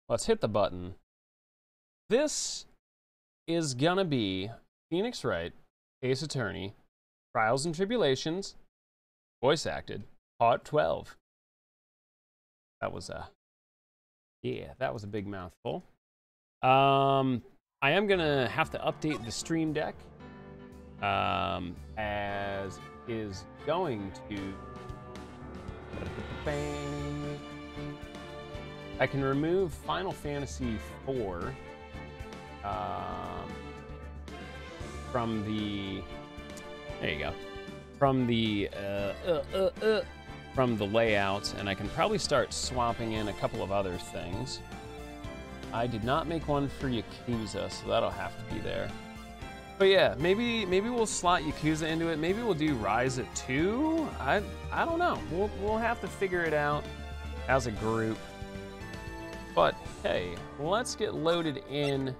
Let's hit the button. This is gonna be Phoenix Wright, Ace Attorney, Trials and Tribulations, voice acted, Part 12. That was a big mouthful. I am gonna have to update the stream deck, as is going to. I can remove Final Fantasy IV from the. There you go. From the layout, and I can probably start swapping in a couple of other things. I did not make one for Yakuza, so that'll have to be there. But yeah, maybe we'll slot Yakuza into it. Maybe we'll do Rise at 2. I don't know. We'll have to figure it out as a group. But hey, let's get loaded in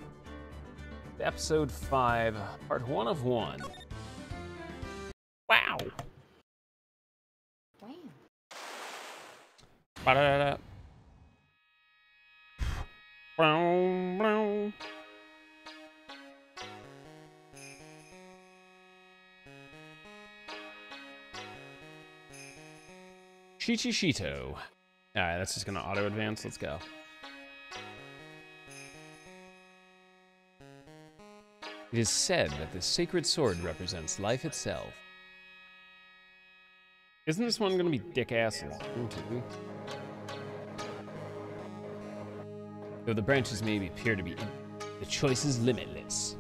episode 5, part 1 of 1. Wow. Ba-da-da-da. Shichishito. Alright, that's just gonna auto advance. Let's go. It is said that the sacred sword represents life itself. Isn't this one gonna be dick asses? Though the branches may appear to be in, the choice is limitless.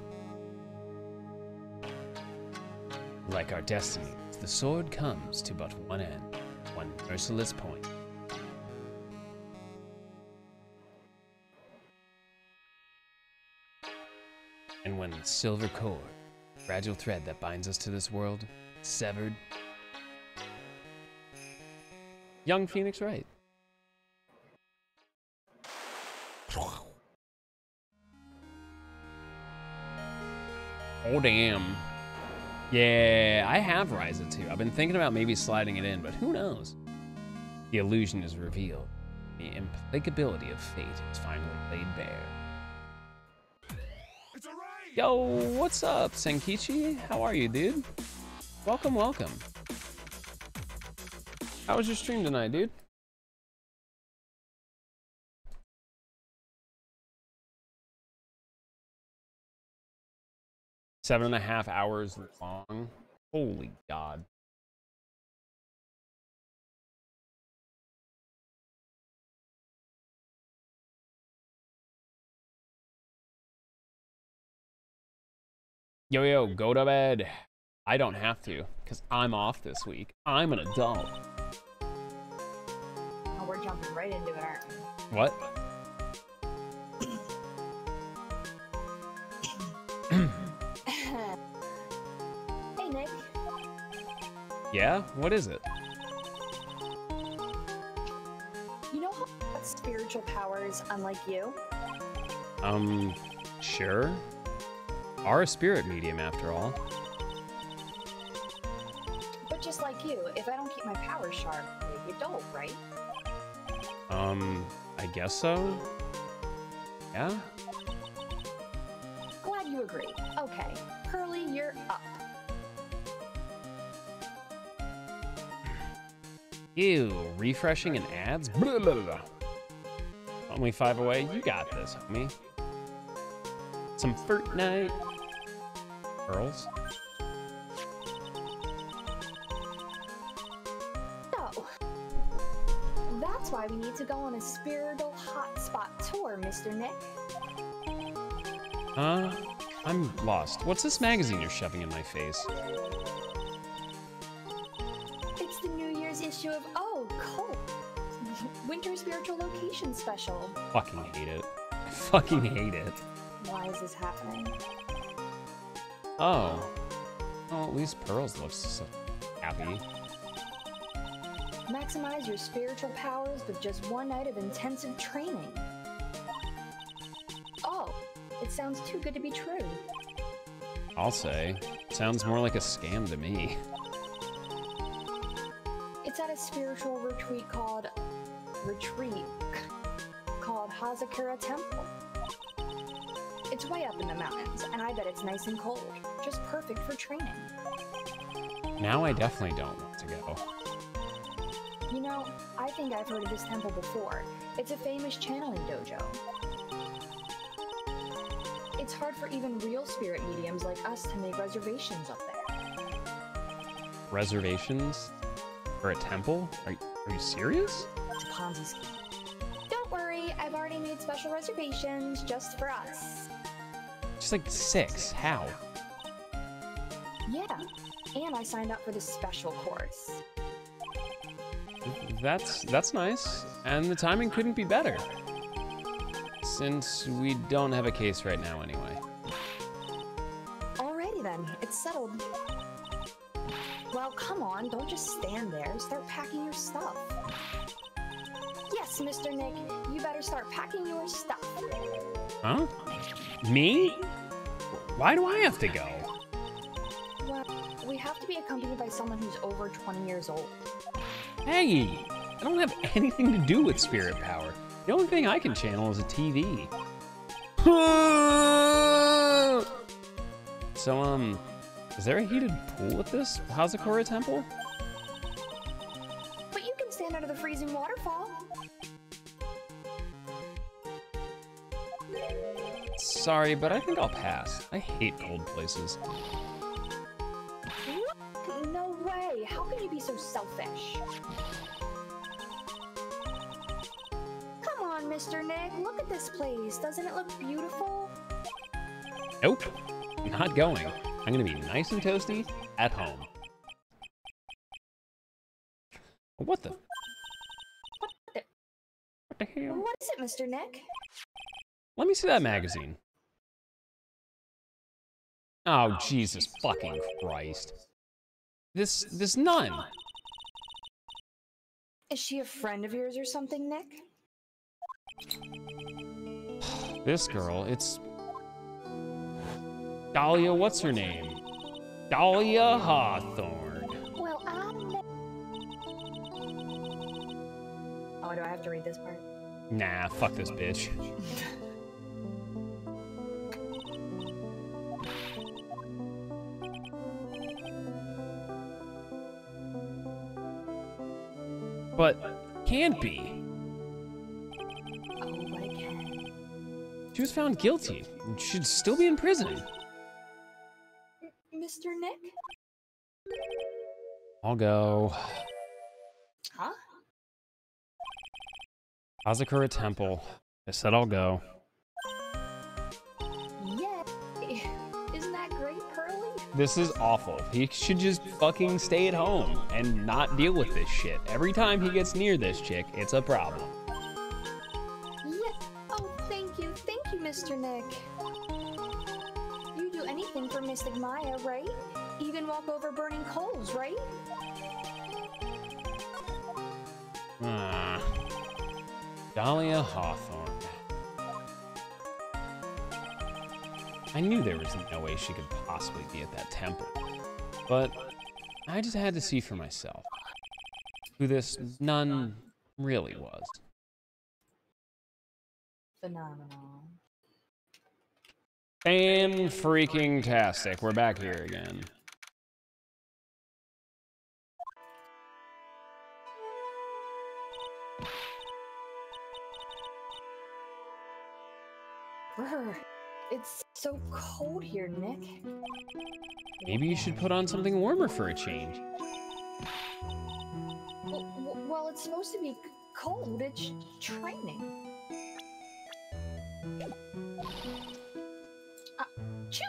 Like our destiny, the sword comes to but one end, one merciless point. And when the silver cord, fragile thread that binds us to this world, is severed. Young Phoenix Wright. Oh, damn. Yeah, I have Rise at 2. I've been thinking about maybe sliding it in, but who knows? The illusion is revealed. The implacability of fate is finally laid bare. Yo, what's up, Senkichi? How are you, dude? Welcome, welcome. How was your stream tonight, dude? Seven and a half hours long. Holy God. Yo, go to bed. I don't have to, because I'm off this week. I'm an adult. Oh, we're jumping right into it, aren't we? What? Hey, Nick. Yeah? What is it? You know how got spiritual powers unlike you? Sure. Are a spirit medium after all. But just like you, if I don't keep my powers sharp, they get dull, right? I guess so. Yeah? Glad you agree. Okay, Curly, you're up. Ew, refreshing and ads? Blah, blah, blah. Only 5 away? You got this, homie. Some Fortnite. Pearls. So, that's why we need to go on a spiritual hotspot tour, Mr. Nick. I'm lost. What's this magazine you're shoving in my face? It's the New Year's issue of Cult. Winter Spiritual Location Special. Fucking hate it. I fucking hate it. Why is this happening? Oh. Well, at least Pearls looks so happy. Maximize your spiritual powers with just one night of intensive training. Oh, it sounds too good to be true. I'll say. Sounds more like a scam to me. It's at a spiritual retreat called Hazakura Temple. It's way up in the mountains, and I bet it's nice and cold. Just perfect for training. Now I definitely don't want to go. You know, I think I've heard of this temple before. It's a famous channeling dojo. It's hard for even real spirit mediums like us to make reservations up there. Reservations? For a temple? Are you serious? It's a Ponzi scheme. Don't worry, I've already made special reservations just for us. Just like 6. How? Yeah, and I signed up for the special course. That's nice, and the timing couldn't be better. Since we don't have a case right now anyway. Alrighty then, it's settled. Well, come on, don't just stand there. Start packing your stuff. Yes, Mr. Nick, you better start packing your stuff. Huh? Me? Why do I have to go? Well, we have to be accompanied by someone who's over 20 years old. Hey, I don't have anything to do with spirit power. The only thing I can channel is a TV. So, is there a heated pool at this Hazakura temple? But you can stand under the freezing waterfall. Sorry, but I think I'll pass. I hate cold places. No way! How can you be so selfish? Come on, Mr. Nick, look at this place. Doesn't it look beautiful? Nope, not going. I'm gonna be nice and toasty at home. What the? What the hell? What is it, Mr. Nick? Let me see that magazine. Oh, Jesus fucking Christ. This nun. Is she a friend of yours or something, Nick? This girl, it's... Dahlia, what's her name? Dahlia Hawthorne. Well, Oh, do I have to read this part? Nah, fuck this bitch. But can't be. Oh, but it can. She was found guilty and should still be in prison. Mr. Nick? I'll go. Huh? Hazakura Temple. I said I'll go. Yeah. Isn't that great, Curly? This is awful. He should just fucking stay at home and not deal with this shit. Every time he gets near this chick, it's a problem. Yeah. Oh, thank you, Mr. Nick. You do anything for Mystic Maya, right? Even walk over burning coals, right? Dahlia Hawthorne. I knew there was no way she could possibly be at that temple, but I just had to see for myself who this nun really was. Phenomenal. Fan-freaking-tastic. We're back here again. Brr, it's so cold here, Nick. Maybe you should put on something warmer for a change. Well, it's supposed to be cold. It's training. Choo!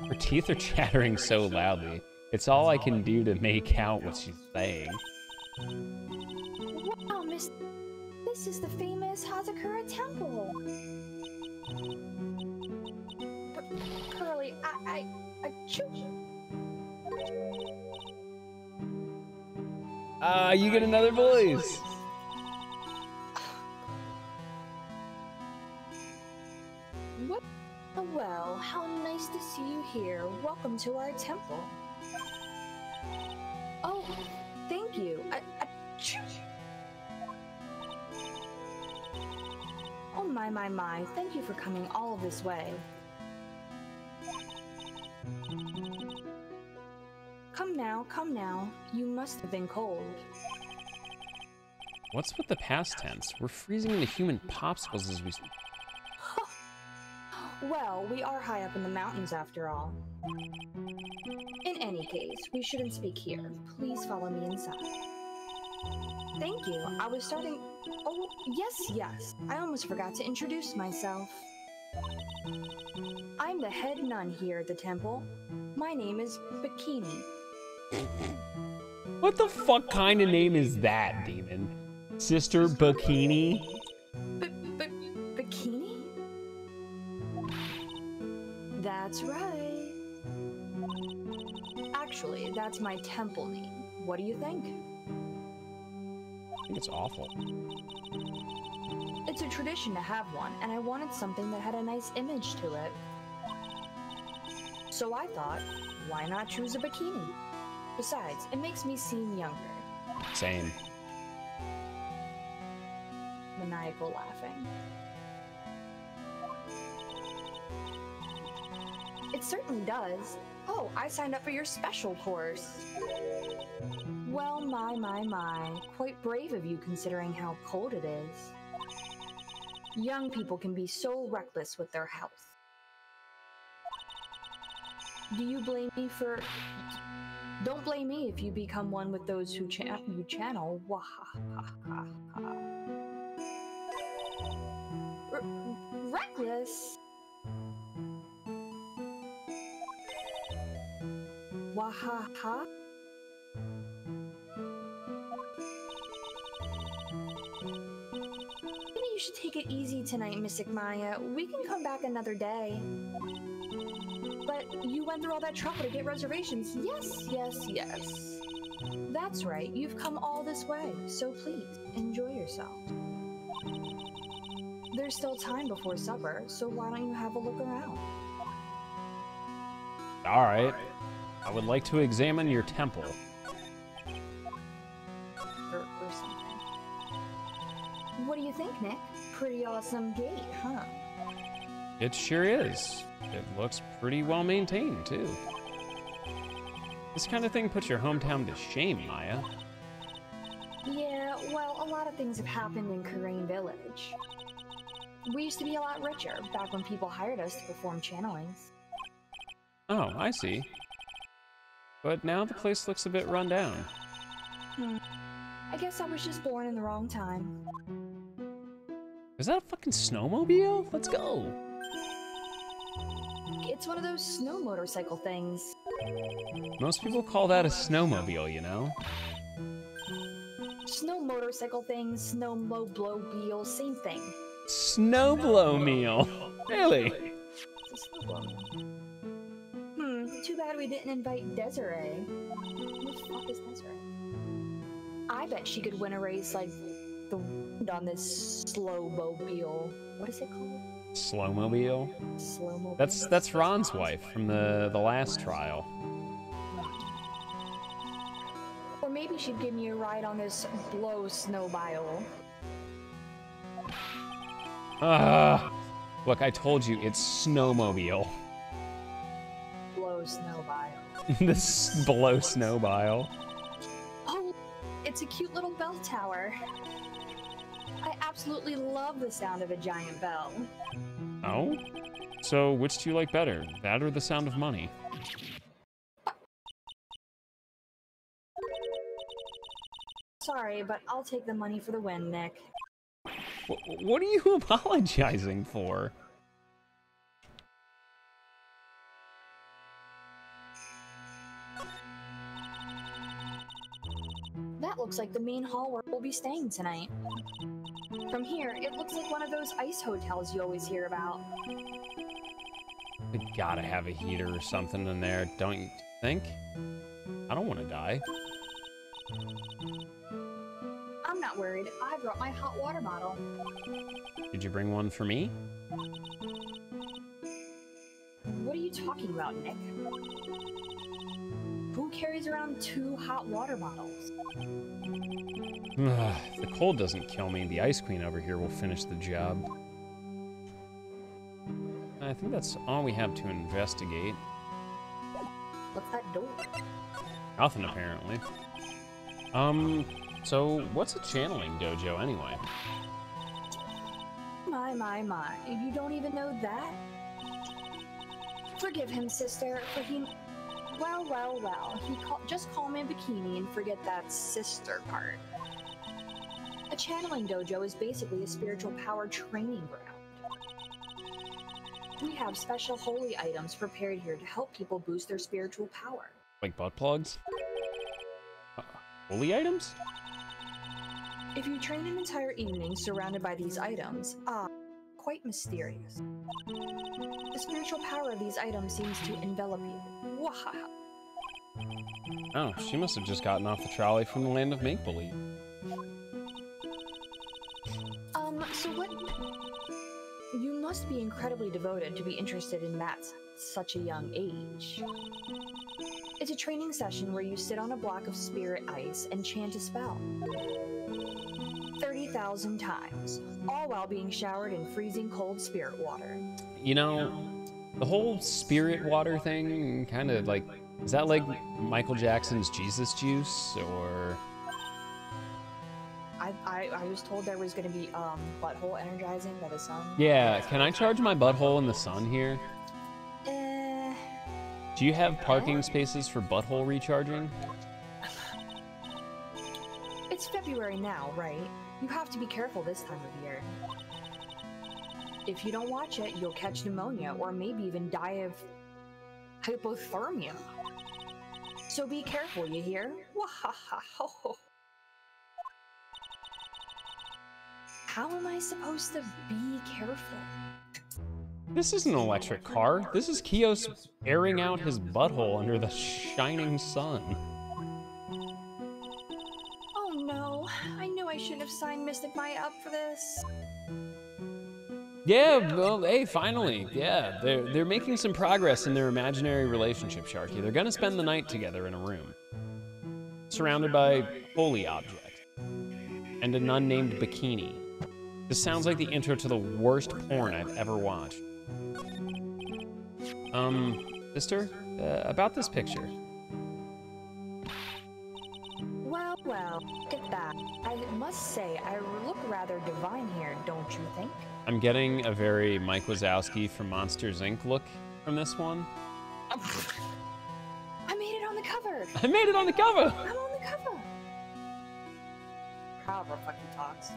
Her teeth are chattering so loudly. It's all I can do to make out what she's saying. Wow, Miss... This is the famous Hazakura Temple. Curly, I choo. You get another voice. What? Well, how nice to see you here. Welcome to our temple. Oh, thank you. my. Thank you for coming all this way. Come now. You must have been cold. What's with the past tense? We're freezing into human popsicles as we... Well, we are high up in the mountains after all. In any case, we shouldn't speak here. Please follow me inside. Thank you. I was starting... Oh, yes. I almost forgot to introduce myself. I'm the head nun here at the temple. My name is Bikini. What the fuck kind of name is that, demon? Sister Bikini? Bikini? That's right. Actually, that's my temple name. What do you think? I think it's awful. It's a tradition to have one, and I wanted something that had a nice image to it. So I thought, why not choose a bikini? Besides, it makes me seem younger. Same. Maniacal laughing. It certainly does. Oh, I signed up for your special course. Well, my. Quite brave of you considering how cold it is. Young people can be so reckless with their health. Do you blame me for... Don't blame me if you become one with those who channel. Wahahaha. Reckless? Wahaha? Maybe you should take it easy tonight, Mystic Maya. We can come back another day. But you went through all that trouble to get reservations. Yes. That's right. You've come all this way. So please, enjoy yourself. There's still time before supper, so why don't you have a look around? All right. I would like to examine your temple. Or something. What do you think, Nick? Pretty awesome gate, huh? It sure is. It looks pretty well maintained, too. This kind of thing puts your hometown to shame, Maya. Yeah, well, a lot of things have happened in Karain Village. We used to be a lot richer, back when people hired us to perform channelings. Oh, I see. But now the place looks a bit run down. I guess I was just born in the wrong time. Is that a fucking snowmobile? Let's go! It's one of those snow motorcycle things. Most people call that a snowmobile, you know? Snow motorcycle things, snow blow same thing. Snowblow meal. Really? It's a snowblow meal. Too bad we didn't invite Desiree. Who the fuck is Desiree? I bet she could win a race like the wind on this slow-mobile. What is it called? Slowmobile? Slowmobile. That's Ron's wife from the last trial. Or maybe she'd give me a ride on this blow snowbile. Look, I told you, it's snowmobile. Blow snowbile. This blow snowbile. Oh, it's a cute little bell tower. I absolutely love the sound of a giant bell. Oh? So, which do you like better, that or the sound of money? Sorry, but I'll take the money for the win, Nick. What are you apologizing for? That looks like the main hall where we'll be staying tonight. From here, it looks like one of those ice hotels you always hear about. We gotta have a heater or something in there, don't you think? I don't want to die. I'm not worried. I brought my hot water bottle. Did you bring one for me? What are you talking about, Nick? Who carries around 2 hot water bottles? If the cold doesn't kill me, the Ice Queen over here will finish the job. I think that's all we have to investigate. What's that door? Nothing, apparently. So what's a channeling dojo anyway? My. You don't even know that? Forgive him, sister, for he... Well. Just call me Bikini and forget that sister part. A channeling dojo is basically a spiritual power training ground. We have special holy items prepared here to help people boost their spiritual power. Like butt plugs? Holy items? If you train an entire evening surrounded by these items, quite mysterious. The spiritual power of these items seems to envelop you. Wahaha. Oh, she must have just gotten off the trolley from the land of make-believe. So what? You must be incredibly devoted to be interested in that at such a young age. It's a training session where you sit on a block of spirit ice and chant a spell. 30,000 times, all while being showered in freezing cold spirit water. You know, the whole spirit water thing kind of like, is that like Michael Jackson's Jesus Juice, or? I was told there was going to be butthole energizing by the sun. Yeah, can I charge my butthole in the sun here? Do you have parking spaces for butthole recharging? It's February now, right? You have to be careful this time of year. If you don't watch it, you'll catch pneumonia or maybe even die of hypothermia. So be careful, you hear? Wahaha. How am I supposed to be careful? This isn't an electric car. This is Kios airing out his butthole under the shining sun. Oh no, I knew I shouldn't have signed Mystic Maya up for this. Yeah, well, hey, finally. Yeah, they're making some progress in their imaginary relationship, Sharky. They're gonna spend the night together in a room, surrounded by holy objects, and a nun named Bikini. This sounds like the intro to the worst porn I've ever watched. Sister, about this picture. Well, look at that. I must say, I look rather divine here, don't you think? I'm getting a very Mike Wazowski from Monsters, Inc. look from this one. I made it on the cover! I made it on the cover! I'm on the cover! However fucking talks.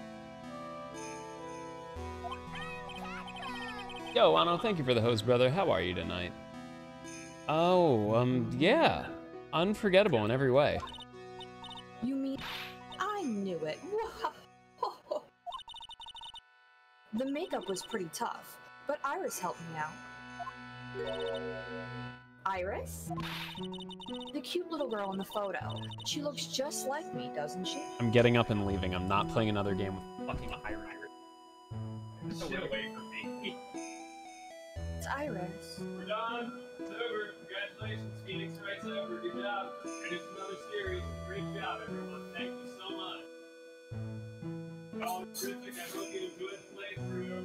Yo, Wano, thank you for the host, brother. How are you tonight? Oh, yeah. Unforgettable in every way. You mean... I knew it. The makeup was pretty tough, but Iris helped me out. Iris? The cute little girl in the photo. She looks just like me, doesn't she? I'm getting up and leaving. I'm not playing another game with fucking Iris. Get away from me. It's Iris. We're done. It's over. Congratulations, Phoenix. Wright's over. Good job. Finished another series. Great job, everyone. Thank you so much. Oh, terrific. I hope you enjoyed the playthrough.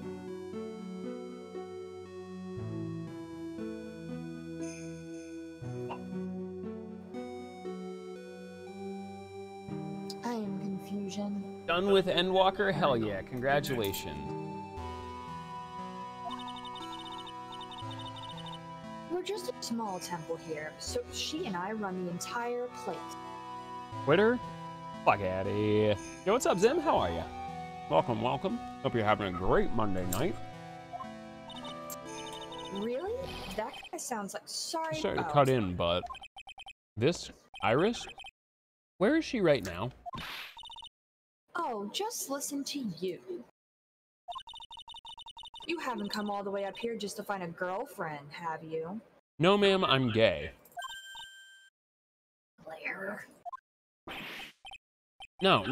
I am confusion. Done with Endwalker? Hell yeah. Congratulations. We're just a small temple here, so she and I run the entire place. Twitter? Fuck outta here. Yo, what's up, Zim? How are ya? Welcome, welcome. Hope you're having a great Monday night. Really? That guy sounds like... Sorry. Starting to cut in, but... This? Iris? Where is she right now? Oh, just listen to you. You haven't come all the way up here just to find a girlfriend, have you? No, ma'am, I'm gay. Blair. No.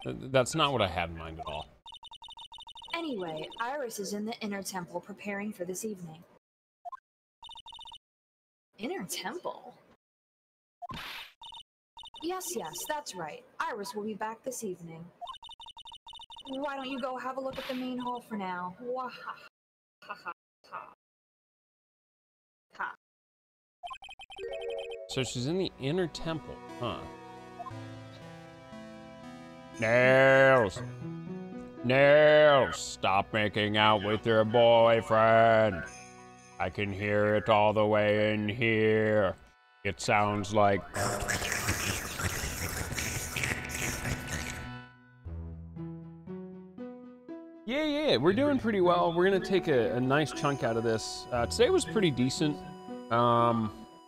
That's not what I had in mind at all. Anyway, Iris is in the inner temple preparing for this evening. Inner temple? Yes, that's right. Iris will be back this evening. Why don't you go have a look at the main hall for now? Ha. Ha. So she's in the inner temple, huh? Nails! Nails! Stop making out with your boyfriend! I can hear it all the way in here. It sounds like... Yeah, we're doing pretty well. We're gonna take a nice chunk out of this. Today was pretty decent.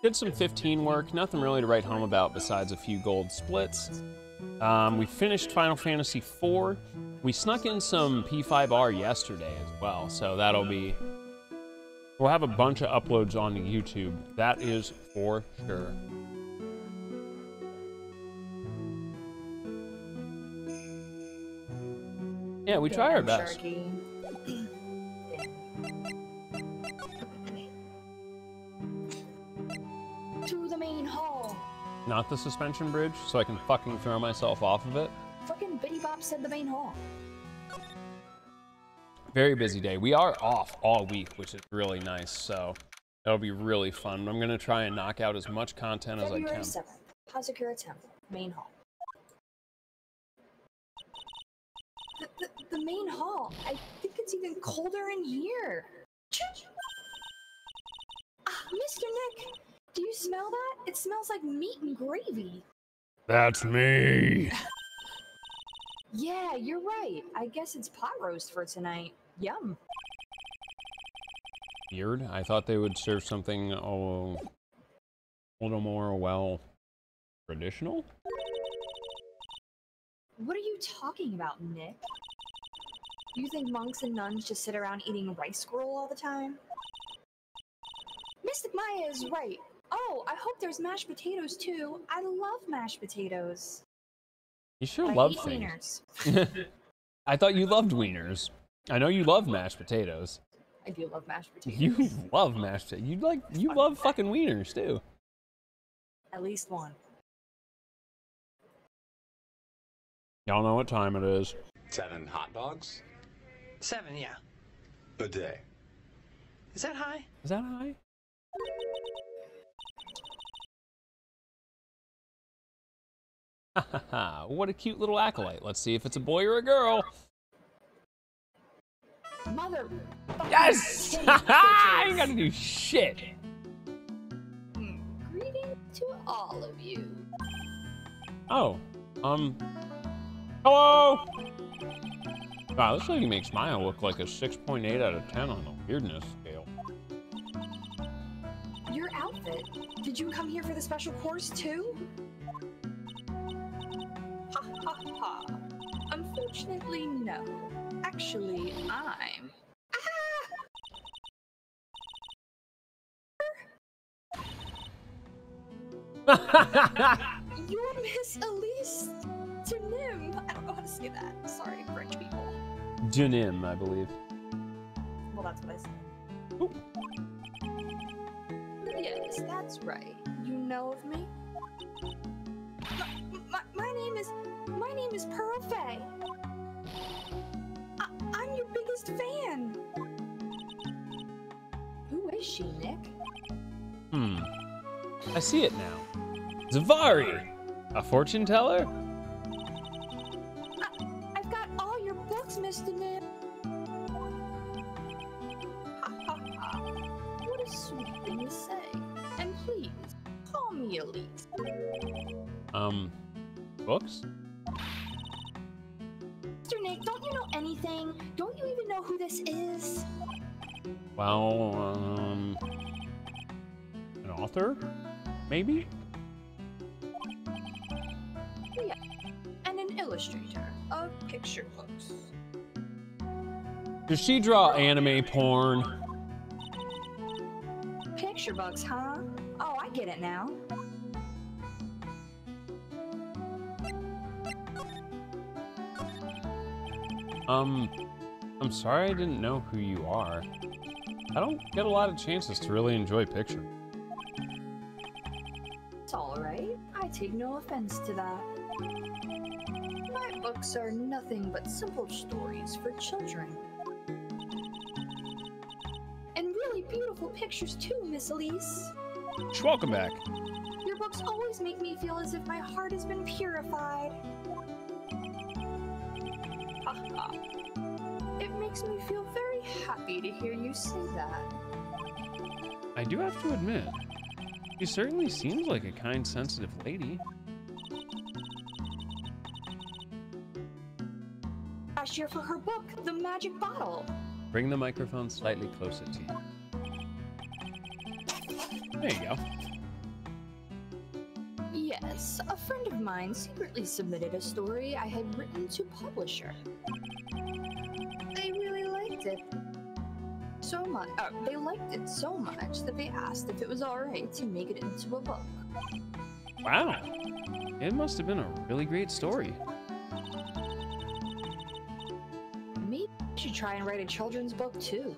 Did some 15 work, nothing really to write home about besides a few gold splits. We finished Final Fantasy IV. We snuck in some P5R yesterday as well, so that'll be... We'll have a bunch of uploads on YouTube, that is for sure. Yeah, we try our best. To the main hall. Not the suspension bridge, so I can fucking throw myself off of it. Fucking Bitty Bop said the main hall. Very busy day. We are off all week, which is really nice, so that'll be really fun. I'm gonna try and knock out as much content as I February can. 7th, Hazakura Temple, main hall. The main hall. I think it's even colder in here. Mr. Nick, do you smell that? It smells like meat and gravy. That's me. Yeah, you're right. I guess it's pot roast for tonight. Yum. Weird. I thought they would serve something a little more, well, traditional? What are you talking about, Nick? You think monks and nuns just sit around eating rice gruel all the time? Mystic Maya is right. Oh, I hope there's mashed potatoes too. I love mashed potatoes. You sure But love I hate things. wieners. I thought you loved wieners. I know you love mashed potatoes. I do love mashed potatoes. You love mashed potatoes. You love fucking wieners too. At least one. Y'all know what time it is. 7 hot dogs 7, yeah. a day. Is that high? Is that high? Ha ha ha, what a cute little acolyte. Let's see if it's a boy or a girl. Mother. Yes! Ha ha! I ain't gotta do shit. Greetings to all of you. Oh, hello! Wow, this lady makes mine look like a 6.8 out of 10 on the weirdness scale. Your outfit. Did you come here for the special course too? Ha ha ha. Unfortunately, no. Actually, I'm... You're Miss Elise Denim. I don't know how to say that. Sorry, French people. Janim, I believe. Well, that's what I said. Ooh. Yes, that's right. You know of me? My name is Pearl Faye. I'm your biggest fan. Who is she, Nick? I see it now. Zavari! A fortune teller? I've got all your books, Mr. Nick. Ha ha ha. What a sweet thing to say. And please, call me Elise. Books? Mr. Nick, don't you know anything? Don't you even know who this is? Well, an author? Maybe? Yeah, and an illustrator of picture books. Does she draw anime porn? Picture books, huh? Oh, I get it now. I'm sorry I didn't know who you are. I don't get a lot of chances to really enjoy picture. It's alright. I take no offense to that. My books are nothing but simple stories for children. And pictures too, Miss Elise. Welcome back. Your books always make me feel as if my heart has been purified. Haha. It makes me feel very happy to hear you say that. I do have to admit, she certainly seems like a kind, sensitive lady. Last year for her book, The Magic Bottle. Bring the microphone slightly closer to you. There you go. Yes, a friend of mine secretly submitted a story I had written to publisher. They really liked it so much. They liked it so much that they asked if it was alright to make it into a book. Wow. It must have been a really great story. Maybe I should try and write a children's book too.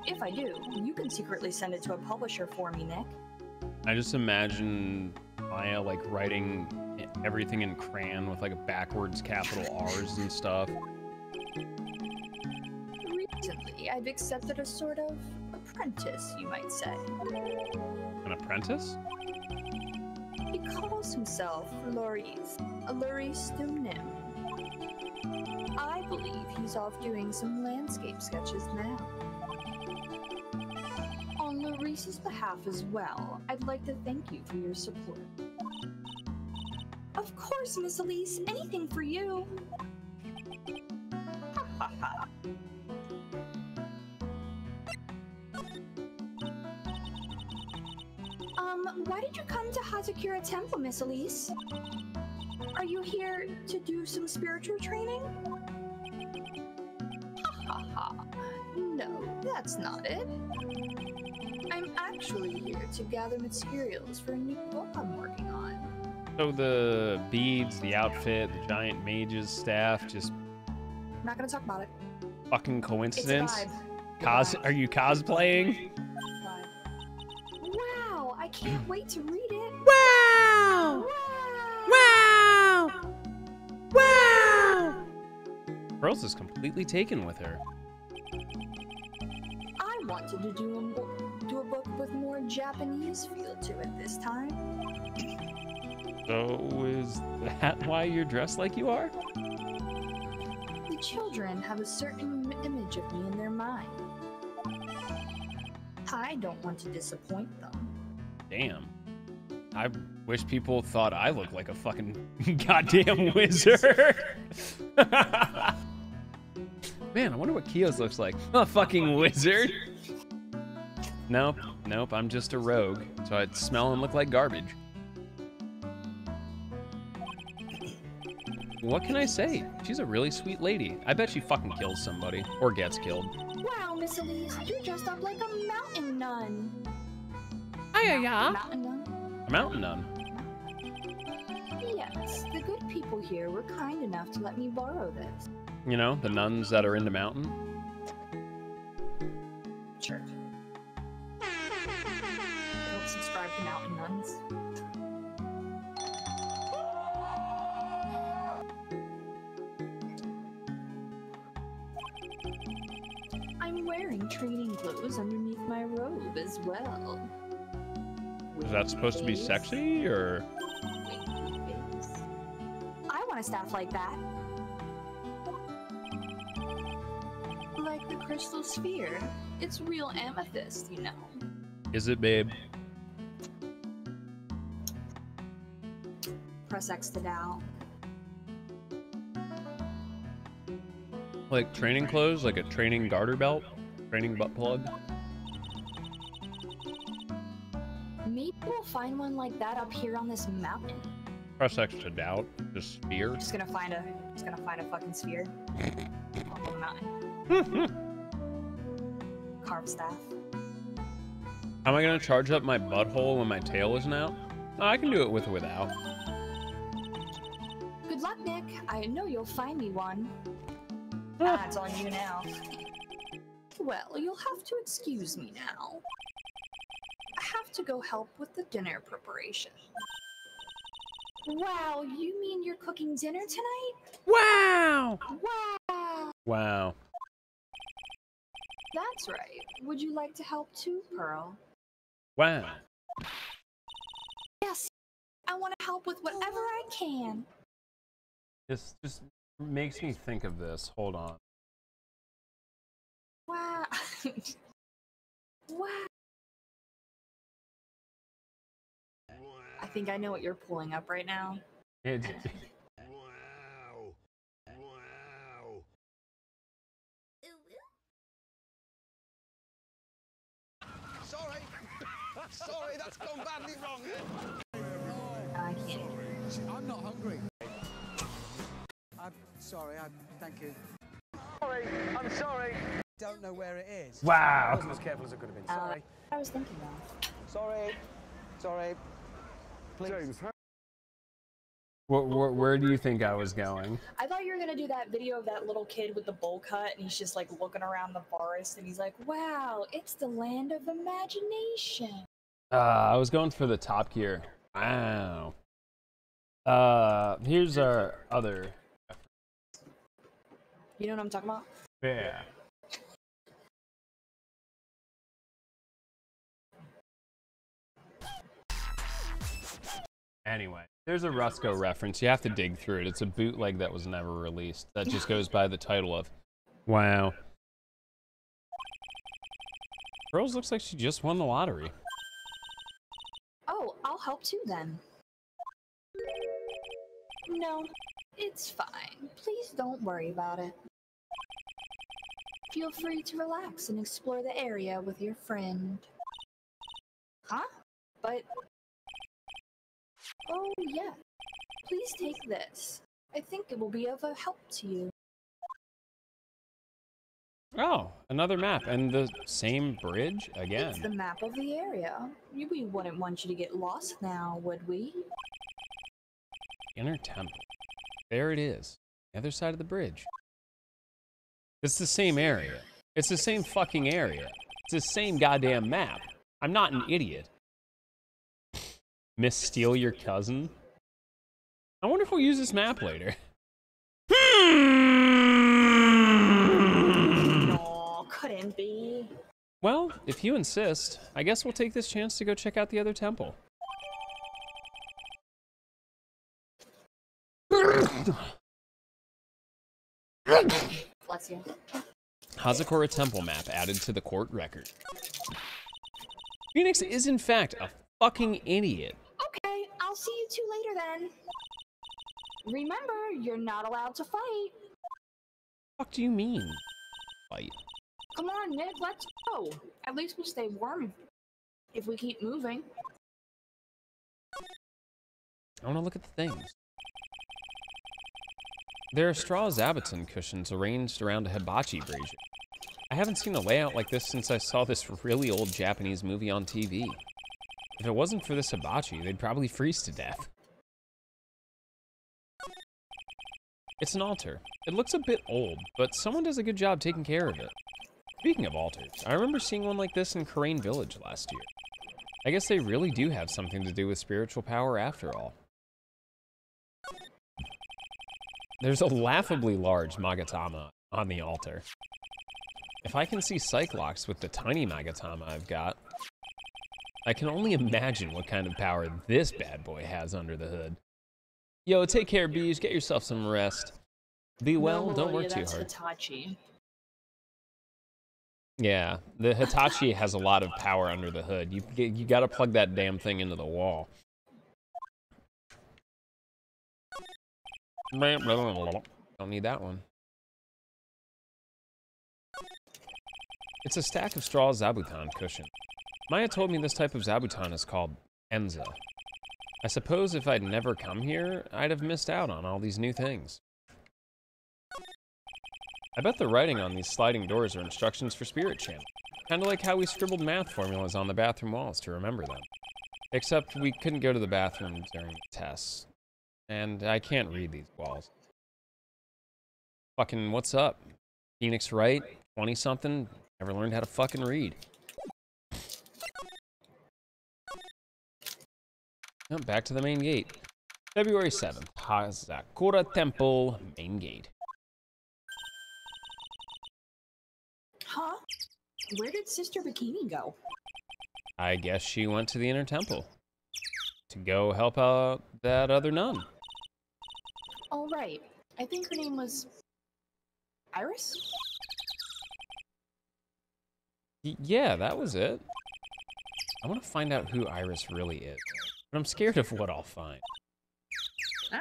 If I do, you can secretly send it to a publisher for me, Nick. I just imagine Maya like writing everything in crayon with like a backwards capital R's and stuff. Recently, I've accepted a sort of apprentice, you might say. An apprentice? He calls himself Loris, a Loris Nim. I believe he's off doing some landscape sketches now. On Loris's behalf as well, I'd like to thank you for your support. Of course, Miss Elise, anything for you. Ha ha ha. Why did you come to Hazakura Temple, Miss Elise? Are you here to do some spiritual training? Ha ha ha. No, that's not it. I'm actually here to gather materials for a new book I'm working on. So the beads, the outfit, the giant mage's staff, just I'm not gonna talk about it. fucking coincidence? It's a vibe. Are you cosplaying? Wow, I can't wait to read it. Wow! Wow! Wow! Pearls is completely taken with her. I wanted to do a book with more Japanese feel to it this time. So is that why you're dressed like you are? The children have a certain image of me in their mind. I don't want to disappoint them. Damn. I wish people thought I looked like a fucking goddamn wizard. Man, I wonder what Kio's looks like. A fucking wizard. Nope, I'm just a rogue, so I'd smell and look like garbage. What can I say? She's a really sweet lady. I bet she fucking kills somebody, or gets killed. Wow, Miss Elise, you're dressed up like a mountain nun. Yeah. Mountain nun? A mountain nun. Yes, the good people here were kind enough to let me borrow this. You know, the nuns that are into mountain. Sure. Don't subscribe to mountain nuns. I'm wearing training clothes underneath my robe as well. Is that supposed to be Face. sexy, or? Winky face. I want a staff like that. Like the crystal sphere. It's real amethyst, you know. Is it, babe? Press X to doubt. Like training clothes, like a training garter belt, training butt plug. Maybe we'll find one like that up here on this mountain. Press X to doubt. Just sphere. Just gonna find a fucking sphere. On the mountain. Carved staff. How am I gonna charge up my butthole when my tail isn't out? Oh, I can do it with or without. Good luck, Nick. I know you'll find me one. It's on you now. Well, you'll have to excuse me now. I have to go help with the dinner preparation. Wow, you mean you're cooking dinner tonight? Wow! Wow! Wow. That's right. Would you like to help too, Pearl? Wow. Yes, I want to help with whatever I can. This just makes me think of this. Hold on. Wow. Wow. I think I know what you're pulling up right now. It, Wow. Wow. Sorry. Sorry, that's gone badly wrong. I can't. I'm not hungry. I'm sorry, thank you. Sorry, I'm sorry. Don't know where it is. I wow. wasn't as careful as I could have been. Sorry. I was thinking of. Sorry. Sorry. Please. James, Where do you think I was going? I thought you were gonna do that video of that little kid with the bowl cut, and he's just like looking around the forest, and he's like, "Wow, it's the land of imagination." I was going for the Top Gear. Wow. Here's our other. You know what I'm talking about? Yeah. Anyway, there's a Rusco reference. You have to dig through it. It's a bootleg that was never released. That just goes by the title of Wow. Rose looks like she just won the lottery. Oh, I'll help too then. No, it's fine. Please don't worry about it. Feel free to relax and explore the area with your friend. Huh? But... Oh, yeah. Please take this. I think it will be of a help to you. Oh, another map. And the same bridge It's again. the map of the area. We wouldn't want you to get lost now, would we? Inner Temple. There it is. The other side of the bridge. It's the same area. It's the same fucking area. It's the same goddamn map. I'm not an idiot. Miss Steal Your Cousin? I wonder if we'll use this map later. No, couldn't be. Well, if you insist, I guess we'll take this chance to go check out the other temple. Bless you. Hazakura Temple map added to the court record. Phoenix is in fact a fucking idiot. Okay, I'll see you two later then. Remember, you're not allowed to fight. What do you mean? Fight. Come on, Nick, let's go. At least we'll stay warm if we keep moving. I want to look at the things. There are straw zabuton cushions arranged around a hibachi brazier. I haven't seen a layout like this since I saw this really old Japanese movie on TV. If it wasn't for this hibachi, they'd probably freeze to death. It's an altar. It looks a bit old, but someone does a good job taking care of it. Speaking of altars, I remember seeing one like this in Karain Village last year. I guess they really do have something to do with spiritual power after all. There's a laughably large Magatama on the altar. If I can see Cyclops with the tiny Magatama I've got, I can only imagine what kind of power this bad boy has under the hood. Yo, take care, bees. Get yourself some rest. Be well, don't work too hard. Hitachi. Yeah, the Hitachi has a lot of power under the hood. You gotta plug that damn thing into the wall. Don't need that one. It's a stack of straw zabuton cushion. Maya told me this type of zabuton is called Enza. I suppose if I'd never come here, I'd have missed out on all these new things. I bet the writing on these sliding doors are instructions for spirit channel. Kinda like how we scribbled math formulas on the bathroom walls to remember them. Except we couldn't go to the bathroom during the tests. And I can't read these walls. Fucking what's up? Phoenix Wright, 20-something, never learned how to fucking read. Oh, back to the main gate. February 7th, Hazakura Temple, main gate. Huh? Where did Sister Bikini go? I guess she went to the inner temple to go help out that other nun. Oh, right. I think her name was Iris? Yeah, that was it. I want to find out who Iris really is, but I'm scared of what I'll find. Huh?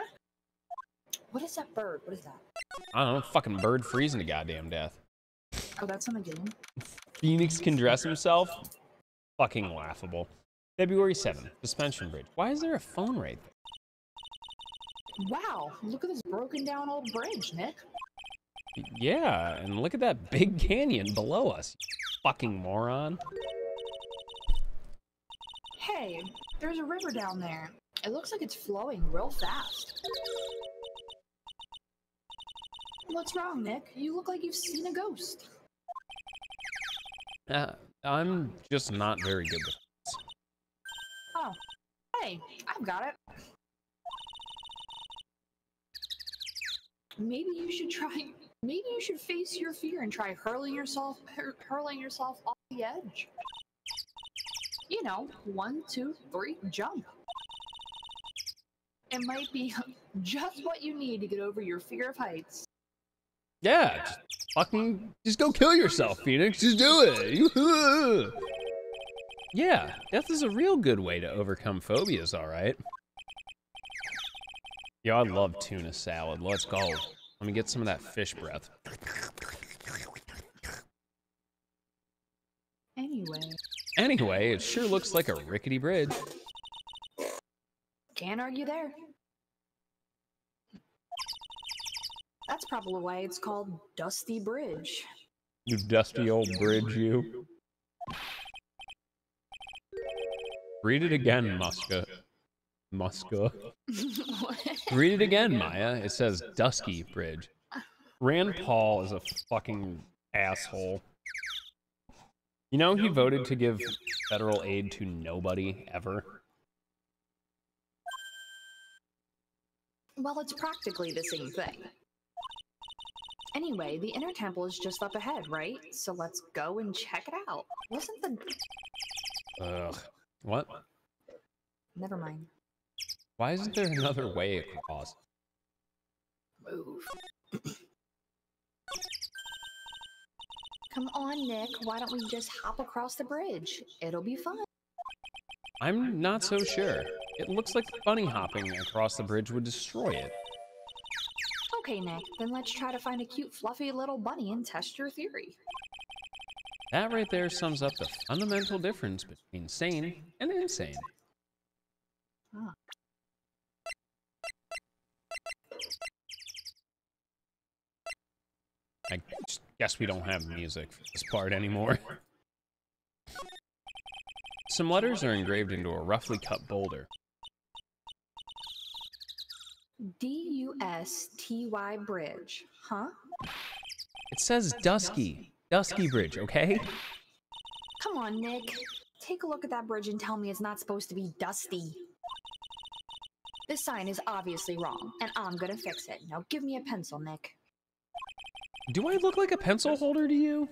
What is that bird? What is that? I don't know, fucking bird freezing to goddamn death. Oh, that's on the game. Phoenix can dress himself? Fucking laughable. February 7th, Suspension Bridge. Why is there a phone right there? Wow, look at this broken down old bridge, Nick. Yeah, and look at that big canyon below us, you fucking moron. Hey, there's a river down there. It looks like it's flowing real fast. What's wrong, Nick? You look like you've seen a ghost. I'm just not very good with this. Oh, hey, I've got it. Maybe you should face your fear and try hurling yourself off the edge. You know, 1, 2, 3, jump. It might be just what you need to get over your fear of heights. Yeah, just go kill yourself, Phoenix. Just do it. Yeah, death is a real good way to overcome phobias, all right. Yo, I love tuna salad. Let's go. Let me get some of that fish breath. Anyway, it sure looks like a rickety bridge. Can't argue there. That's probably why it's called Dusty Bridge. You dusty old bridge, you. Read it again, Muska. Read it again, Maya. It says Dusky Bridge. Rand Paul is a fucking asshole. You know, he voted to give federal aid to nobody ever. Well, it's practically the same thing. Anyway, the inner temple is just up ahead, right? So let's go and check it out. Wasn't the... Ugh. What? Never mind. Why isn't there another way across? Move. Come on, Nick. Why don't we just hop across the bridge? It'll be fun. I'm not so sure. It looks like bunny hopping across the bridge would destroy it. Okay, Nick. Then let's try to find a cute, fluffy little bunny and test your theory. That right there sums up the fundamental difference between sane and insane. Huh. I guess we don't have music for this part anymore. Some letters are engraved into a roughly cut boulder. D-U-S-T-Y Bridge, huh? It says Dusky Bridge, okay? Come on, Nick. Take a look at that bridge and tell me it's not supposed to be dusty. This sign is obviously wrong, and I'm gonna fix it. Now give me a pencil, Nick. Do I look like a pencil holder to you?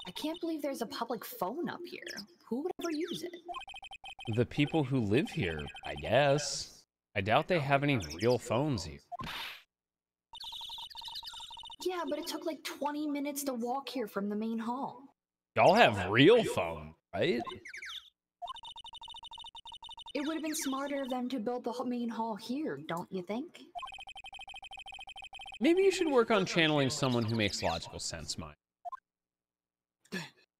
I can't believe there's a public phone up here. Who would ever use it? The people who live here, I guess. I doubt they have any real phones here. Yeah, but it took like 20 minutes to walk here from the main hall. Y'all have real phones, right? It would have been smarter of them to build the main hall here, don't you think? Maybe you should work on channeling someone who makes logical sense, Mike.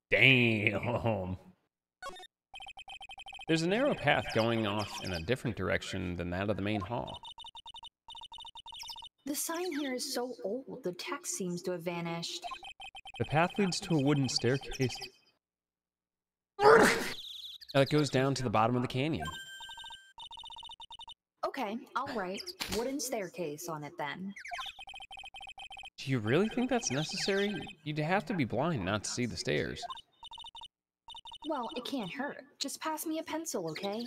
Damn. There's a narrow path going off in a different direction than that of the main hall. The sign here is so old, the text seems to have vanished. The path leads to a wooden staircase that goes down to the bottom of the canyon. Okay, I'll write wooden staircase on it then. Do you really think that's necessary? You'd have to be blind not to see the stairs. Well, it can't hurt. Just pass me a pencil, okay?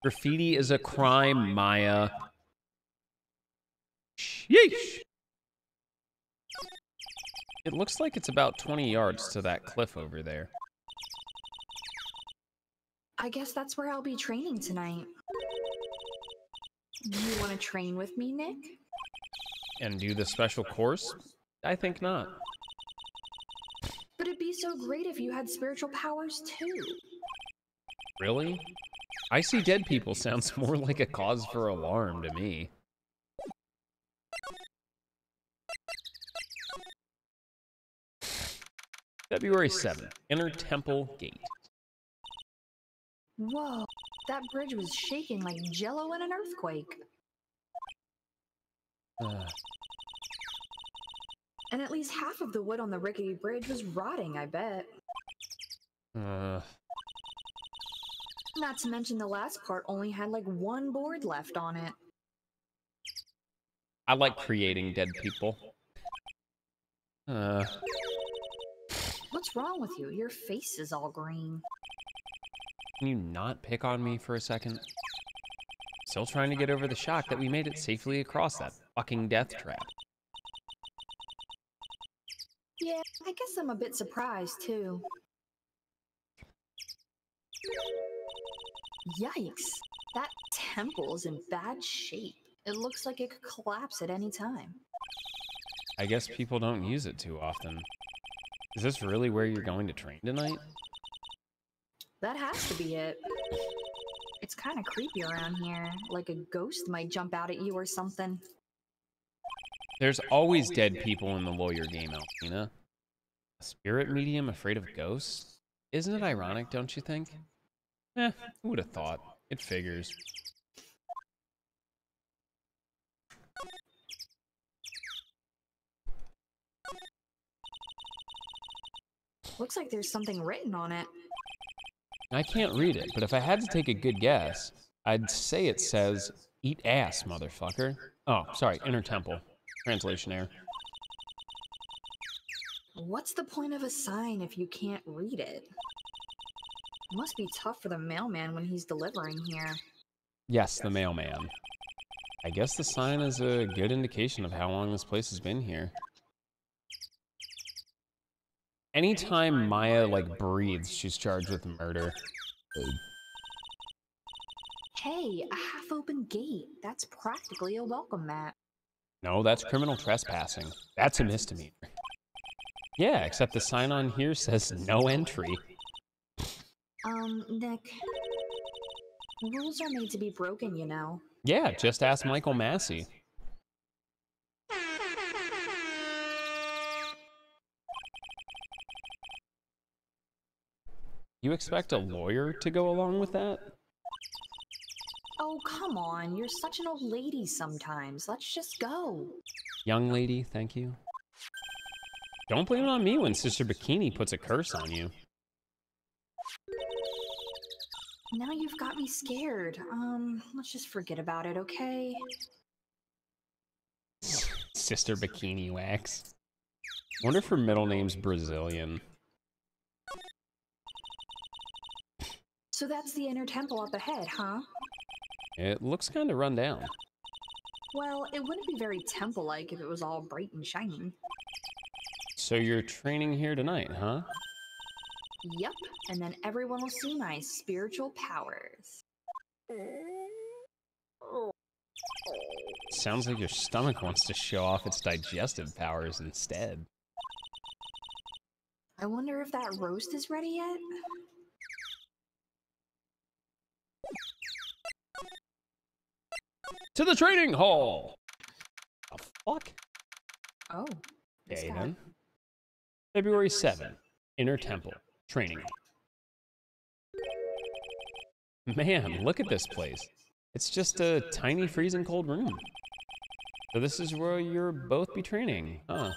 Graffiti is a crime, Maya. Sheesh. It looks like it's about 20 yards to that cliff over there. I guess that's where I'll be training tonight. You want to train with me, Nick? And do the special course? I think not. But it'd be so great if you had spiritual powers too. Really? I see dead people sounds more like a cause for alarm to me. February 7th, Inner Temple Gate. Whoa, that bridge was shaking like jello in an earthquake. And at least half of the wood on the rickety bridge was rotting, I bet. Not to mention the last part only had like one board left on it. I like creating dead people. What's wrong with you? Your face is all green. Can you not pick on me for a second? Still trying to get over the shock that we made it safely across that fucking death trap. Yeah, I guess I'm a bit surprised too. Yikes! That temple is in bad shape. It looks like it could collapse at any time. I guess people don't use it too often. Is this really where you're going to train tonight? That has to be it. It's kind of creepy around here, like a ghost might jump out at you or something. There's always dead people in the lawyer game, Alpina. A spirit medium afraid of ghosts? Isn't it ironic, don't you think? Who would have thought? It figures. Looks like there's something written on it. I can't read it, but if I had to take a good guess, I'd say it says, "Eat ass, motherfucker." Oh, sorry, Inner Temple. Translation error. What's the point of a sign if you can't read it? Must be tough for the mailman when he's delivering here. Yes, the mailman. I guess the sign is a good indication of how long this place has been here. Anytime Maya, like, breathes, she's charged with murder. Hey, a half-open gate. That's practically a welcome mat. No, that's criminal trespassing. That's a misdemeanor. Yeah, except the sign on here says no entry. Nick. Rules are made to be broken, you know. Yeah, just ask Michael Massey. You expect a lawyer to go along with that? Oh, come on. You're such an old lady sometimes. Let's just go. Young lady, thank you. Don't blame it on me when Sister Bikini puts a curse on you. Now you've got me scared. Let's just forget about it, okay? Sister Bikini Wax. Wonder if her middle name's Brazilian. So that's the inner temple up ahead, huh? It looks kind of run down. Well, it wouldn't be very temple-like if it was all bright and shiny. So you're training here tonight, huh? Yep, and then everyone will see my spiritual powers. Sounds like your stomach wants to show off its digestive powers instead. I wonder if that roast is ready yet? To the training hall! The fuck? Oh. Okay, then. February 7th, Inner Temple, training hall. Man, look at this place. It's just a tiny freezing cold room. So this is where you'll both be training, huh?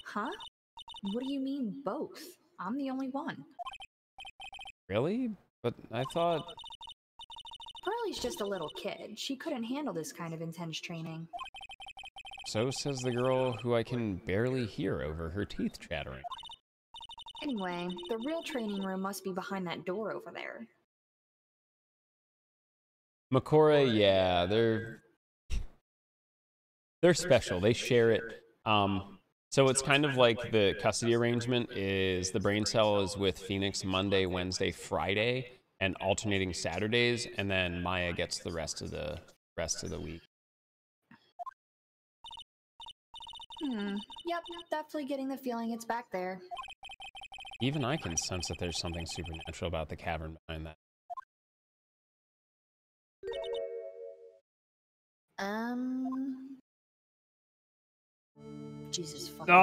Huh? What do you mean, both? I'm the only one. Really? But I thought... Pearlie's just a little kid. She couldn't handle this kind of intense training. So says the girl who I can barely hear over her teeth chattering. Anyway, the real training room must be behind that door over there. Makora, yeah, they're special. They share it. So it's kind of like the custody arrangement is the brain cell is with Phoenix Monday, Wednesday, Friday, and alternating Saturdays, and then Maya gets the rest of the week. Yep, definitely getting the feeling it's back there. Even I can sense that there's something supernatural about the cavern behind that. Jesus fucking.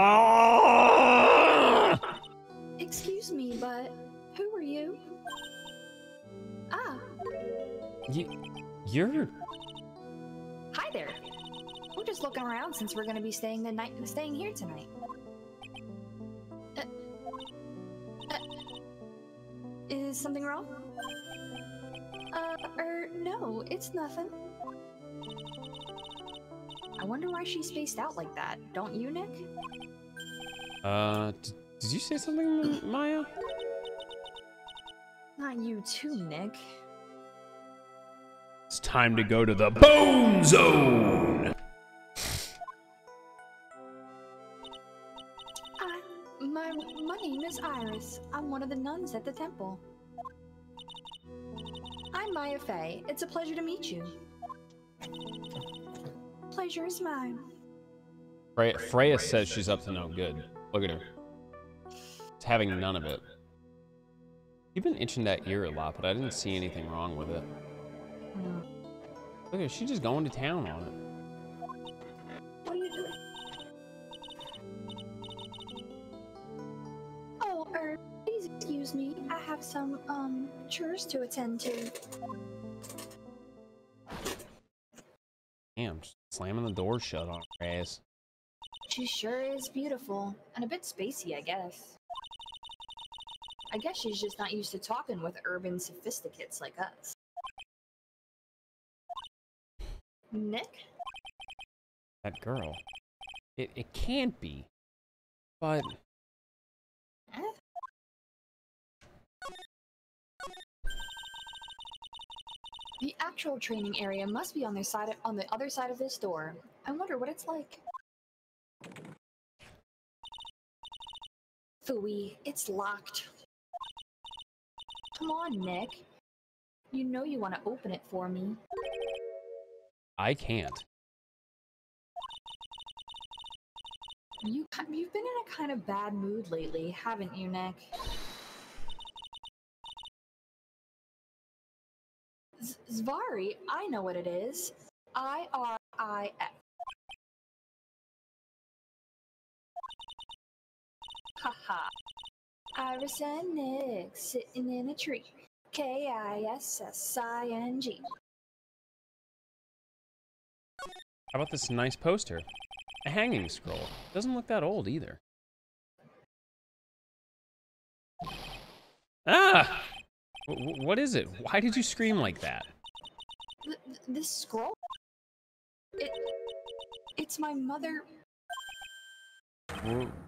Excuse me, but who are you? Ah. You're. Hi there. We're just looking around since we're going to be staying here tonight. Is something wrong? No, it's nothing. I wonder why she's spaced out like that. Don't you, Nick? Did you say something, Maya? Not you too, Nick. It's time to go to the Bone Zone! My name is Iris. I'm one of the nuns at the temple. I'm Maya Faye. It's a pleasure to meet you. Pleasure is mine. Freya says she's up to no good. Look at her. It's having none of it. You've been itching that ear a lot, but I didn't see anything wrong with it. Look at her, she's just going to town on it. What are you doing? Oh, please excuse me. I have some, chores to attend to. Damn, just slamming the door shut on her ass. She sure is beautiful, and a bit spacey, I guess. I guess she's just not used to talking with urban sophisticates like us. Nick? That girl. It can't be. But... The actual training area must be on the other side of this door. I wonder what it's like. Phooey, it's locked. Come on, Nick. You know you want to open it for me. I can't. You've been in a kind of bad mood lately, haven't you, Nick? Zvari, I know what it is. I-R-I-F. Haha. Iris and Nick sitting in a tree. K-I-S-S-I-N-G. How about this nice poster? A hanging scroll. Doesn't look that old either. Ah! What is it? Why did you scream like that? This scroll? It's my mother.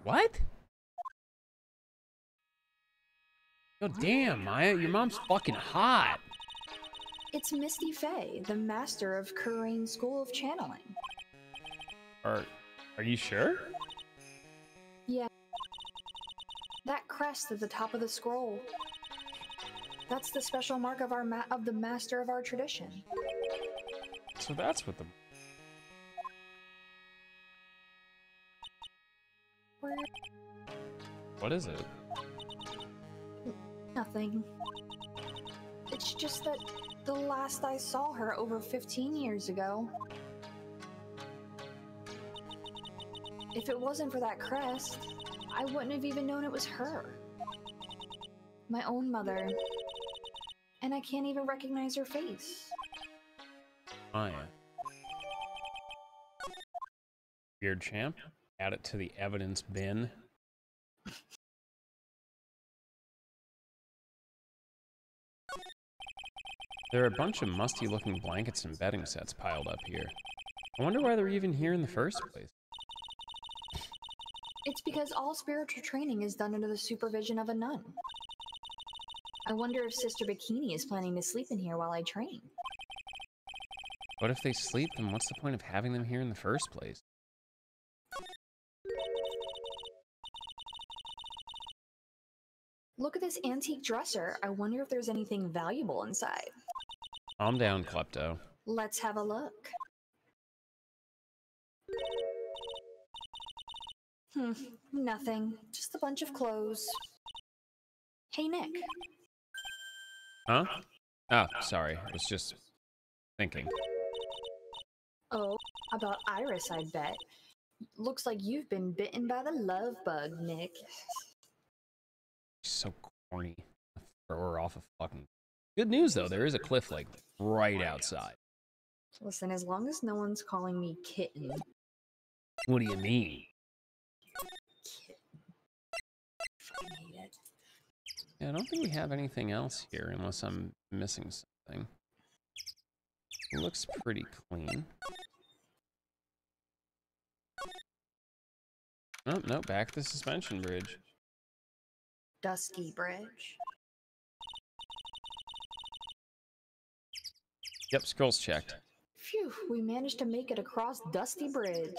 What? Oh, damn, Maya, your mom's fucking hot. It's Misty Faye, the master of Kurain School of Channeling. Are you sure? Yeah. That crest at the top of the scroll. That's the special mark of the master of our tradition. So that's what the... What is it? Nothing. It's just that the last I saw her over 15 years ago. If it wasn't for that crest, I wouldn't have even known it was her. My own mother. And I can't even recognize her face. Maya. Weird champ. Add it to the evidence bin. There are a bunch of musty-looking blankets and bedding sets piled up here. I wonder why they're even here in the first place. It's because all spiritual training is done under the supervision of a nun. I wonder if Sister Bikini is planning to sleep in here while I train. But if they sleep, then what's the point of having them here in the first place? Look at this antique dresser. I wonder if there's anything valuable inside. Calm down, Klepto. Let's have a look. Nothing. Just a bunch of clothes. Hey, Nick. Huh? Oh, sorry. I was just thinking. Oh, about Iris, I bet. Looks like you've been bitten by the love bug, Nick. She's so corny. Throw her off a fucking... Good news, though. There is a cliff, like, right outside. Listen, as long as no one's calling me kitten. What do you mean? Fucking hate it. Yeah, I don't think we have anything else here, unless I'm missing something. It looks pretty clean. Oh, no, back to the suspension bridge. Dusky Bridge. Yep, scrolls checked. Phew, we managed to make it across Dusty Bridge.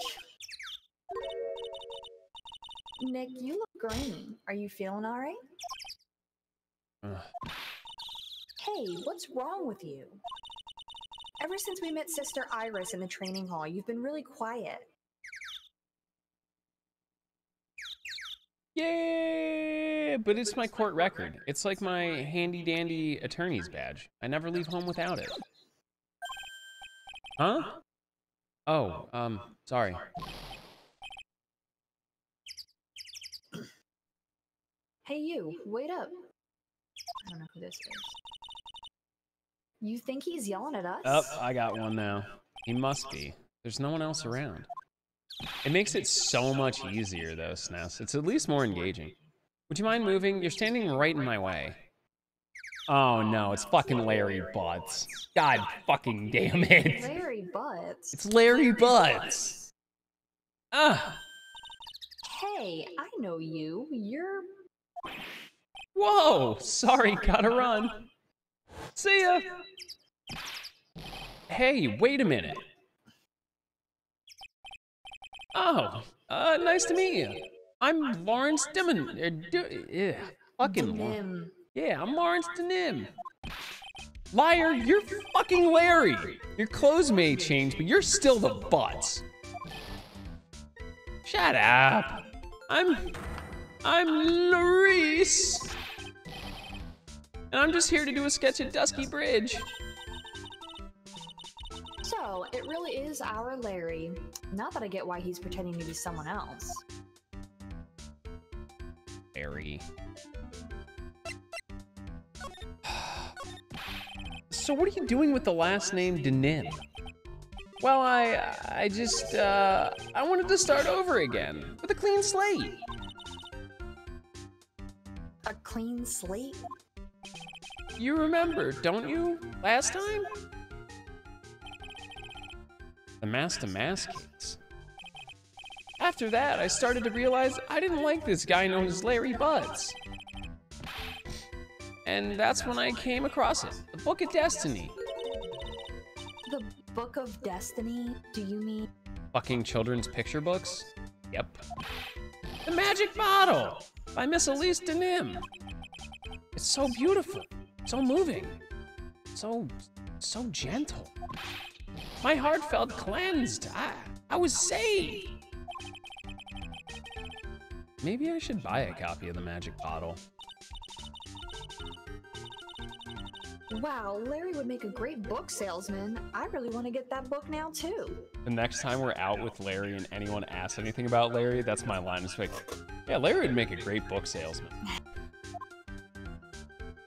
Nick, you look green. Are you feeling all right? Hey, what's wrong with you? Ever since we met Sister Iris in the training hall, you've been really quiet. Yeah, but it's my court record. It's like my handy-dandy attorney's badge. I never leave home without it. Huh? Oh, sorry. Hey you, wait up. I don't know who this is. You think he's yelling at us? Oh, I got one now. He must be. There's no one else around. It makes it so much easier, though, SNES. It's at least more engaging. Would you mind moving? You're standing right in my way. Oh, no, it's fucking Larry Butts. God fucking damn it. Larry Butts? It's Larry Butts. Ah. Hey, I know you. You're... Whoa, sorry, gotta run. See ya. Hey, wait a minute. Oh, nice to meet you. I'm Lawrence Dimon. Fucking yeah, I'm Lawrence Denim. Liar, you're fucking Larry. Your clothes may change, but you're still the Butts. Shut up. I'm Larice. And I'm just here to do a sketch at Dusky Bridge. So, it really is our Larry. Not that I get why he's pretending to be someone else. Larry. So what are you doing with the last name Denim? Well, I just, I wanted to start over again with a clean slate. A clean slate? You remember, don't you? Last time? The Master Mass kids. After that, I started to realize I didn't like this guy known as Larry Butts. And that's when I came across it, the Book of Destiny. The Book of Destiny? Do you mean? Fucking children's picture books? Yep. The Magic Bottle by Miss Elise Denim. It's so beautiful, so moving, so gentle. My heart felt cleansed. I was saved. Maybe I should buy a copy of the Magic Bottle. Wow, Larry would make a great book salesman. I really want to get that book now, too. The next time we're out with Larry and anyone asks anything about Larry, that's my line. It's like, yeah, Larry would make a great book salesman.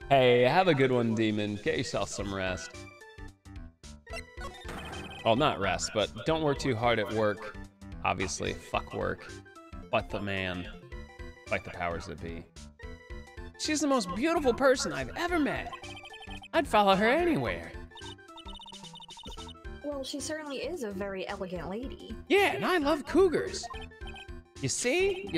Hey, have a good one, Demon. Get yourself some rest. Well, not rest, but don't work too hard at work. Obviously, fuck work. But the man. Like the powers that be. She's the most beautiful person I've ever met. I'd follow her anywhere. Well, she certainly is a very elegant lady. Yeah, and I love cougars. You see?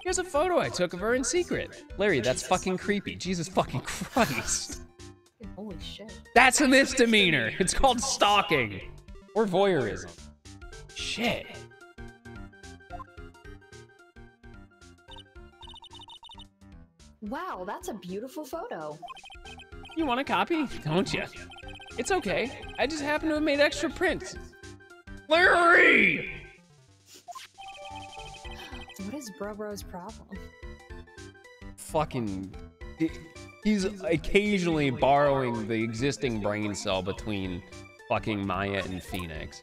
Here's a photo I took of her in secret. Larry, that's fucking creepy. Jesus fucking Christ. Holy shit. That's a misdemeanor. It's called stalking. Or voyeurism. Shit. Wow, that's a beautiful photo. You want a copy? Don't you? It's okay. I just happen to have made extra prints. Larry! What is Bro-Bro's problem? Fucking... He's occasionally borrowing the existing brain cell between fucking Maya and Phoenix.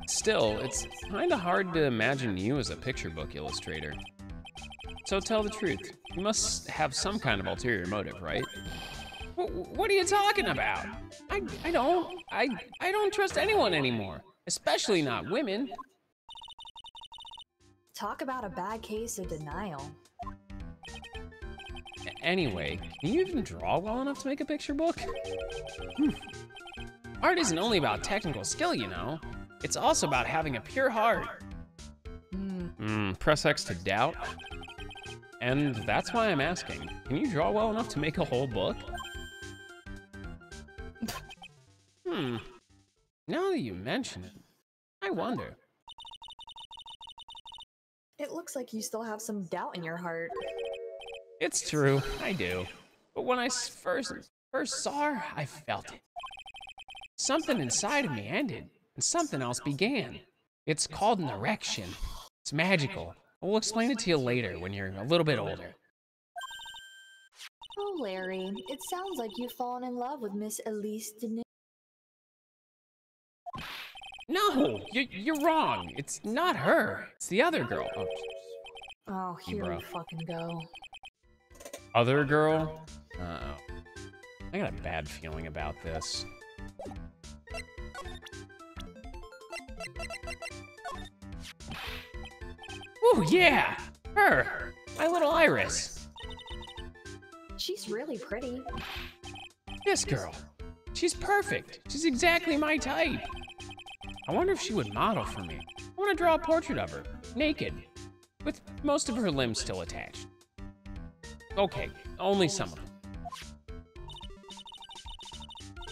Still, it's kinda hard to imagine you as a picture book illustrator. So tell the truth, you must have some kind of ulterior motive, right? What are you talking about? I don't trust anyone anymore, especially not women. Talk about a bad case of denial. Anyway, can you even draw well enough to make a picture book? Art isn't only about technical skill, you know. It's also about having a pure heart. Press X to doubt. And that's why I'm asking. Can you draw well enough to make a whole book? Now that you mention it, I wonder. It looks like you still have some doubt in your heart. It's true, I do. But when I first saw her, I felt it. Something inside of me ended, and something else began. It's called an erection. It's magical. We'll explain it to you later when you're a little bit older. Oh, Larry, it sounds like you've fallen in love with Miss Elise Denis. No, you're wrong. It's not her. It's the other girl. Oh, here we fucking go. Other girl? Uh-oh. I got a bad feeling about this. Oh yeah! Her! My little Iris! She's really pretty. This girl! She's perfect! She's exactly my type! I wonder if she would model for me. I want to draw a portrait of her, naked, with most of her limbs still attached. Okay, only some of them.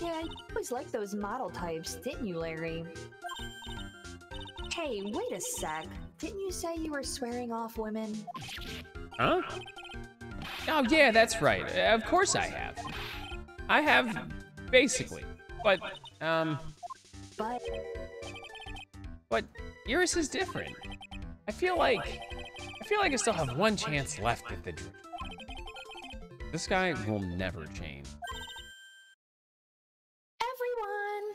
Yeah, you always liked those model types, didn't you, Larry? Hey, wait a sec. Didn't you say you were swearing off women? Huh? Oh yeah, that's right. Of course I have. I have, basically. But Iris is different. I feel like I still have one chance left at the dream. This guy will never change. Everyone!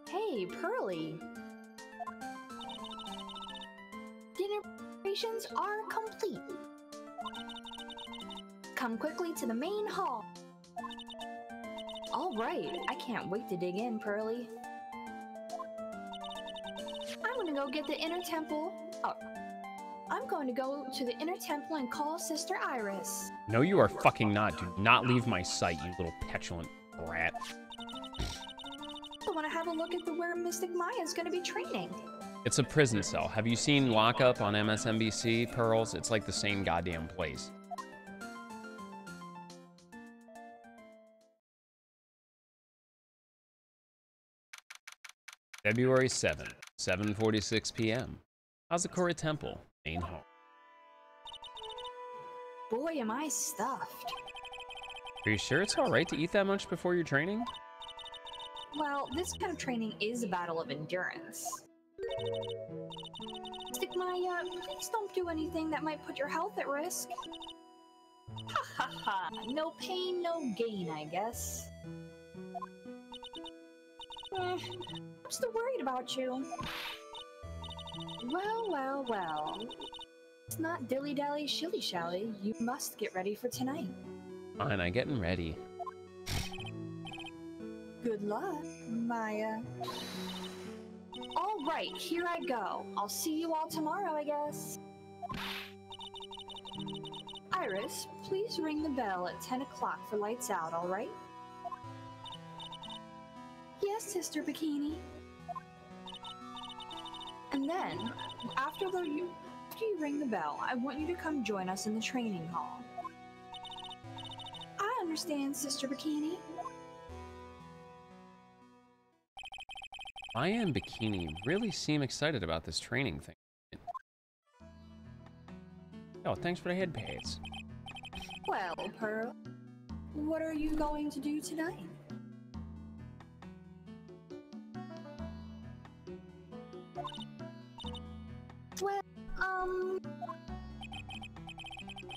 Hey, Pearly. Dinner preparations are complete. Come quickly to the main hall. All right, I can't wait to dig in, Pearly. I'm gonna go get the inner temple. Oh, I'm going to go to the inner temple and call Sister Iris. No, you are fucking not. Do not leave my sight, you little petulant brat. I want to have a look at where Mystic Maya is going to be training. It's a prison cell. Have you seen Lockup on MSNBC, Pearls? It's like the same goddamn place. February 7th, 7:46 p.m. Hazakura Temple, main hall. Boy, am I stuffed. Are you sure it's alright to eat that much before your training? Well, this kind of training is a battle of endurance. Mystic Maya, please don't do anything that might put your health at risk. Ha ha ha, no pain, no gain, I guess. I'm still worried about you. Well, well, well. It's not dilly-dally, shilly-shally. You must get ready for tonight. Fine, I'm getting ready. Good luck, Maya. All right, here I go. I'll see you all tomorrow, I guess. Iris, please ring the bell at 10 o'clock for lights out, all right? Yes, Sister Bikini. And then, after you ring the bell, I want you to come join us in the training hall. I understand, Sister Bikini. Maya and Bikini really seem excited about this training thing. Oh, thanks for the head pads. Well, Pearl, what are you going to do tonight? Well,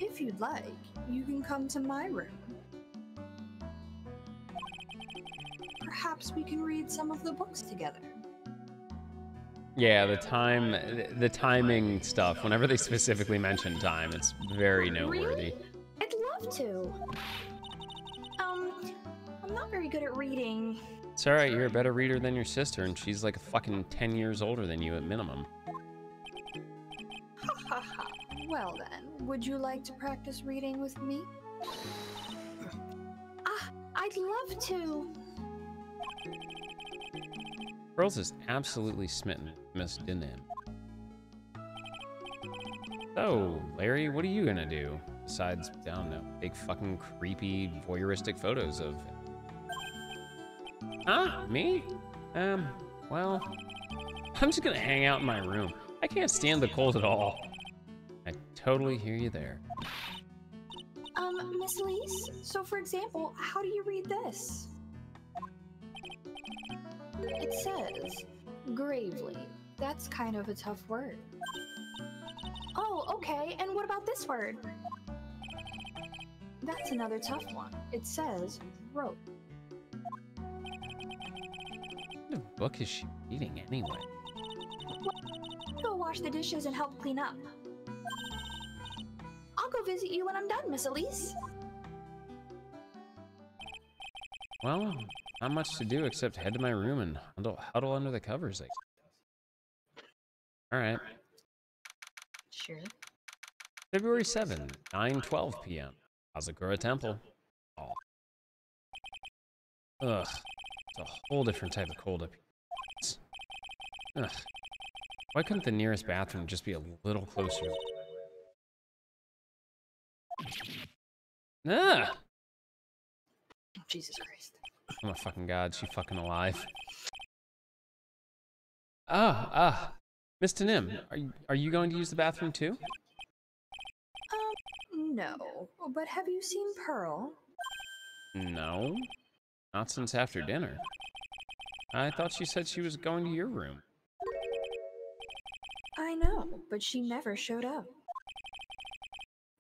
if you'd like, you can come to my room. Perhaps we can read some of the books together. Yeah, the timing stuff, whenever they specifically mention time, it's very noteworthy. Really? I'd love to. I'm not very good at reading. It's alright, you're a better reader than your sister, and she's like a fucking 10 years older than you at minimum. Ha ha ha. Well then, would you like to practice reading with me? I'd love to. Pearls is absolutely smitten with Miss Dinim. So, Larry, what are you gonna do? Besides, I don't know, big fucking creepy voyeuristic photos of... Huh? Me? Well, I'm just gonna hang out in my room. I can't stand the cold at all. I totally hear you there. Miss Elise, so for example, how do you read this? It says, gravely. That's kind of a tough word. Oh, okay, and what about this word? That's another tough one. It says, rope. What kind of book is she reading anyway? Go wash the dishes and help clean up. I'll go visit you when I'm done, Miss Elise. Well, not much to do except head to my room and huddle under the covers. All right. Sure. February 7, 9:12 p.m. Hazakura Temple. Oh. Ugh. It's a whole different type of cold up here. Ugh. Why couldn't the nearest bathroom just be a little closer? Ah! Jesus Christ. Oh my fucking god, she fucking alive. Miss Tanim, are you going to use the bathroom too? No. But have you seen Pearl? No. Not since after dinner. I thought she said she was going to your room. I know, but she never showed up.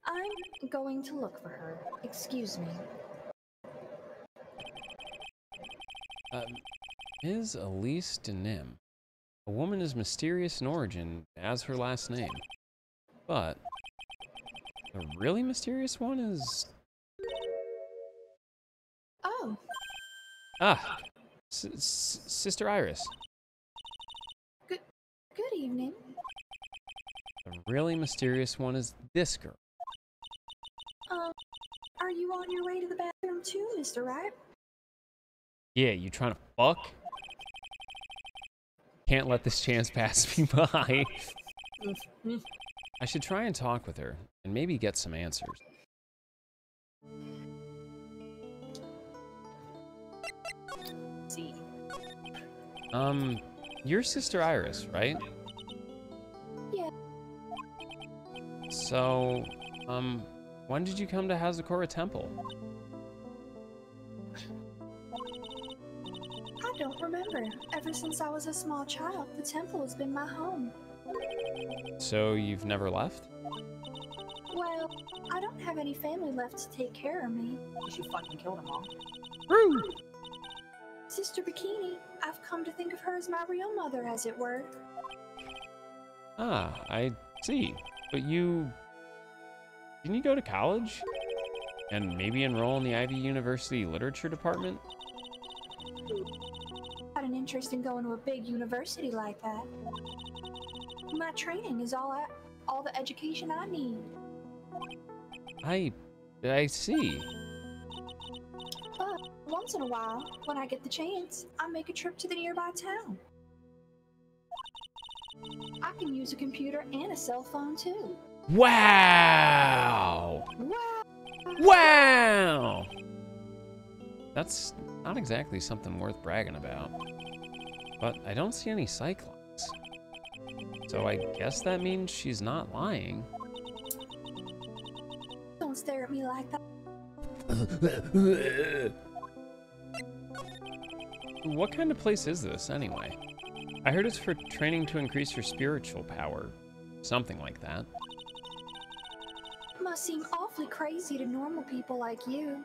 I'm going to look for her. Excuse me. Ms. Elise Denim. A woman as mysterious in origin as her last name. But the really mysterious one is... Oh. Sister Iris. Good evening. The really mysterious one is this girl. Are you on your way to the bathroom too, Mr. Wright? Yeah, you trying to fuck? Can't let this chance pass me by. I should try and talk with her, and maybe get some answers. See. Your sister Iris, right? Yeah. So, when did you come to Hazakura Temple? I don't remember. Ever since I was a small child, the temple has been my home. So you've never left? Well, I don't have any family left to take care of me. You fucking killed them all. Woo! Sister Bikini, I've come to think of her as my real mother, as it were. Ah, I see. But didn't you go to college? And maybe enroll in the Ivy University Literature Department? Had an interest in going to a big university like that. My training is all the education I need. I see. But once in a while, when I get the chance, I make a trip to the nearby town. I can use a computer and a cell phone too. Wow! Wow! That's not exactly something worth bragging about. but I don't see any Cyclops. So I guess that means she's not lying. Don't stare at me like that. What kind of place is this, anyway? I heard it's for training to increase your spiritual power. Something like that. Must seem awfully crazy to normal people like you.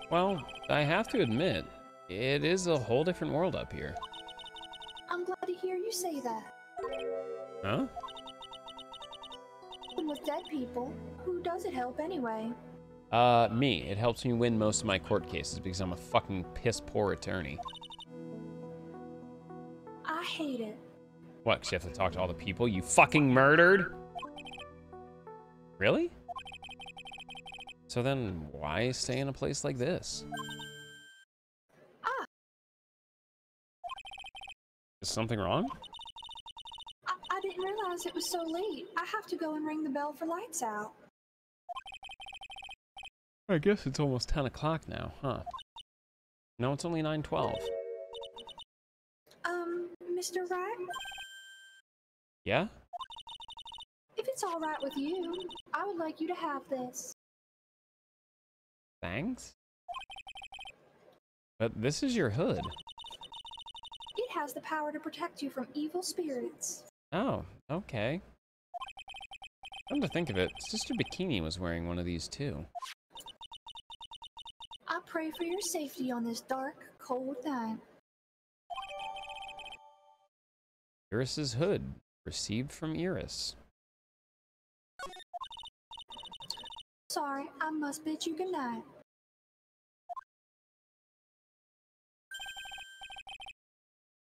Well, I have to admit, it is a whole different world up here. I'm glad to hear you say that. Huh? And with dead people, who does it help anyway? Me. It helps me win most of my court cases because I'm a fucking piss-poor attorney. I hate it. What, 'cause you have to talk to all the people you fucking murdered? Really? So then, why stay in a place like this? Ah! Is something wrong? I didn't realize it was so late. I have to go and ring the bell for lights out. I guess it's almost 10 o'clock now, huh? No, it's only 9:12. Mr. Wright? Yeah? If it's all right with you, I would like you to have this. Thanks? But this is your hood. It has the power to protect you from evil spirits. Oh, okay. Come to think of it, Sister Bikini was wearing one of these too. I pray for your safety on this dark, cold night. Iris's hood, received from Iris. Sorry, I must bid you good night.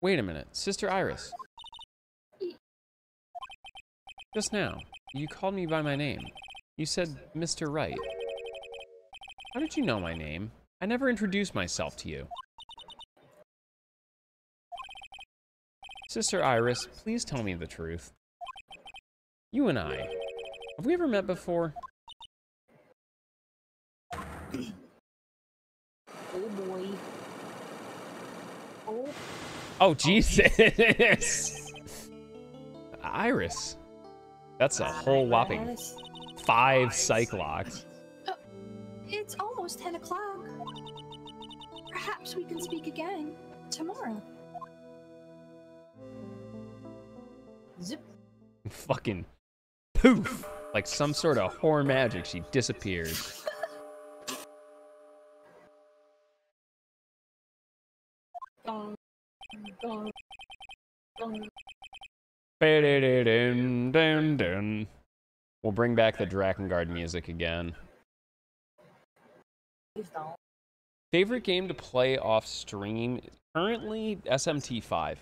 Wait a minute, Sister Iris. Just now, you called me by my name. You said Mr. Wright. How did you know my name? I never introduced myself to you. Sister Iris, please tell me the truth. You and I, have we ever met before? Oh boy. Oh. Oh, Jesus! Iris. That's a whole whopping 5 Cyclops. It's almost 10 o'clock. Perhaps we can speak again tomorrow. Zip. Fucking poof! Like some sort of horror magic, she disappeared. We'll bring back the Drakengard music again. Favorite game to play off stream? Currently, SMT5.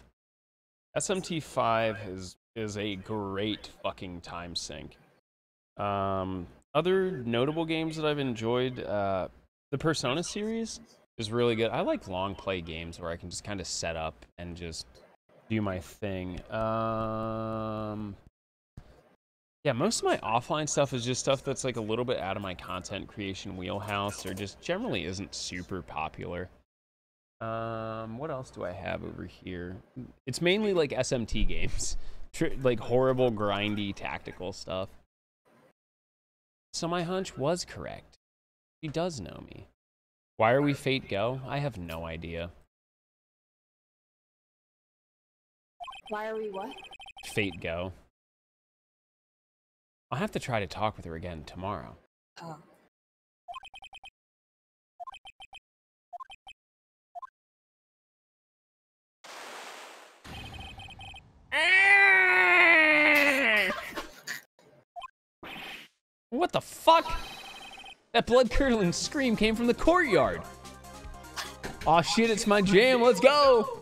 SMT5 is a great fucking time sink. Other notable games that I've enjoyed, the Persona series is really good. I like long play games where I can just kind of set up and just do my thing. Yeah, most of my offline stuff is just stuff that's like a little bit out of my content creation wheelhouse or just generally isn't super popular. What else do I have over here? It's mainly like SMT games, like horrible, grindy, tactical stuff. So my hunch was correct. She does know me. Why are we Fate Go? I have no idea. Why are we what? Fate Go. I'll have to try to talk with her again tomorrow. Oh. What the fuck? That blood-curdling scream came from the courtyard. Aw shit, it's my jam, let's go!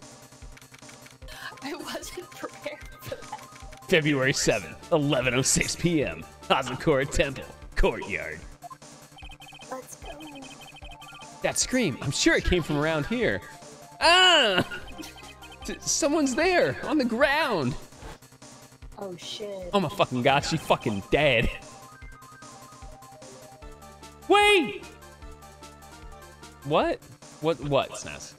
I wasn't prepared for that. February 7th, 11:06 p.m. Hazakura Temple, courtyard. Let's go. That scream, I'm sure it came from around here. Ah! Someone's there, on the ground. Oh shit. Oh my fucking god, she fucking dead. Wait! What? What, SNES?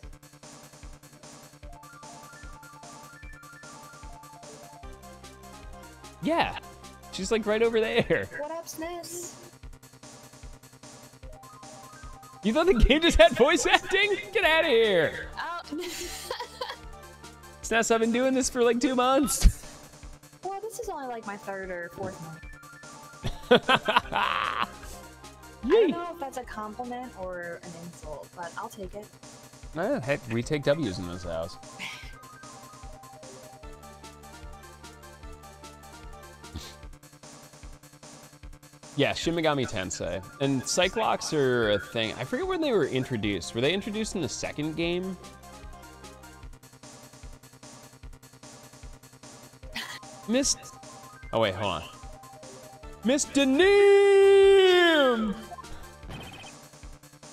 Yeah, she's like right over there. What up, Sniss? You thought the game just had voice acting? Get out of here. Oh. Sness, I've been doing this for like 2 months. Well, this is only like my 3rd or 4th month. I don't know if that's a compliment or an insult, but I'll take it. Heck, we take W's in this house. Yeah, Shin Megami Tensei. And Cyclocks are a thing. I forget when they were introduced. Were they introduced in the 2nd game? Miss... Oh, wait, hold on. Miss Denim!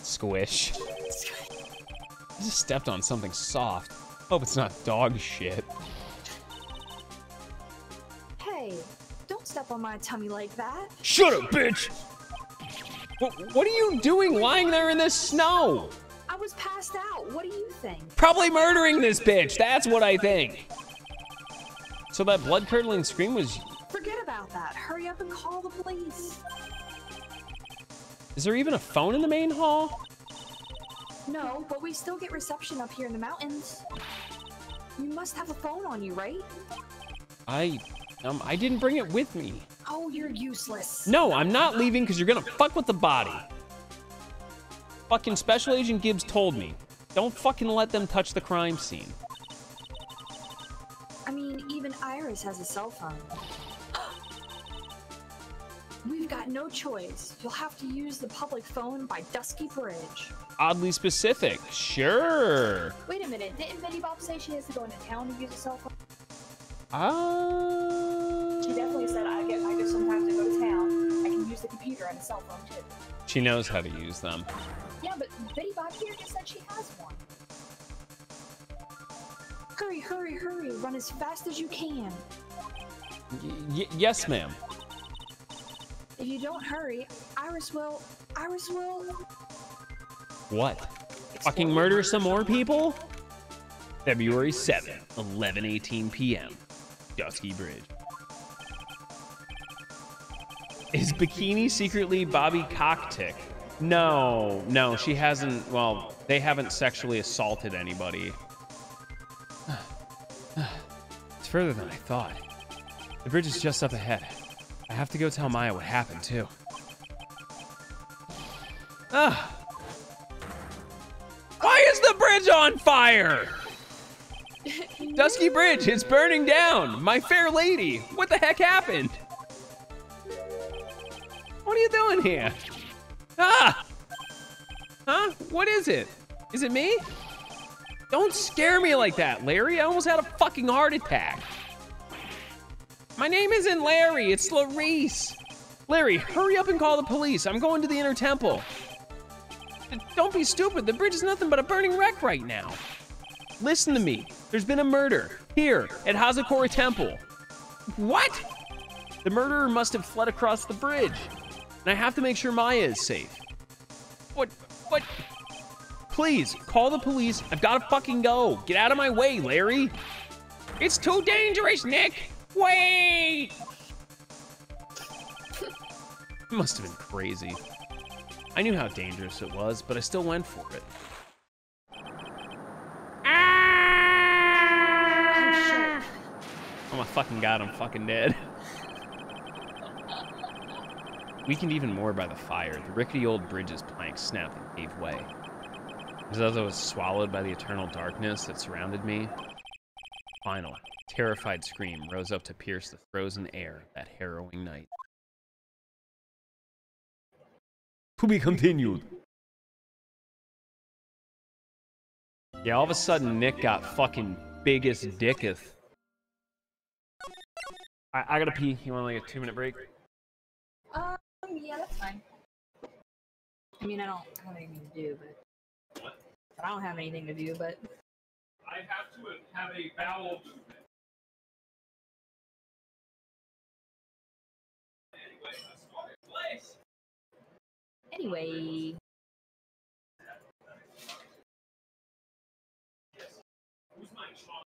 Squish. I just stepped on something soft. Hope it's not dog shit. Hey, don't step on my tummy like that. Shut up, bitch! What are you doing lying there in this snow? I was passed out. What do you think? Probably murdering this bitch. That's what I think. So that blood-curdling scream was... Forget about that. Hurry up and call the police. Is there even a phone in the main hall? No, but we still get reception up here in the mountains. You must have a phone on you, right? I didn't bring it with me. Oh, you're useless. No, I'm not leaving because you're gonna fuck with the body. Fucking Special Agent Gibbs told me. Don't fucking let them touch the crime scene. I mean, even Iris has a cell phone. We've got no choice. You'll have to use the public phone by Dusky Bridge. Oddly specific. Sure. Wait a minute. Didn't Betty Bob say she has to go into town to use a cell phone? She definitely said, I get sometimes to go to town. I can use the computer and a cell phone too. She knows how to use them. Yeah, but Betty Bob here just said she has one. Hurry, hurry, hurry. Run as fast as you can. Yes, ma'am. If you don't hurry, Iris will... What? Fucking murder some more people? February 7th, 11:18 p.m. Dusky Bridge. Is Bikini secretly Bobby Cocktick? No, she hasn't, well, they haven't sexually assaulted anybody. It's further than I thought. The bridge is just up ahead. I have to go tell Maya what happened, too. Why is the bridge on fire? Dusky Bridge, it's burning down. My fair lady, what the heck happened? What are you doing here? Huh? What is it? Is it me? Don't scare me like that, Larry. I almost had a fucking heart attack. My name isn't Larry, it's Clarice. Larry, hurry up and call the police. I'm going to the Inner Temple. Don't be stupid. The bridge is nothing but a burning wreck right now. Listen to me. There's been a murder here at Hazakura Temple. What? The murderer must have fled across the bridge. And I have to make sure Maya is safe. What? Please, call the police. I've got to fucking go. Get out of my way, Larry. It's too dangerous, Nick. Wait! It must have been crazy. I knew how dangerous it was, but I still went for it. Oh, shit. Oh my fucking god, I'm fucking dead. Weakened even more by the fire, the rickety old bridge's planks snapped and gave way. As though I was swallowed by the eternal darkness that surrounded me. Final, terrified scream rose up to pierce the frozen air that harrowing night. To be continued. Yeah, all of a sudden Nick got fucking biggest dicketh. I gotta pee. You want like a 2-minute break? Yeah, that's fine. I mean, I don't have anything to do, but... I don't have anything to do, but... I have to have a bowel movement. Anyway, let's go to place. Anyway... Who's my child?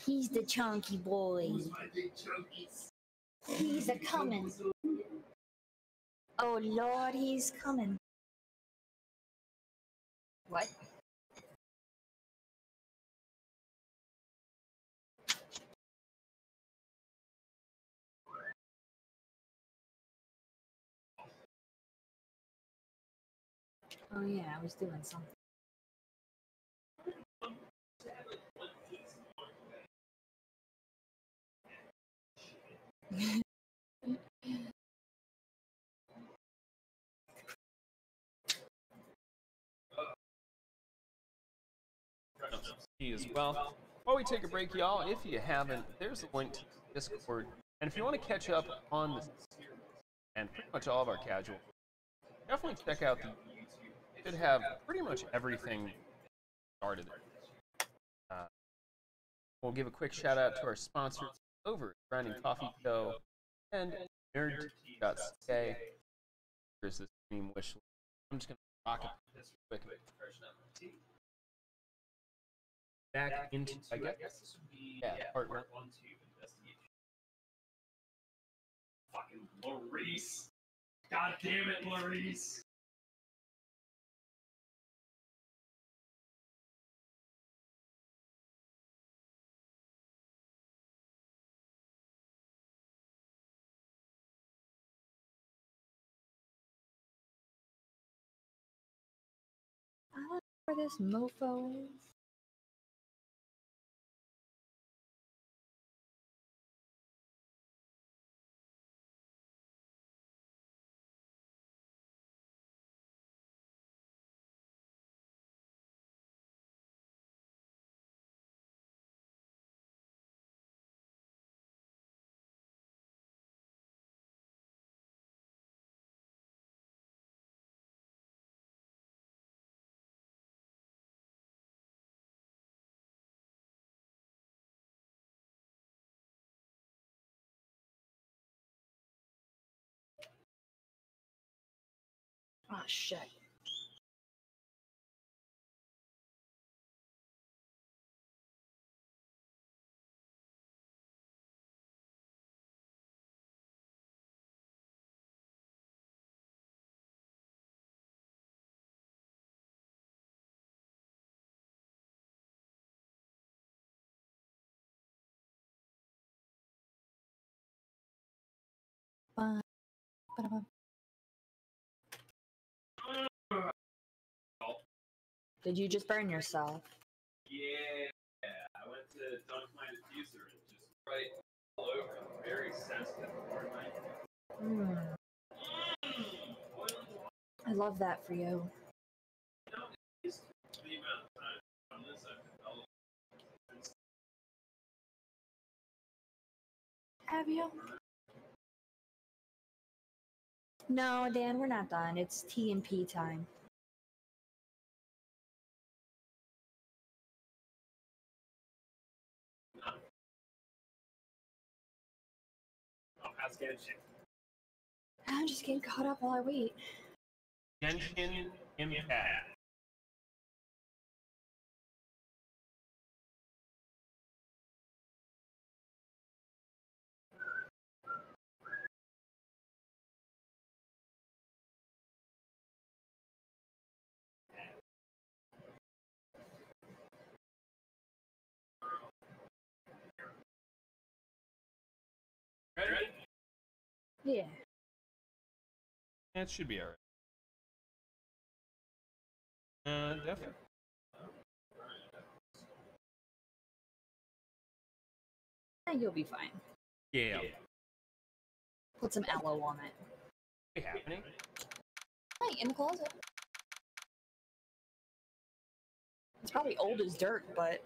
He's the chunky boy. He's a coming. Oh Lord, he's coming. What? Oh yeah, I was doing something. As well. While we take a break, y'all, if you haven't, there's a link to Discord. And if you want to catch up on this and pretty much all of our casual, definitely check out the YouTube. It should have pretty much everything started. We'll give a quick shout out to our sponsors over at Grinding Coffee Co. and nerd.ca. Here's the stream wish list. I'm just going to rock it this quick. Back into, I guess this would be part 1 to investigation. Fucking Maurice. God damn it, Maurice. I don't know where this mofo is. Oh shit. Bye. Ba-da-ba. Did you just burn yourself? Yeah, I went to dunk my diffuser and just right all over. I'm very sensitive for my. I love that for you. The amount of time on this I've developed. Have you? No, Dan, we're not done. It's T and P time. Oh, how's Genshin? I'm just getting caught up while I wait. Genshin Impact. Ready? Yeah. That should be alright. Definitely. You'll be fine. Yeah. Put some aloe on it. What's happening? Hey, in the closet. It's probably old as dirt, but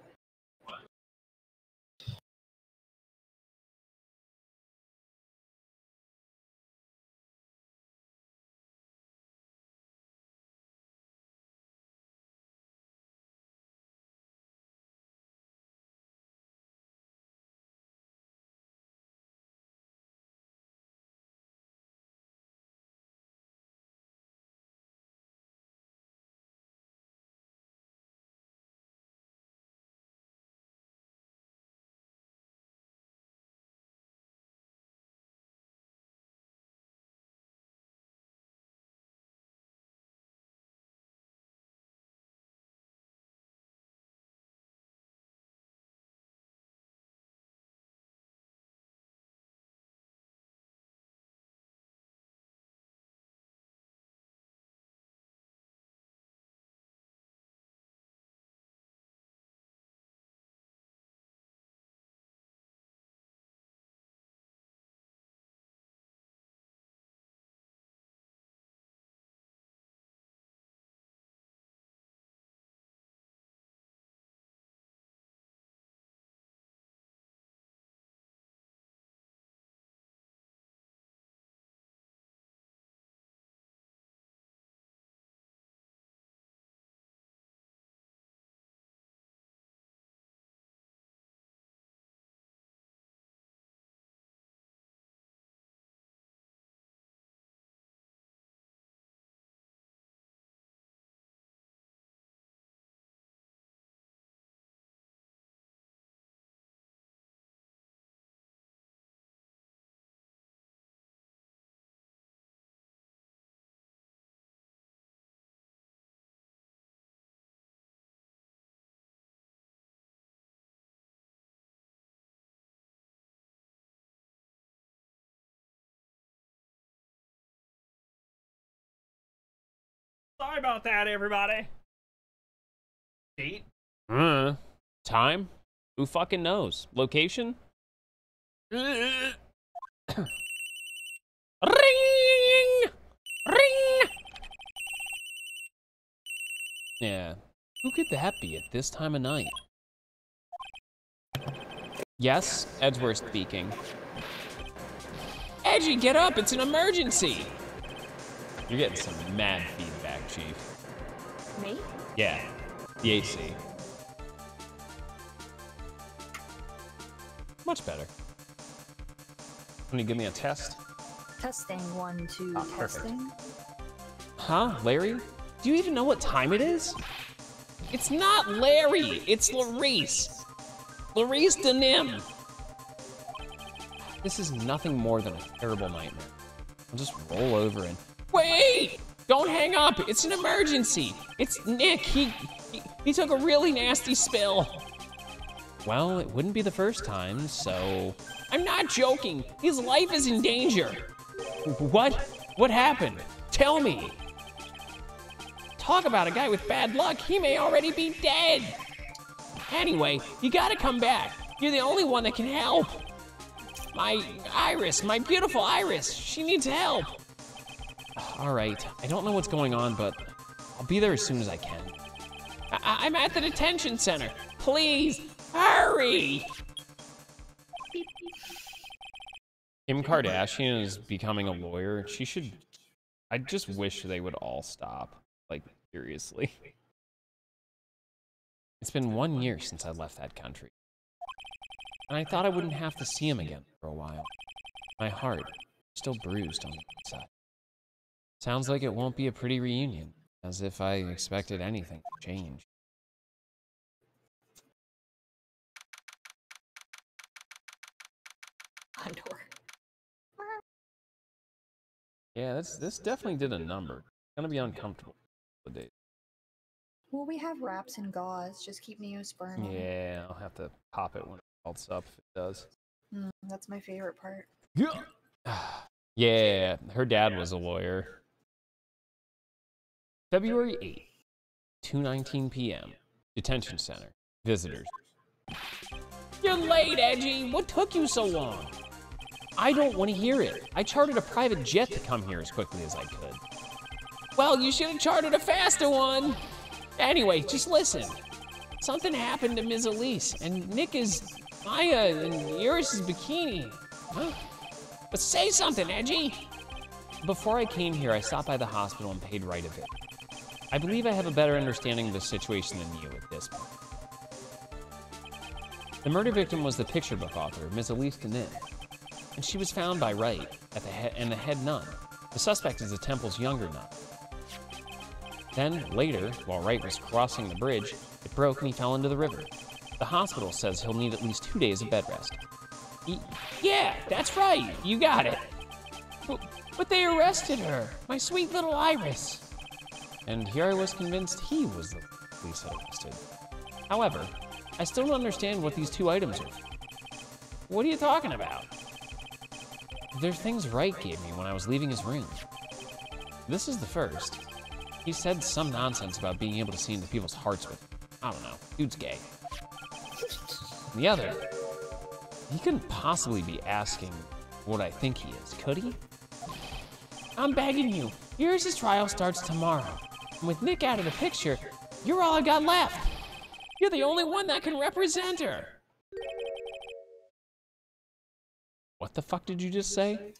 Sorry about that, everybody. Date? Time? Who fucking knows? Location? Ring! Ring! Yeah. Who could that be at this time of night? Yes, Edgeworth speaking. Edgy, get up, it's an emergency! You're getting some mad feedback, Chief. Me? Yeah, the AC. Much better. Can you give me a test? Testing, 1, 2, Ah, perfect. testing. Huh, Larry? Do you even know what time it is? It's not Larry, it's Larice. Larice Denim. This is nothing more than a terrible nightmare. I'll just roll over and... Wait! Don't hang up, it's an emergency. It's Nick, he took a really nasty spill. Well, it wouldn't be the first time, so... I'm not joking, his life is in danger. What? What happened? Tell me. Talk about a guy with bad luck, he may already be dead. Anyway, you gotta come back. You're the only one that can help. My Iris, my beautiful Iris, she needs help. All right, I don't know what's going on, but I'll be there as soon as I can. I'm at the detention center. Please, hurry. Kim Kardashian is becoming a lawyer. She should, I just wish they would all stop. Like, seriously. It's been 1 year since I left that country. And I thought I wouldn't have to see him again for a while. My heart, still bruised on the inside. Sounds like it won't be a pretty reunion, as if I expected anything to change. Condor. Yeah, this definitely did a number. It's gonna be uncomfortable for the days. Well, we have wraps and gauze. Just keep Neosporin. Yeah, I'll have to pop it when it melts up if it does. That's my favorite part. Yeah, her dad was a lawyer. February 8th, 2:19 p.m. Detention center. Visitors. You're late, Edgy. What took you so long? I don't want to hear it. I chartered a private jet to come here as quickly as I could. Well, you should have chartered a faster one. Anyway, just listen. Something happened to Ms. Elise, and Nick is Maya, and Iris' bikini. Huh? But say something, Edgy. Before I came here, I stopped by the hospital and paid Wright a bit. I believe I have a better understanding of the situation than you at this point. The murder victim was the picture book author, Ms. Elise Denim, and she was found by Wright at the head nun. The suspect is the temple's younger nun. Then, later, while Wright was crossing the bridge, it broke and he fell into the river. The hospital says he'll need at least 2 days of bed rest. Yeah, that's right, you got it. But they arrested her, my sweet little Iris. And here I was convinced he was the police had arrested. However, I still don't understand what these 2 items are. What are you talking about? They're things Wright gave me when I was leaving his room. This is the first. He said some nonsense about being able to see into people's hearts with, I don't know, dude's gay. And the other, he couldn't possibly be asking what I think he is, could he? I'm begging you, Iris' trial starts tomorrow. And with Nick out of the picture, you're all I got left. You're the only one that can represent her. What the fuck did you just say?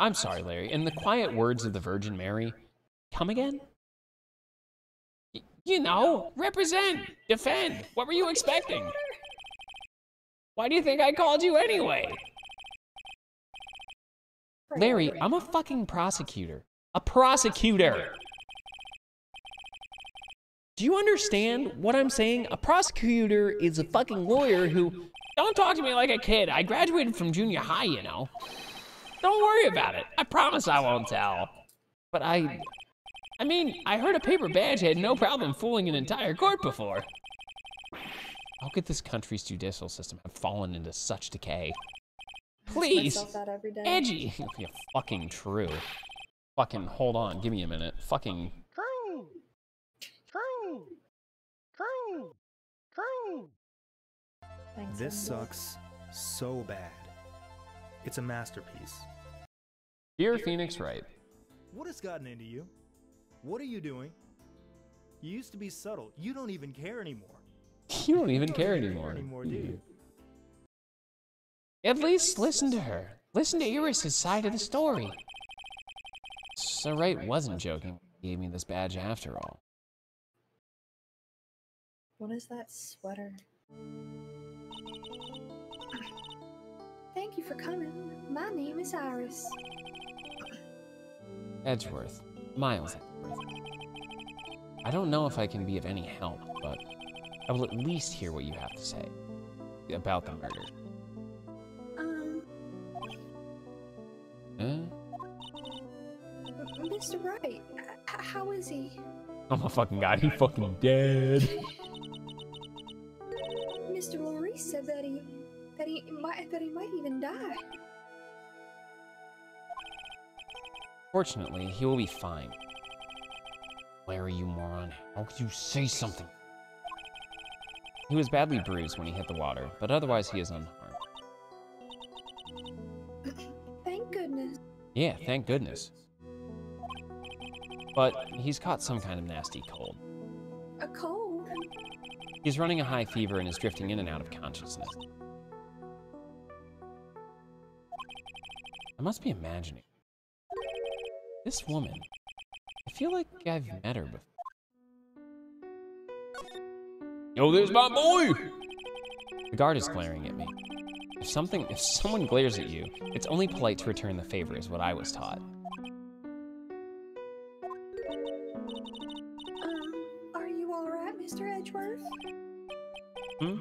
I'm sorry, Larry. In the quiet words of the Virgin Mary, come again? You know, represent, defend. What were you expecting? Why do you think I called you anyway? Larry, I'm a fucking prosecutor. A prosecutor! Do you understand what I'm saying? A prosecutor is a fucking lawyer who... Don't talk to me like a kid. I graduated from junior high, you know. Don't worry about it. I promise I won't tell. But I mean, I heard a paper badge had no problem fooling an entire court before. How could this country's judicial system have fallen into such decay? Please, Edgy. Yeah, fucking true. fucking, hold on, give me a minute. Fucking. True. True. True. True. Thanks, This MJ. sucks so bad. It's a masterpiece. Dear Phoenix Wright. What has gotten into you? What are you doing? You used to be subtle. You don't even care anymore. You don't even care anymore. Do you? At least listen to her. Listen to Iris' side of the story. So Wright wasn't joking. He gave me this badge after all. What is that sweater? Thank you for coming. My name is Iris. Edgeworth. Miles Edgeworth. I don't know if I can be of any help, but I will at least hear what you have to say about the murder. Mr. Wright, how is he? Oh my fucking god, he fucking dead. Mr. Laurie said that he might even die. Fortunately, he will be fine. Where are you, moron? How could you say something? He was badly bruised when he hit the water, but otherwise he is unharmed. Thank goodness. Yeah, thank goodness. But he's caught some kind of nasty cold. A cold? He's running a high fever and is drifting in and out of consciousness. I must be imagining. This woman, I feel like I've met her before. Yo, there's my boy! The guard is glaring at me. If someone glares at you, it's only polite to return the favor, is what I was taught. Are you alright, Mr. Edgeworth? Hmm?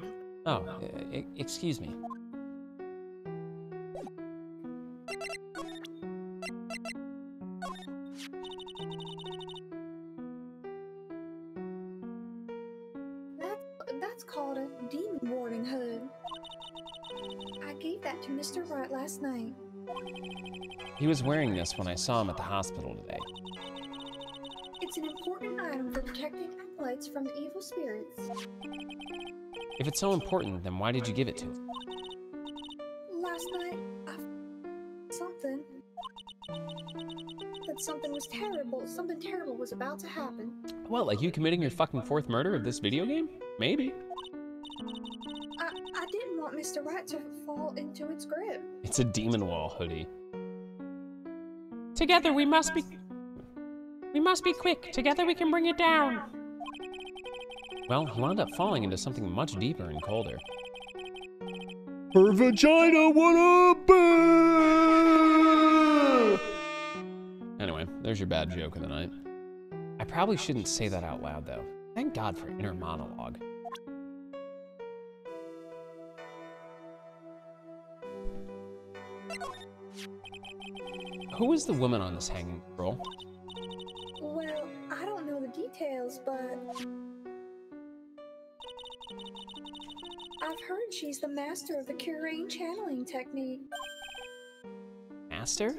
Oh, excuse me. That's called a demon warding hood. I gave that to Mr. Wright last night. He was wearing this when I saw him at the hospital today. It's an important item for protecting acolytes from evil spirits. If it's so important, then why did you give it to him? Last night, something. That something terrible was about to happen. What, like you committing your fucking fourth murder of this video game? Maybe. I didn't want Mr. Wright to fall into its grip. It's a demon wall hoodie. Together we must be quick. Together we can bring it down. Well, he wound up falling into something much deeper and colder. Her vagina, what up? Anyway, there's your bad joke of the night. I probably shouldn't say that out loud, though. Thank God for inner monologue. Who is the woman on this hanging scroll? Well, I don't know the details, but I've heard she's the master of the Curane channeling technique. Master?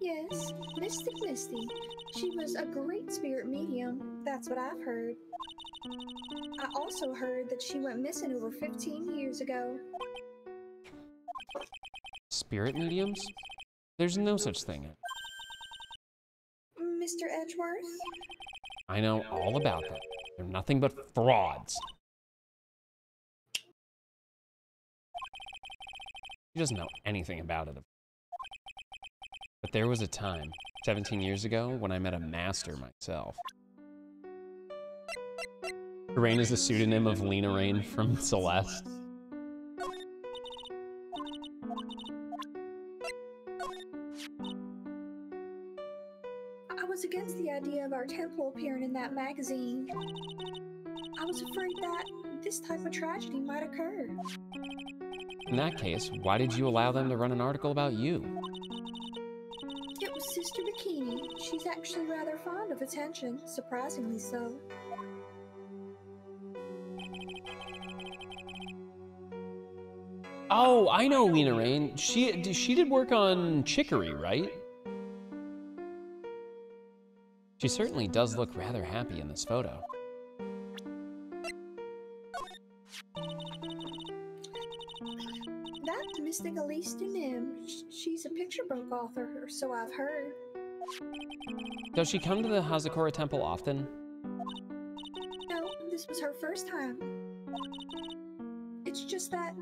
Yes, Mystic Misty. She was a great spirit medium, that's what I've heard. I also heard that she went missing over 15 years ago. Spirit mediums? There's no such thing. Mr. Edgeworth? I know all about them. They're nothing but frauds. He doesn't know anything about it. But there was a time, 17 years ago, when I met a master myself. Rain is the pseudonym of Lena Rain from Celeste. I was against the idea of our temple appearing in that magazine. I was afraid that this type of tragedy might occur. In that case, why did you allow them to run an article about you? It was Sister Bikini. She's actually rather fond of attention, surprisingly so. Oh, I know Lena Rain. She did work on Chicory, right? She certainly does look rather happy in this photo. That's Mystic Elise Nim. She's a picture book author, or so I've heard. Does she come to the Hazakura Temple often? No, this was her first time. It's just that...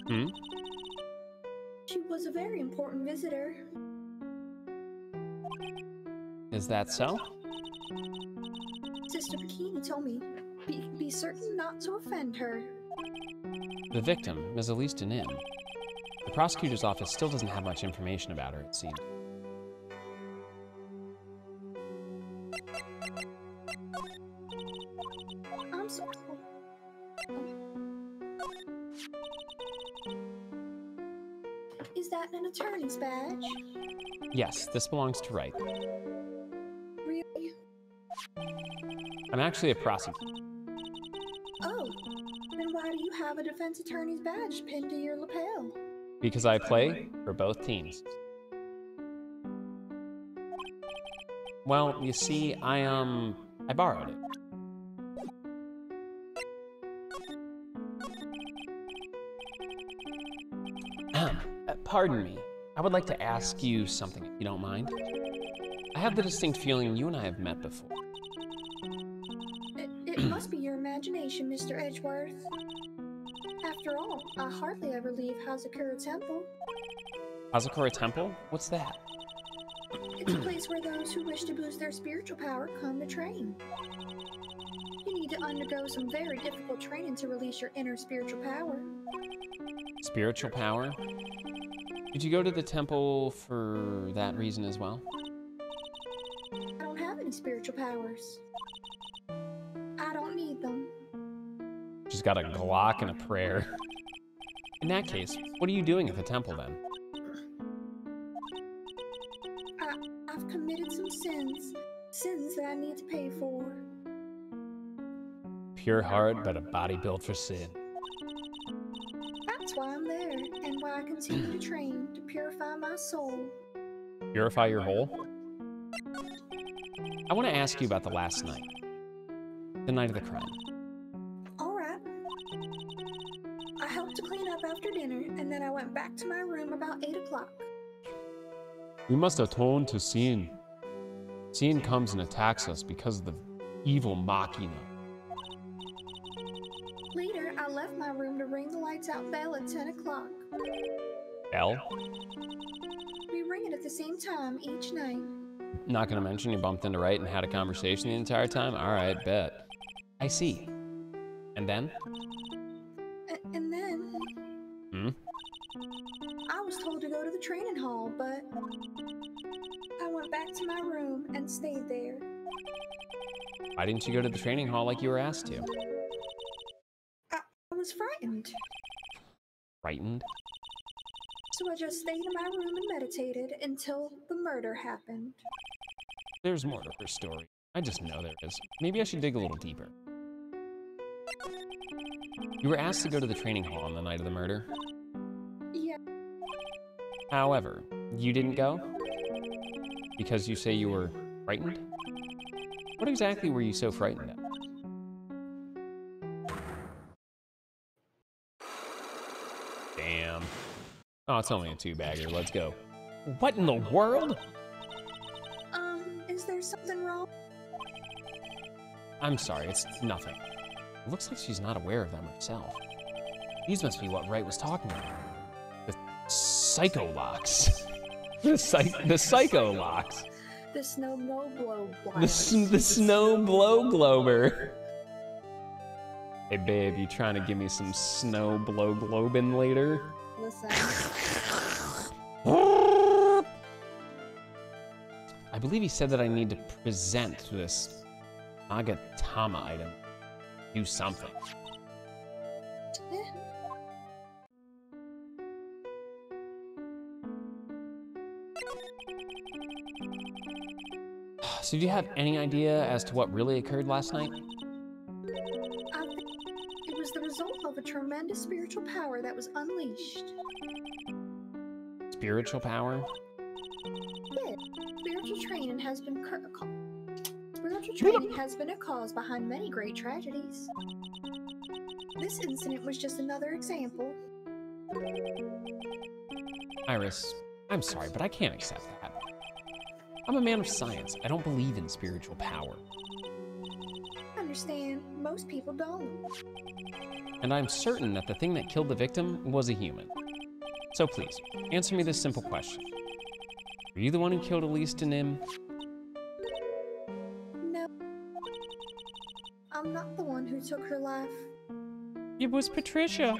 Hmm? She was a very important visitor. Is that so? Sister Bikini told me, be certain not to offend her. The victim, Ms. Elise Denim. The prosecutor's office still doesn't have much information about her, it seems. I'm so... Is that an attorney's badge? Yes, this belongs to Wright. Really? I'm actually a prosecutor. Oh, then why do you have a defense attorney's badge pinned to your lapel? Because I play for both teams. Well, you see, I borrowed it. Pardon me. I would like to ask you something, if you don't mind. I have the distinct feeling you and I have met before. It must be your imagination, Mr. Edgeworth. After all, I hardly ever leave Hazakura Temple. Hazakura Temple? What's that? It's a place where those who wish to boost their spiritual power come to train. You need to undergo some very difficult training to release your inner spiritual power. Spiritual power? Did you go to the temple for that reason as well? I don't have any spiritual powers. I don't need them. She's got a Glock and a prayer. In that case, what are you doing at the temple then? I've committed some sins that I need to pay for. Pure heart, but a body built for sin. That's why I'm there, and why I continue to train to purify my soul. Purify your whole? I want to ask you about the last night. The night of the crime. Alright. I helped to clean up after dinner, and then I went back to my room about 8 o'clock. We must atone to Sin. Sin comes and attacks us because of the evil Machina. Later, I left my room to ring the lights out bell at 10 o'clock. Bell? We ring it at the same time each night. Not gonna mention you bumped into Wright and had a conversation the entire time? Alright, bet. I see. And then? And then... Hmm? I was told to go to the training hall, but... I went back to my room and stayed there. Why didn't you go to the training hall like you were asked to? I was frightened. Frightened? So I just stayed in my room and meditated until the murder happened. There's more to her story. I just know there is. Maybe I should dig a little deeper. You were asked to go to the training hall on the night of the murder? Yeah. However, you didn't go? Because you say you were frightened? What exactly were you so frightened of? Damn. Oh, it's only a 2-bagger. Let's go. What in the world? Is there something wrong? I'm sorry, it's nothing. It looks like she's not aware of them herself. These must be what Wright was talking about. The psycho locks. The psycho locks. The snow blow globe. The snow blow glober. Hey babe, you trying to give me some snow blow globin later? Listen. I believe he said that I need to present this Agatama item. Do something. So do you have any idea as to what really occurred last night? I think it was the result of a tremendous spiritual power that was unleashed. spiritual power? Yeah, spiritual training has been spiritual training has been a cause behind many great tragedies. This incident was just another example. Iris, I'm sorry, but I can't accept that. I'm a man of science. I don't believe in spiritual power. I understand. Most people don't. And I'm certain that the thing that killed the victim was a human. So please, answer me this simple question. Were you the one who killed Elise and Nim? No. I'm not the one who took her life. It was Patricia.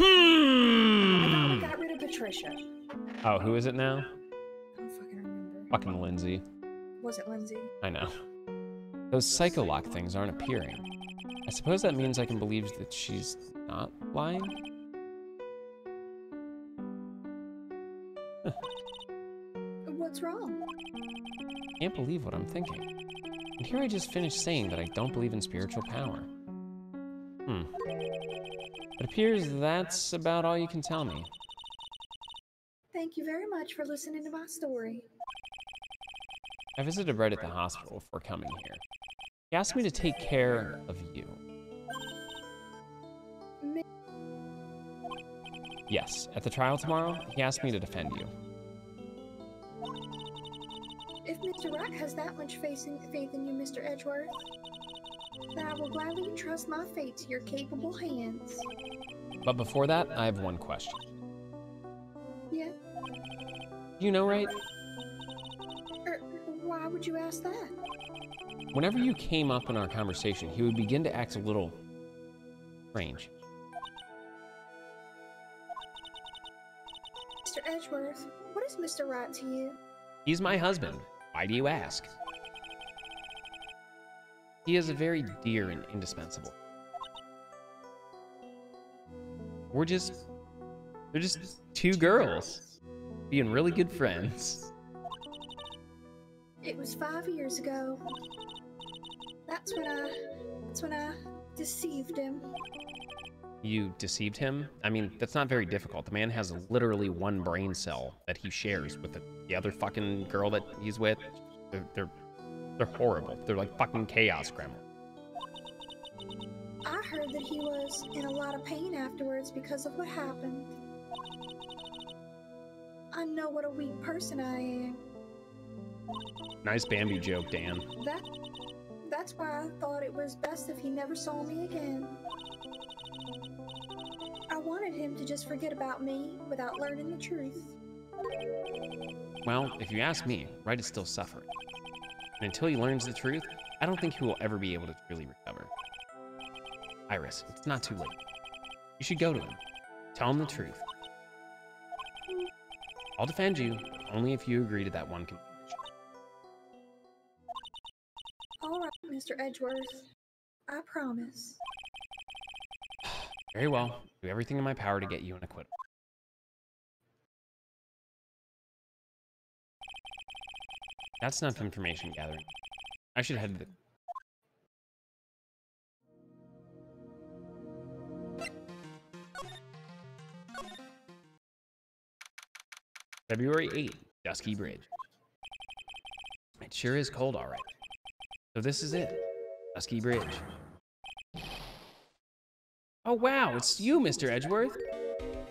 I thought we got rid of Patricia. Oh, who is it now? I don't fucking remember. Fucking Lindsay. Was it Lindsay? I know. Those psycholock things aren't appearing. I suppose that means I can believe that she's not lying? What's wrong? I can't believe what I'm thinking. And here I just finished saying that I don't believe in spiritual power. It appears that's about all you can tell me. Thank you very much for listening to my story. I visited Wright at the hospital before coming here. He asked me to take care of you. Yes, at the trial tomorrow, he asked me to defend you. If Mr. Wright has that much faith in you, Mr. Edgeworth, then I will gladly entrust my fate to your capable hands. But before that, I have one question. Yeah? You know, Wright? Why would you ask that? Whenever you came up in our conversation, he would begin to act a little strange. Mr. Edgeworth, what is Mr. Wright to you? He's my husband. Why do you ask? He is very dear and indispensable. They're just two girls being really good friends. It was 5 years ago. That's when I deceived him. You deceived him? I mean, that's not very difficult. The man has literally one brain cell that he shares with the other fucking girl that he's with. They're horrible. They're like fucking chaos gremlins. I heard that he was in a lot of pain afterwards because of what happened. I know what a weak person I am. Nice Bambi joke, Dan. That's why I thought it was best if he never saw me again. I wanted him to just forget about me without learning the truth. Well, if you ask me, Wright is still suffering. And until he learns the truth, I don't think he will ever be able to truly recover. Iris, it's not too late. You should go to him. Tell him the truth. I'll defend you, only if you agree to that one condition. All right, Mr. Edgeworth. I promise. Very well. Do everything in my power to get you an acquittal. That's enough information gathering. I should head to the... February 8th, Dusky Bridge. It sure is cold, all right. So this is it, Dusky Bridge. Oh wow, it's you, Mr. Edgeworth.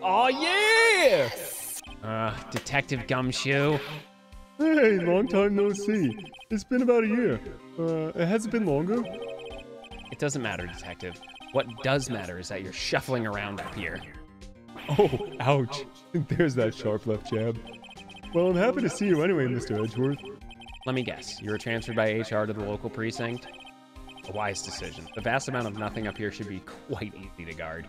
Oh yeah! Detective Gumshoe. Hey, long time no see. It's been about a year. Has it been longer? It doesn't matter, Detective. What does matter is that you're shuffling around up here. Oh, ouch. There's that sharp left jab. Well, I'm happy to see you anyway, Mr. Edgeworth. Let me guess, you were transferred by HR to the local precinct? A wise decision. The vast amount of nothing up here should be quite easy to guard.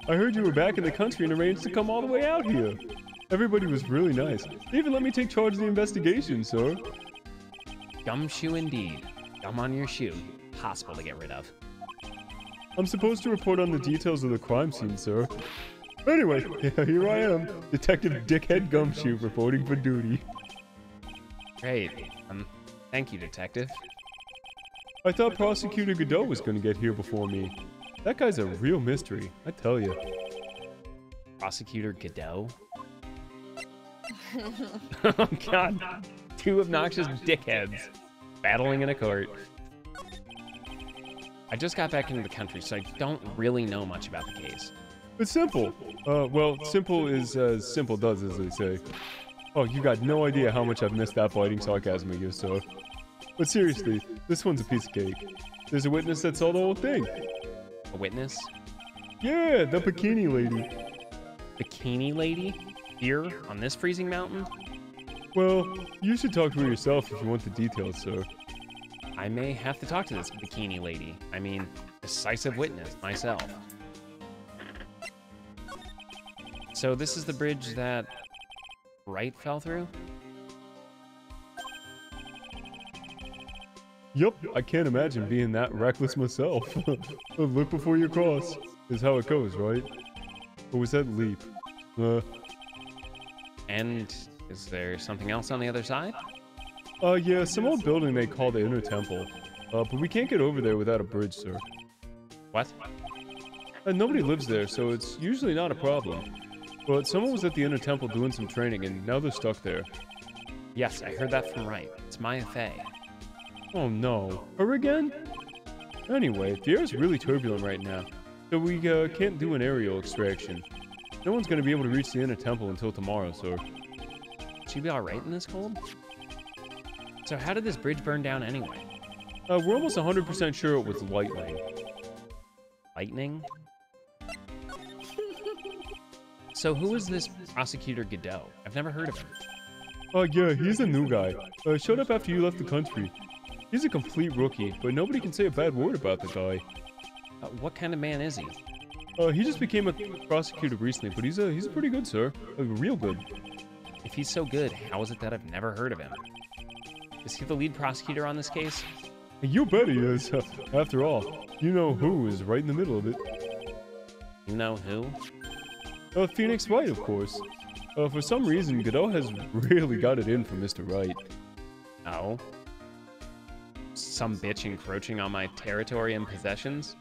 I heard you were back in the country and arranged to come all the way out here. Everybody was really nice. They even let me take charge of the investigation, sir. Gumshoe indeed. Gum on your shoe. Possible to get rid of. I'm supposed to report on the details of the crime scene, sir. Anyway, here I am, Detective Dickhead Gumshoe reporting for duty. Great. Thank you, Detective. I thought Prosecutor Godot was going to get here before me. That guy's a real mystery, I tell you. Prosecutor Godot? Oh god. Two obnoxious dickheads battling in a court. I just got back into the country, so I don't really know much about the case. It's simple. Well, simple is as simple does, as they say. Oh, you got no idea how much I've missed that biting sarcasm of yours, sir. But seriously, this one's a piece of cake. There's a witness that saw the whole thing. A witness? Yeah, the bikini lady. Bikini lady? Here, on this freezing mountain? Well, you should talk to her yourself if you want the details, sir. I may have to talk to this bikini lady. I mean, decisive witness myself. So this is the bridge that Wright fell through? Yup, I can't imagine being that reckless myself. Look before you cross, is how it goes, right? Or was that leap? And is there something else on the other side? Yeah, some old building they call the Inner Temple. But we can't get over there without a bridge, sir. What? Nobody lives there, so it's usually not a problem. But someone was at the Inner Temple doing some training, and now they're stuck there. Yes, I heard that from Wright. It's Maya Faye. Oh no, her again? Anyway, the air's really turbulent right now, so we can't do an aerial extraction. No one's gonna be able to reach the Inner Temple until tomorrow, so... She be alright in this cold? So how did this bridge burn down anyway? We're almost 100% sure it was lightning. Lightning? So who is this Prosecutor Godot? I've never heard of him. Yeah, he's a new guy. Showed up after you left the country. He's a complete rookie, but nobody can say a bad word about the guy. What kind of man is he? He just became a prosecutor recently, but he's pretty good, sir. Real good. If he's so good, how is it that I've never heard of him? Is he the lead prosecutor on this case? You bet he is. After all, you know who is right in the middle of it. You know who? Phoenix Wright, of course. For some reason, Godot has really got it in for Mr. Wright. Oh? Some bitch encroaching on my territory and possessions?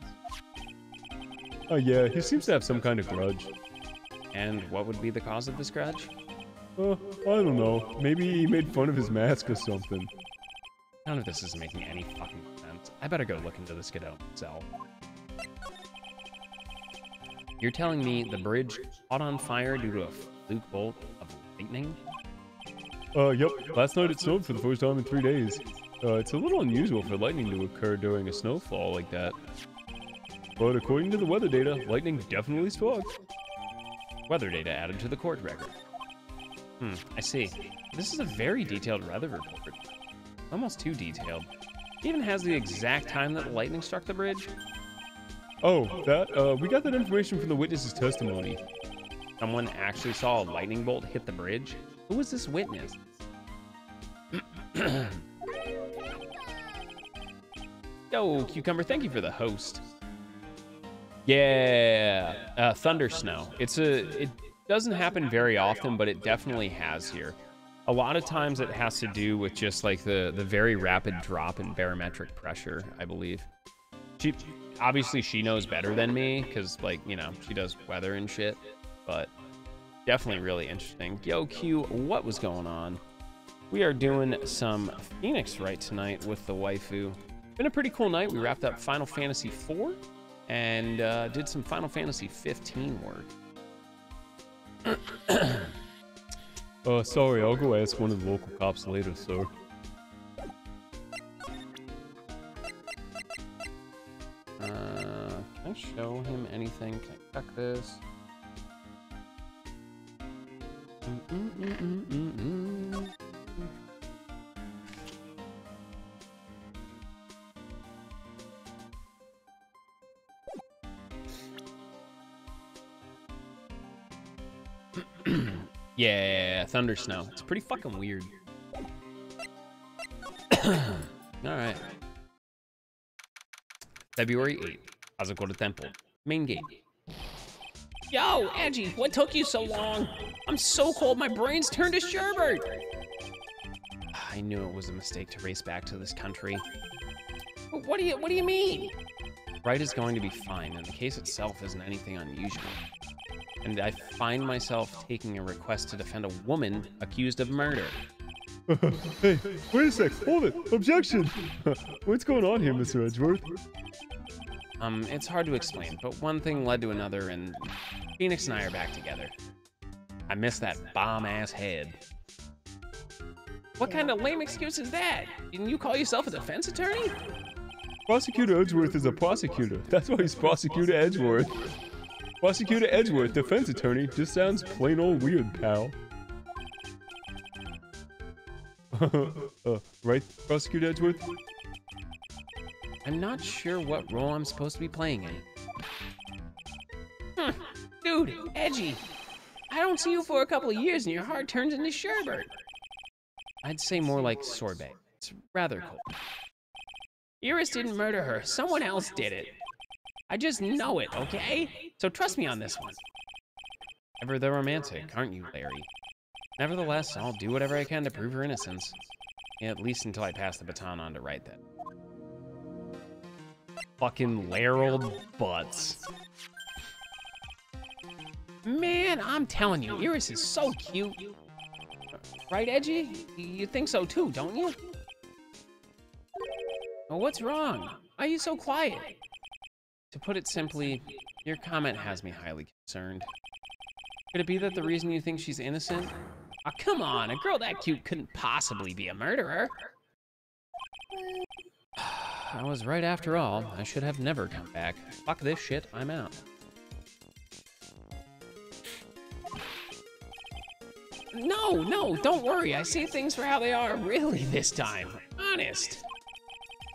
Yeah, he seems to have some kind of grudge. And what would be the cause of this grudge? I don't know. Maybe he made fun of his mask or something. None of this is making any fucking sense. I better go look into this Godot myself. You're telling me the bridge caught on fire due to a fluke bolt of lightning? Yep. Last night it snowed for the first time in 3 days. It's a little unusual for lightning to occur during a snowfall like that. But according to the weather data, lightning definitely struck. Weather data added to the court record. I see. This is a very detailed weather report. Almost too detailed. It even has the exact time that the lightning struck the bridge. Oh, we got that information from the witness's testimony. Someone actually saw a lightning bolt hit the bridge? Who was this witness? Yo, Cucumber, thank you for the host. Yeah, thunder snow. It doesn't happen very often, but it definitely has here. A lot of times it has to do with just like the very rapid drop in barometric pressure, I believe. Obviously she knows better than me because, like, you know, she does weather and shit, but definitely really interesting. Yo, Q, what was going on? We are doing some Phoenix Wright tonight with the waifu. Been a pretty cool night. We wrapped up Final Fantasy IV and did some Final Fantasy 15 work. Sorry, I'll go ask one of the local cops later, sir. Can I show him anything? Can I check this? Yeah, thunder snow. It's pretty fucking weird. Alright. February 8th. Hazakota Temple. Main gate. Yo, Edgy, what took you so long? I'm so cold my brain's turned to sherbet. I knew it was a mistake to race back to this country. What do you mean? Wright is going to be fine, and the case itself isn't anything unusual. and I find myself taking a request to defend a woman accused of murder. Hey, wait a sec. Hold it. Objection. What's going on here, Mr. Edgeworth? It's hard to explain, but one thing led to another, and Phoenix and I are back together. I miss that bomb-ass head. What kind of lame excuse is that? Didn't you call yourself a defense attorney? Prosecutor Edgeworth is a prosecutor. That's why he's Prosecutor Edgeworth. Prosecutor Edgeworth, defense attorney, just sounds plain old weird, pal. Right, Prosecutor Edgeworth? I'm not sure what role I'm supposed to be playing in. Dude, Edgy. I don't see you for a couple of years and your heart turns into sherbet. I'd say more like sorbet. It's rather cold. Iris didn't murder her. Someone else did it. I just know it, okay? So trust me on this one. Ever the romantic, aren't you, Larry? Nevertheless, I'll do whatever I can to prove her innocence. At least until I pass the baton on to Wright then. Fucking Larold butts. Man, I'm telling you, Iris is so cute. Right, Edgy? You think so too, don't you? Well, what's wrong? Why are you so quiet? To put it simply, your comment has me highly concerned. Could it be that the reason you think she's innocent? Oh, come on, a girl that cute couldn't possibly be a murderer. I was right after all. I should have never come back. Fuck this shit, I'm out. No, don't worry. I see things for how they are really this time. Honest.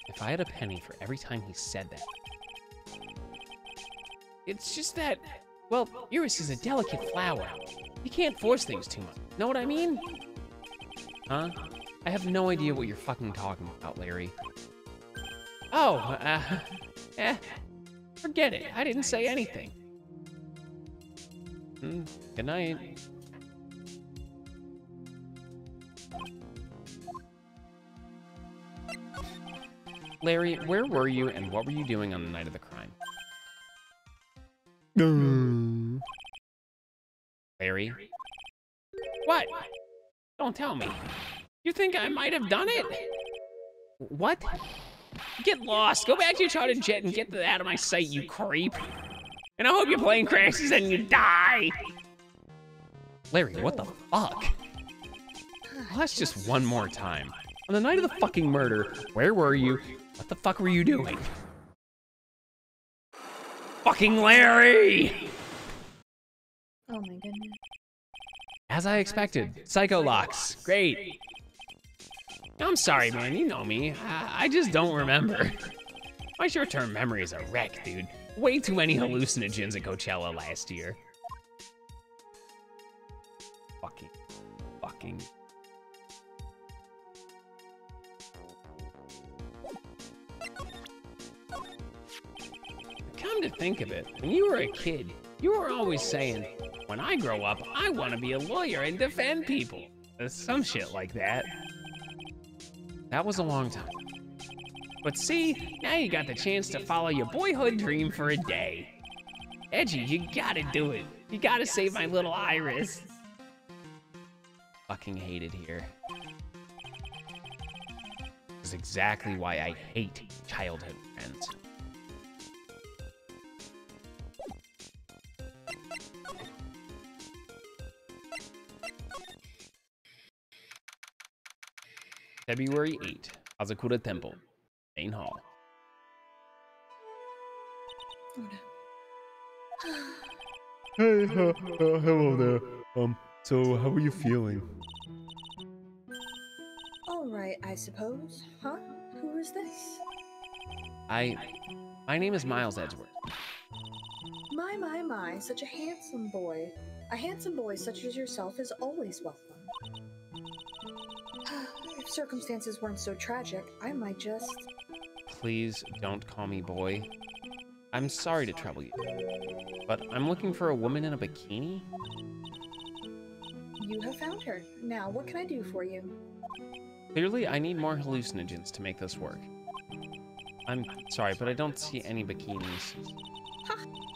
If I had a penny for every time he said that. It's just that, well, Iris is a delicate flower. You can't force things too much. Know what I mean? Huh? I have no idea what you're fucking talking about, Larry. Oh, forget it. I didn't say anything. Good night. Larry, where were you and what were you doing on the night of the crime? Larry? What? Don't tell me. You think I might have done it? What? Get lost. Go back to your chartered jet and get out of my sight, you creep. And I hope your plane crashes and you die. Larry, what the fuck? Well, that's just one more time. On the night of the fucking murder, where were you? What the fuck were you doing? Fucking Larry! Oh my goodness. As I expected, Psycho Locks, great. I'm sorry, man, you know me. I just don't remember. My short-term memory is a wreck, dude. Way too many hallucinogens at Coachella last year. Fucking. Come to think of it, when you were a kid, you were always saying, when I grow up, I want to be a lawyer and defend people. Some shit like that. That was a long time. But see, now you got the chance to follow your boyhood dream for a day. Edgy, you gotta do it. You gotta save my little Iris. Fucking hate it here. This is exactly why I hate childhood friends. February 8, Hazakura Temple, Main Hall. Hey, hello there. So how are you feeling? All right, I suppose. Huh? Who is this? My name is Miles Edgeworth. My, such a handsome boy. A handsome boy such as yourself is always welcome. If circumstances weren't so tragic, I might just... Please don't call me boy. I'm sorry to trouble you, but I'm looking for a woman in a bikini. You have found her. Now, what can I do for you? Clearly, I need more hallucinogens to make this work. I'm sorry, but I don't see any bikinis.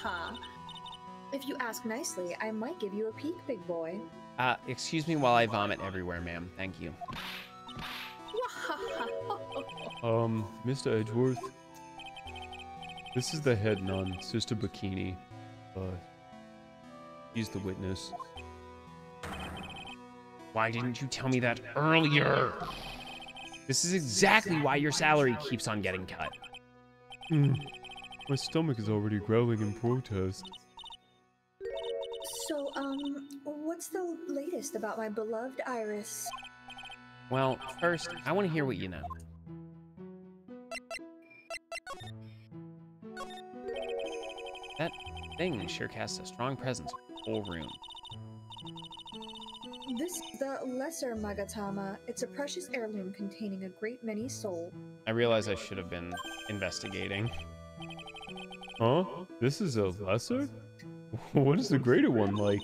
Ha! If you ask nicely, I might give you a peek, big boy. Excuse me while I vomit everywhere, ma'am. Thank you. Mr. Edgeworth. This is the head nun, Sister Bikini. He's the witness. Why didn't you tell me that earlier? This is exactly why your salary keeps on getting cut. My stomach is already growling in protest. So, what's the latest about my beloved Iris? Well, first, I want to hear what you know. That thing sure casts a strong presence in the whole room. This is the Lesser Magatama. It's a precious heirloom containing a great many souls. I realize I should have been investigating. Huh? This is a lesser? What is the greater one like?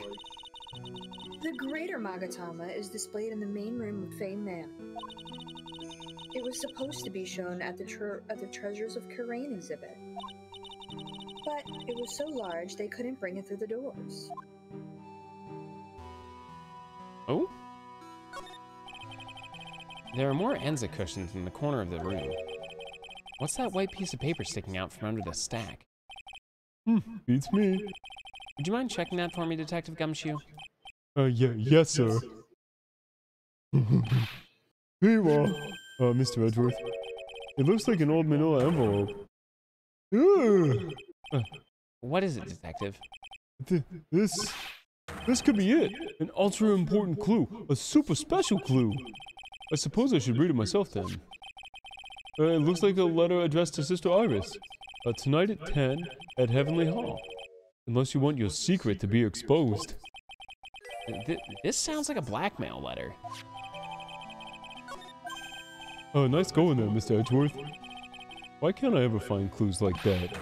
The greater Magatama is displayed in the main room of Faye Man. It was supposed to be shown at the Treasures of Karain exhibit. But it was so large they couldn't bring it through the doors. Oh? There are more Enza cushions in the corner of the room. What's that white piece of paper sticking out from under the stack? Beats me. Would you mind checking that for me, Detective Gumshoe? Yes, sir. Here you are, Mr. Edgeworth. It looks like an old manila envelope. What is it, Detective? This could be it. An ultra important clue. A super special clue. I suppose I should read it myself then. It looks like a letter addressed to Sister Iris. Tonight at 10 at Heavenly Hall. Unless you want your secret to be exposed. This sounds like a blackmail letter. Nice going there, Mr. Edgeworth. Why can't I ever find clues like that?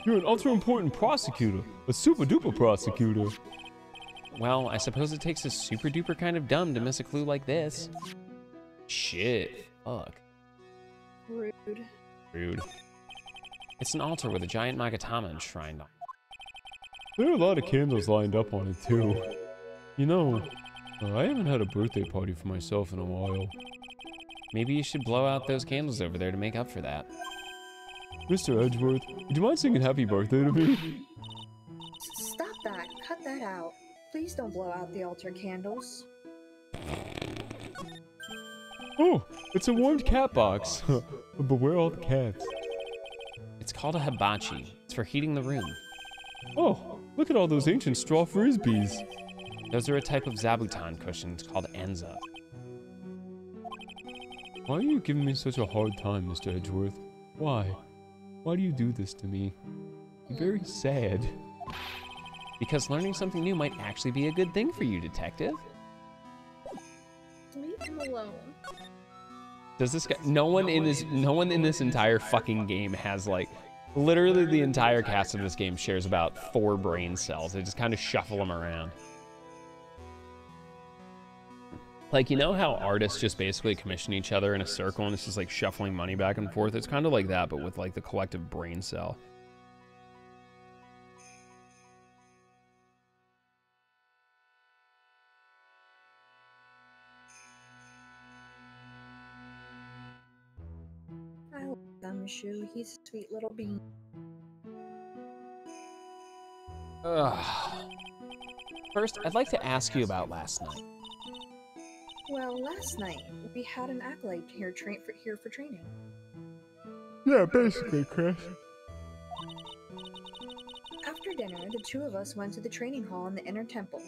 You're an ultra important prosecutor. A super duper prosecutor. Well, I suppose it takes a super duper kind of dumb to miss a clue like this. Shit. Fuck. Rude. Rude. It's an altar with a giant Magatama enshrined on it. There are a lot of candles lined up on it, too. You know, I haven't had a birthday party for myself in a while. Maybe you should blow out those candles over there to make up for that. Mr. Edgeworth, would you mind singing happy birthday to me? Stop that. Cut that out. Please don't blow out the altar candles. Oh, it's a warmed cat box. But where are all the cats? It's called a hibachi. It's for heating the room. Oh, look at all those ancient straw frisbees. Those are a type of zabuton cushions called Enza. Why are you giving me such a hard time, Mr. Edgeworth? Why? Why do you do this to me? I'm very sad. Because learning something new might actually be a good thing for you, Detective. Leave him alone. Does this guy? No one in this entire fucking game has like, literally the entire cast of this game shares about 4 brain cells. They just kind of shuffle them around. Like, you know how artists just basically commission each other in a circle and it's just like shuffling money back and forth? It's kind of like that, but with like the collective brain cell. I love Gumshoe. He's a sweet little bean. First, I'd like to ask you about last night. Well, last night, we had an acolyte here for training. Yeah, basically, Chris. After dinner, the two of us went to the training hall in the inner temple.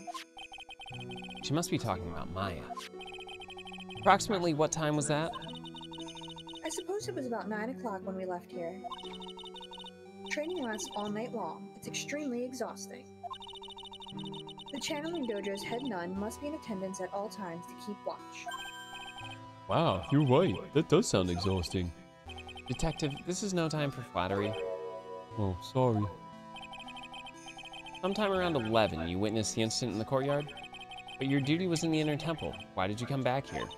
She must be talking about Maya. Approximately what time was that? I suppose it was about 9 o'clock when we left here. Training lasts all night long. It's extremely exhausting. The channeling dojo's head nun must be in attendance at all times to keep watch. Wow, you're right. That does sound exhausting. Detective, this is no time for flattery. Oh, sorry. Sometime around 11, you witnessed the incident in the courtyard? But your duty was in the inner temple. Why did you come back here?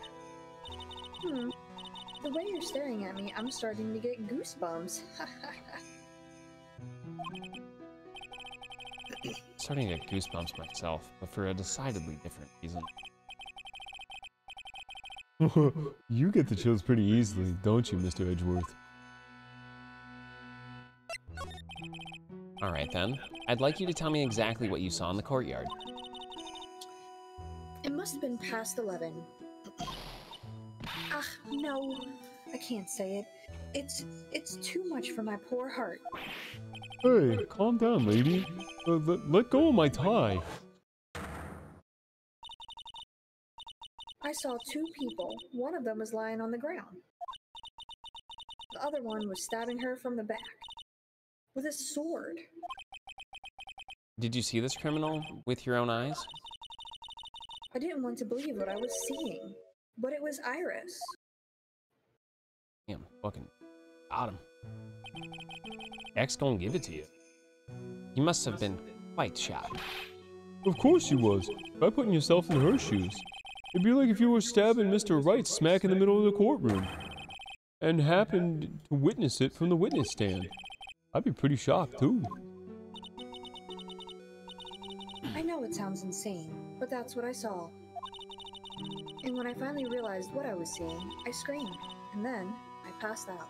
The way you're staring at me, I'm starting to get goosebumps. starting to get goosebumps myself, but for a decidedly different reason. You get the chills pretty easily, don't you, Mr. Edgeworth? Alright then. I'd like you to tell me exactly what you saw in the courtyard. It must have been past 11. Ah, no. I can't say it. It's too much for my poor heart. Hey, calm down, lady. Let go of my tie. I saw two people. One of them was lying on the ground. The other one was stabbing her from the back with a sword. Did you see this criminal with your own eyes? I didn't want to believe what I was seeing, but it was Iris. Damn, fucking got him. X gonna give it to you. You must have been quite shocked. Of course you was. Try putting yourself in her shoes. It'd be like if you were stabbing Mr. Wright smack in the middle of the courtroom and happened to witness it from the witness stand. I'd be pretty shocked, too. I know it sounds insane, but that's what I saw. And when I finally realized what I was seeing, I screamed, and then I passed out.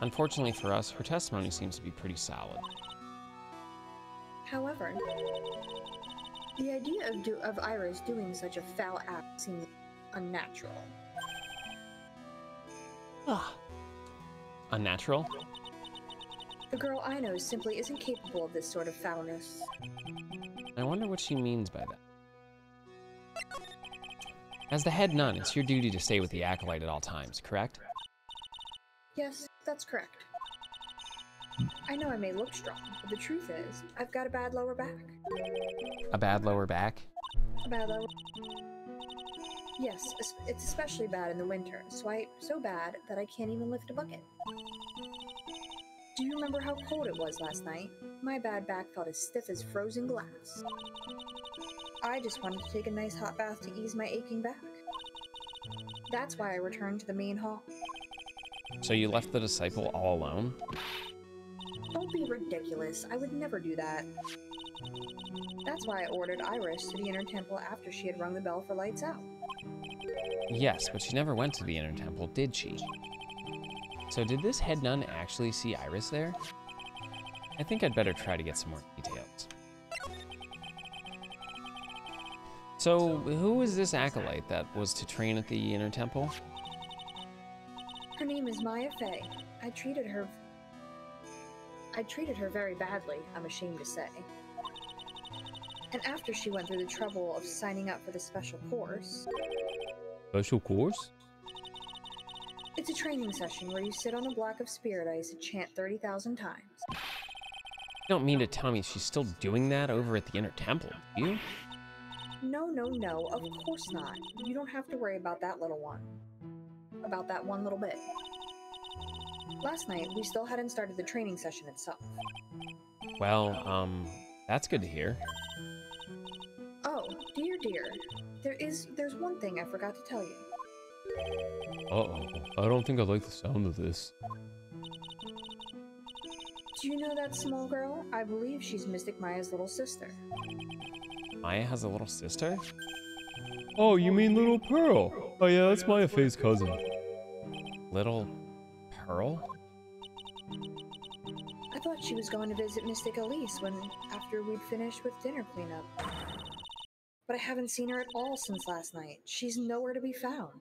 Unfortunately for us, her testimony seems to be pretty solid. However, the idea of Iris doing such a foul act seems unnatural. Ah. Unnatural? The girl I know simply isn't capable of this sort of foulness. I wonder what she means by that. As the head nun, it's your duty to stay with the acolyte at all times, correct? Yes, that's correct. I know I may look strong, but the truth is, I've got a bad lower back. A bad lower back? A bad lower... Yes, it's especially bad in the winter, so bad that I can't even lift a bucket. Do you remember how cold it was last night? My bad back felt as stiff as frozen glass. I just wanted to take a nice hot bath to ease my aching back. That's why I returned to the main hall. So you left the disciple all alone? Don't be ridiculous. I would never do that. That's why I ordered Iris to the inner temple after she had rung the bell for lights out. Yes, but she never went to the inner temple, did she? So did this head nun actually see Iris there? I think I'd better try to get some more details. So, who was this acolyte that was to train at the inner temple? Her name is Faye. I treated her very badly, I'm ashamed to say. And after she went through the trouble of signing up for the special course... Special course? It's a training session where you sit on a block of spirit ice and chant 30,000 times. You don't mean to tell me she's still doing that over at the inner temple, do you? No, of course not. You don't have to worry about that little one. About that one little bit. Last night, we still hadn't started the training session itself. Well, that's good to hear. Oh, dear. There's one thing I forgot to tell you. Uh-oh. I don't think I like the sound of this. Do you know that small girl? I believe she's Mystic Maya's little sister. Maya has a little sister? Oh, you mean Little Pearl? Oh yeah, that's Maya Faye's cousin. Little Pearl? I thought she was going to visit Mystic Elise after we'd finished with dinner cleanup. But I haven't seen her at all since last night. She's nowhere to be found.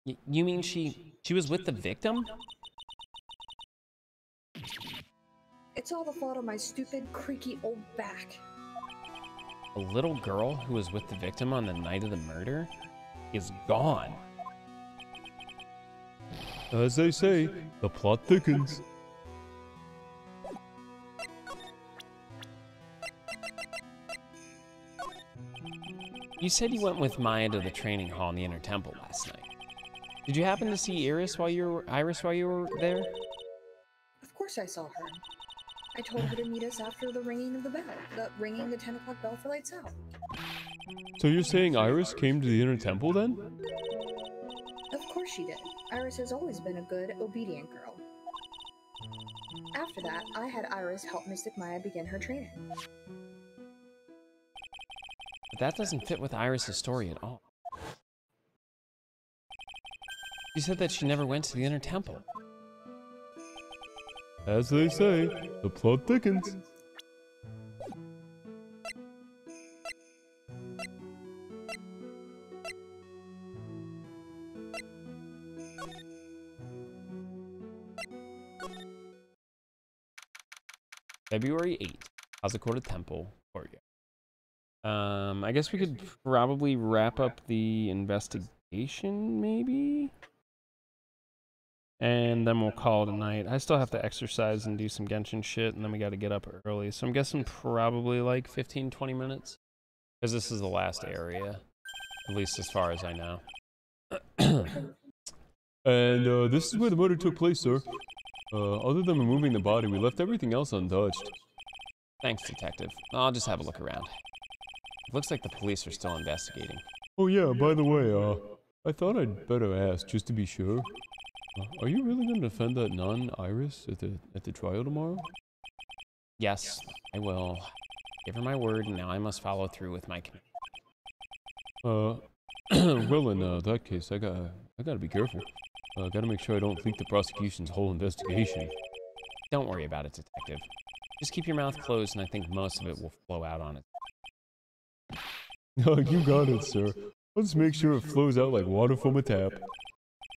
You mean she was with the victim? It's all the fault of my stupid, creaky old back. A little girl who was with the victim on the night of the murder is gone. As they say, the plot thickens. You said you went with Maya to the training hall in the inner temple last night. Did you happen to see Iris while you were there? Of course I saw her. I told her to meet us after the ringing of the bell. The 10 o'clock bell for lights out. So you're saying Iris came to the inner temple then? Of course she did. Iris has always been a good, obedient girl. After that, I had Iris help Mystic Maya begin her training. But that doesn't fit with Iris' story at all. She said that she never went to the Inner Temple. As they say, the plot thickens. February 8th, Hazakota Temple, courtyard. I guess we could probably wrap up the investigation, maybe? And then we'll call it a night. I still have to exercise and do some Genshin shit, and then we gotta get up early. So I'm guessing probably like 15, 20 minutes. Because this is the last area. At least as far as I know. And this is where the murder took place, sir. Other than removing the body, we left everything else untouched. Thanks, Detective. I'll just have a look around. It looks like the police are still investigating. Oh yeah, by the way, I thought I'd better ask, just to be sure. Are you really gonna defend that nun, Iris, at the trial tomorrow? Yes, I will. Give her my word, and now I must follow through with my commitment. Well, in that case, I gotta be careful. Gotta make sure I don't leak the prosecution's whole investigation. Don't worry about it, Detective. Just keep your mouth closed, and I think most of it will flow out on it. You got it, sir. I'll just make sure it flows out like water from a tap.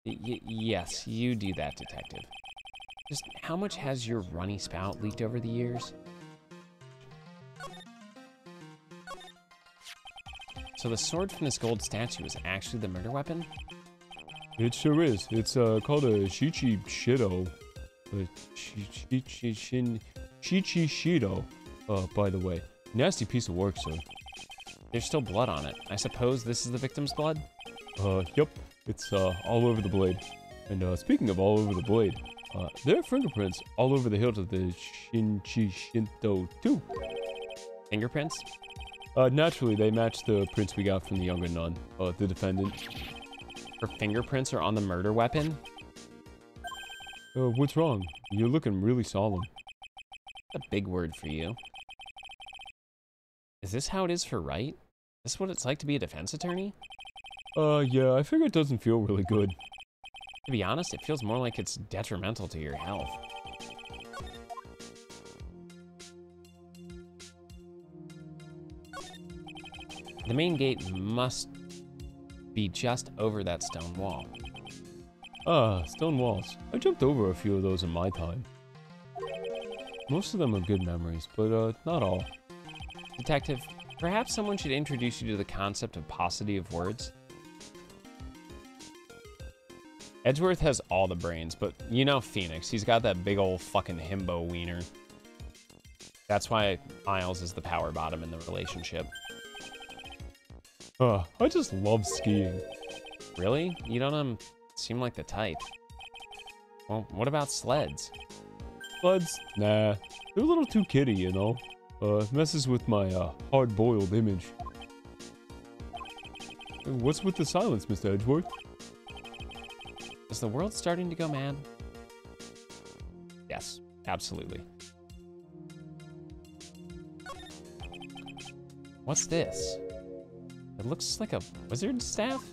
Yes, you do that, Detective. Just how much has your runny spout leaked over the years? So the sword from this gold statue is actually the murder weapon? It sure is. It's called a Shichi Shido. Shichi Shido, by the way. Nasty piece of work, sir. There's still blood on it. I suppose this is the victim's blood? Yep. It's all over the blade. And speaking of all over the blade, there are fingerprints all over the hilt of the Shinchi Shinto too. Fingerprints? Naturally, they match the prints we got from the younger nun, the defendant. Her fingerprints are on the murder weapon? What's wrong? You're looking really solemn. A big word for you. Is this how it is for Wright? Is this what it's like to be a defense attorney? Yeah, I figure it doesn't feel really good. To be honest, it feels more like it's detrimental to your health. The main gate must be just over that stone wall. Stone walls. I jumped over a few of those in my time. Most of them are good memories, but not all. Detective, perhaps someone should introduce you to the concept of paucity of words. Edgeworth has all the brains, but you know Phoenix. He's got that big old fucking himbo wiener. That's why Miles is the power bottom in the relationship. I just love skiing. Really? You don't seem like the type. Well, what about sleds? Sleds? Nah. They're a little too kiddie, you know? Messes with my hard-boiled image. What's with the silence, Mr. Edgeworth? Is the world starting to go mad? Yes, absolutely. What's this? It looks like a wizard's staff?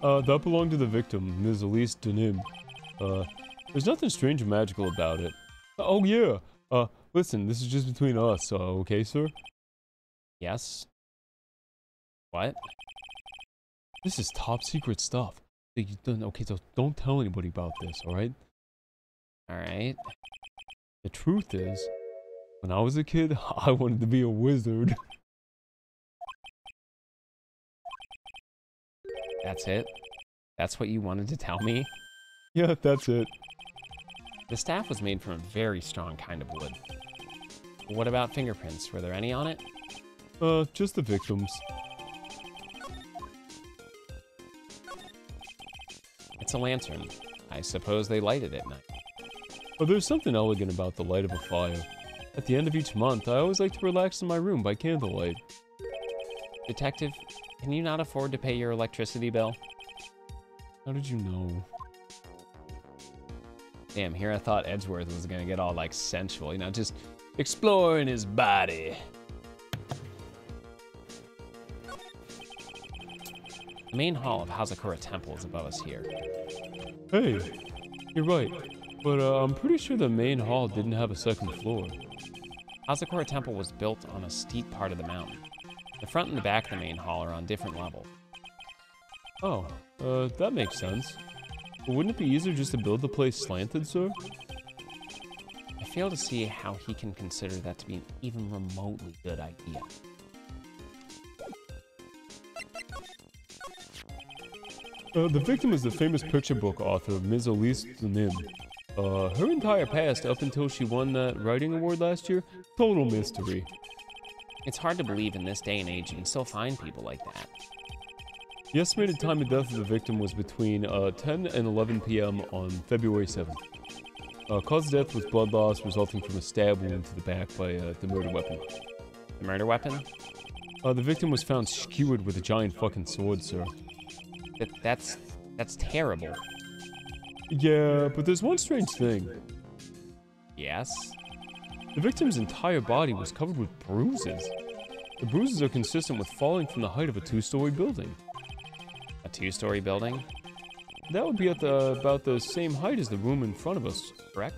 That belonged to the victim, Ms. Elise Denim. There's nothing strange or magical about it. Oh yeah! Listen, this is just between us, okay, sir? Yes? What? This is top secret stuff. Okay, so don't tell anybody about this, alright? Alright. The truth is, when I was a kid, I wanted to be a wizard. That's it? That's what you wanted to tell me? Yeah, that's it. The staff was made from a very strong kind of wood. What about fingerprints? Were there any on it? Just the victims. It's a lantern. I suppose they light it at night. Oh, there's something elegant about the light of a fire. At the end of each month, I always like to relax in my room by candlelight. Detective, can you not afford to pay your electricity bill? How did you know? Damn, here I thought Edgeworth was gonna get all like sensual, you know, just exploring his body. The main hall of Hazakura Temple is above us here. Hey, you're right, but I'm pretty sure the main hall didn't have a second floor. Hazakura Temple was built on a steep part of the mountain. The front and the back of the main hall are on different levels. Oh, that makes sense. But wouldn't it be easier just to build the place slanted, sir? I fail to see how he can consider that to be an even remotely good idea. The victim is the famous picture book author, Ms. Elise Nim. Her entire past up until she won that writing award last year, total mystery. It's hard to believe in this day and age you can still find people like that. The estimated time of death of the victim was between 10 and 11 p.m. on February 7th. Cause of death was blood loss resulting from a stab wound to the back by the murder weapon. The murder weapon? The victim was found skewered with a giant fucking sword, sir. That's terrible. Yeah, but there's one strange thing. Yes? The victim's entire body was covered with bruises. The bruises are consistent with falling from the height of a 2-story building. A 2-story building? That would be at about the same height as the room in front of us, correct?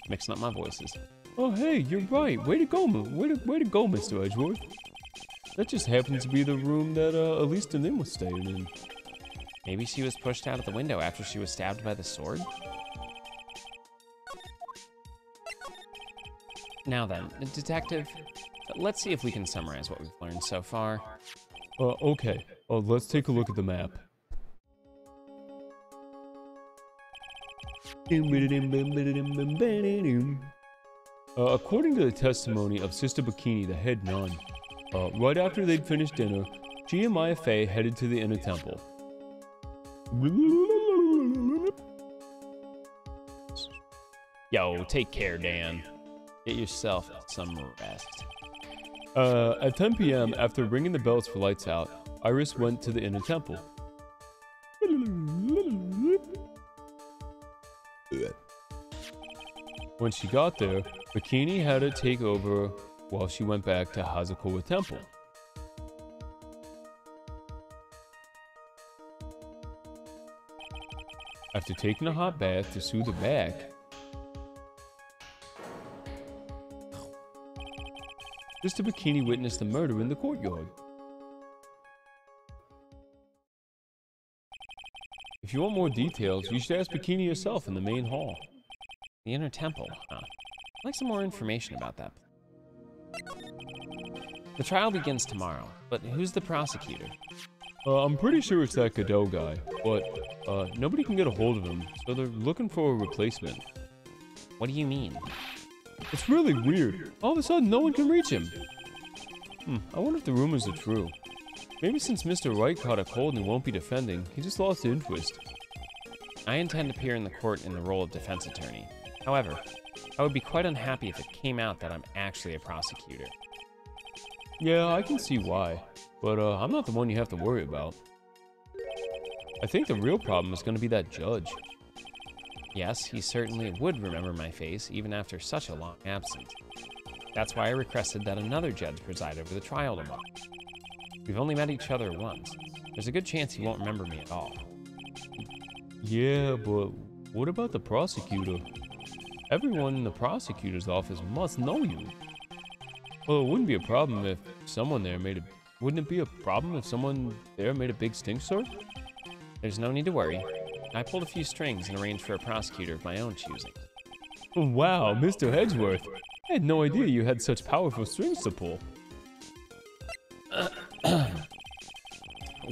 Mixing up my voices. Oh hey, you're right. Way to go, Mr. Edgeworth. That just happens to be the room that Elise Nim was staying in. Maybe she was pushed out of the window after she was stabbed by the sword? Now then, detective, let's see if we can summarize what we've learned so far. Okay. Let's take a look at the map. According to the testimony of Sister Bikini, the head nun, right after they'd finished dinner, she and Maya Faye headed to the inner temple. Yo, take care, Dan. Get yourself some rest. At 10 p.m., after ringing the bells for lights out, Iris went to the inner temple. When she got there, Bikini had her take over while she went back to Hazakura Temple. After taking a hot bath to soothe her back, Sister Bikini witnessed the murder in the courtyard. If you want more details, you should ask Bikini yourself in the main hall. The inner temple, huh? I'd like some more information about that. The trial begins tomorrow, but who's the prosecutor? I'm pretty sure it's that Godot guy, but nobody can get a hold of him, so they're looking for a replacement. What do you mean? It's really weird. All of a sudden, no one can reach him. I wonder if the rumors are true. Maybe since Mr. Wright caught a cold and won't be defending, he just lost interest. I intend to appear in the court in the role of defense attorney. However, I would be quite unhappy if it came out that I'm actually a prosecutor. Yeah, I can see why, but I'm not the one you have to worry about. I think the real problem is going to be that judge. Yes, he certainly would remember my face even after such a long absence. That's why I requested that another judge preside over the trial tomorrow. We've only met each other once. There's a good chance he won't remember me at all. Yeah, but what about the prosecutor? Everyone in the prosecutor's office must know you. Well, it wouldn't be a problem if someone there made a... Wouldn't it be a problem if someone there made a big stink, sir? There's no need to worry. I pulled a few strings and arranged for a prosecutor of my own choosing. Wow, Mr. Edgeworth. I had no idea you had such powerful strings to pull.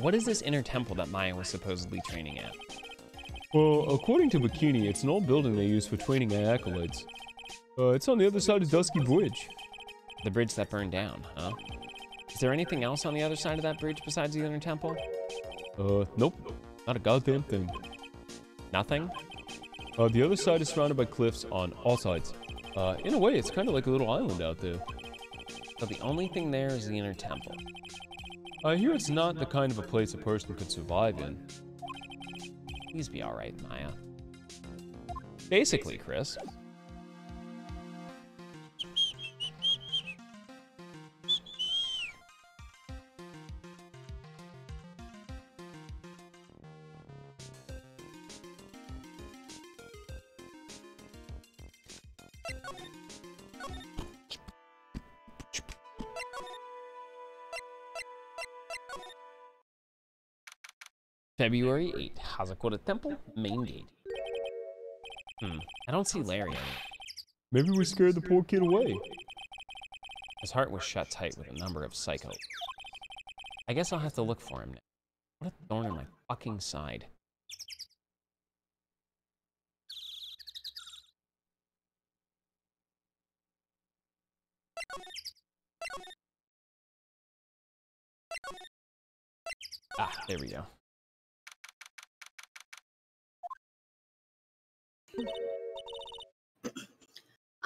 What is this inner temple that Maya was supposedly training at? Well, according to Bikini, it's an old building they use for training acolytes. It's on the other side of Dusky Bridge. The bridge that burned down, huh? Is there anything else on the other side of that bridge besides the inner temple? Nope. Not a goddamn thing. Nothing? The other side is surrounded by cliffs on all sides. In a way, it's kind of like a little island out there. So the only thing there is the inner temple. I hear it's not the kind of a place a person could survive in. Please be alright, Maya. Basically, Chris. February 8th, Hazakura Temple, main gate. I don't see Larry anymore. Maybe we scared the poor kid away. His heart was shut tight with a number of psychos. I guess I'll have to look for him now. What a thorn in my fucking side. Ah, there we go.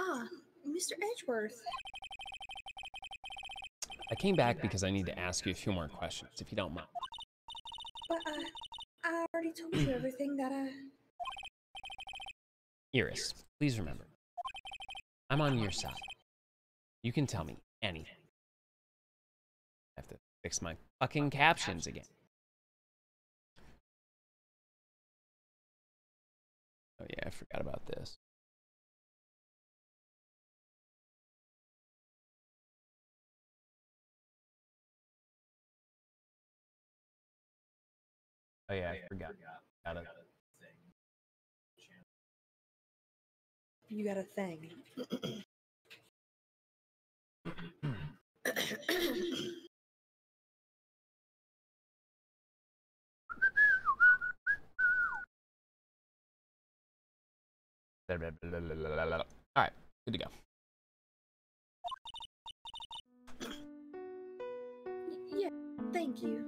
Ah, Mr. Edgeworth. I came back because I need to ask you a few more questions, if you don't mind. But, I already told you everything that Iris, please remember, I'm on your side. You can tell me anything. I have to fix my fucking captions again. Oh yeah, I forgot about this. Oh yeah, I forgot. Got it. you got a thing. All right, good to go. Yeah, thank you.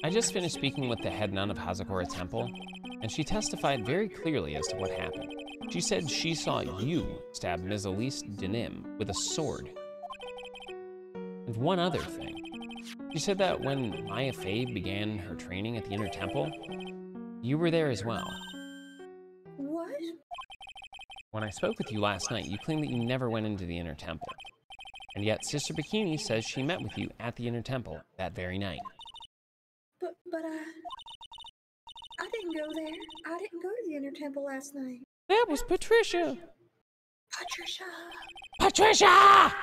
I just finished speaking with the head nun of Hazakura Temple, and she testified very clearly as to what happened. She said she saw you stab Ms. Elise Denim with a sword. And one other thing. She said that when Maya Faye began her training at the Inner Temple, you were there as well. What? When I spoke with you last night, you claimed that you never went into the Inner Temple. And yet Sister Bikini says she met with you at the Inner Temple that very night. But I didn't go there. I didn't go to the Inner Temple last night. That was Patricia! Patricia! Patricia!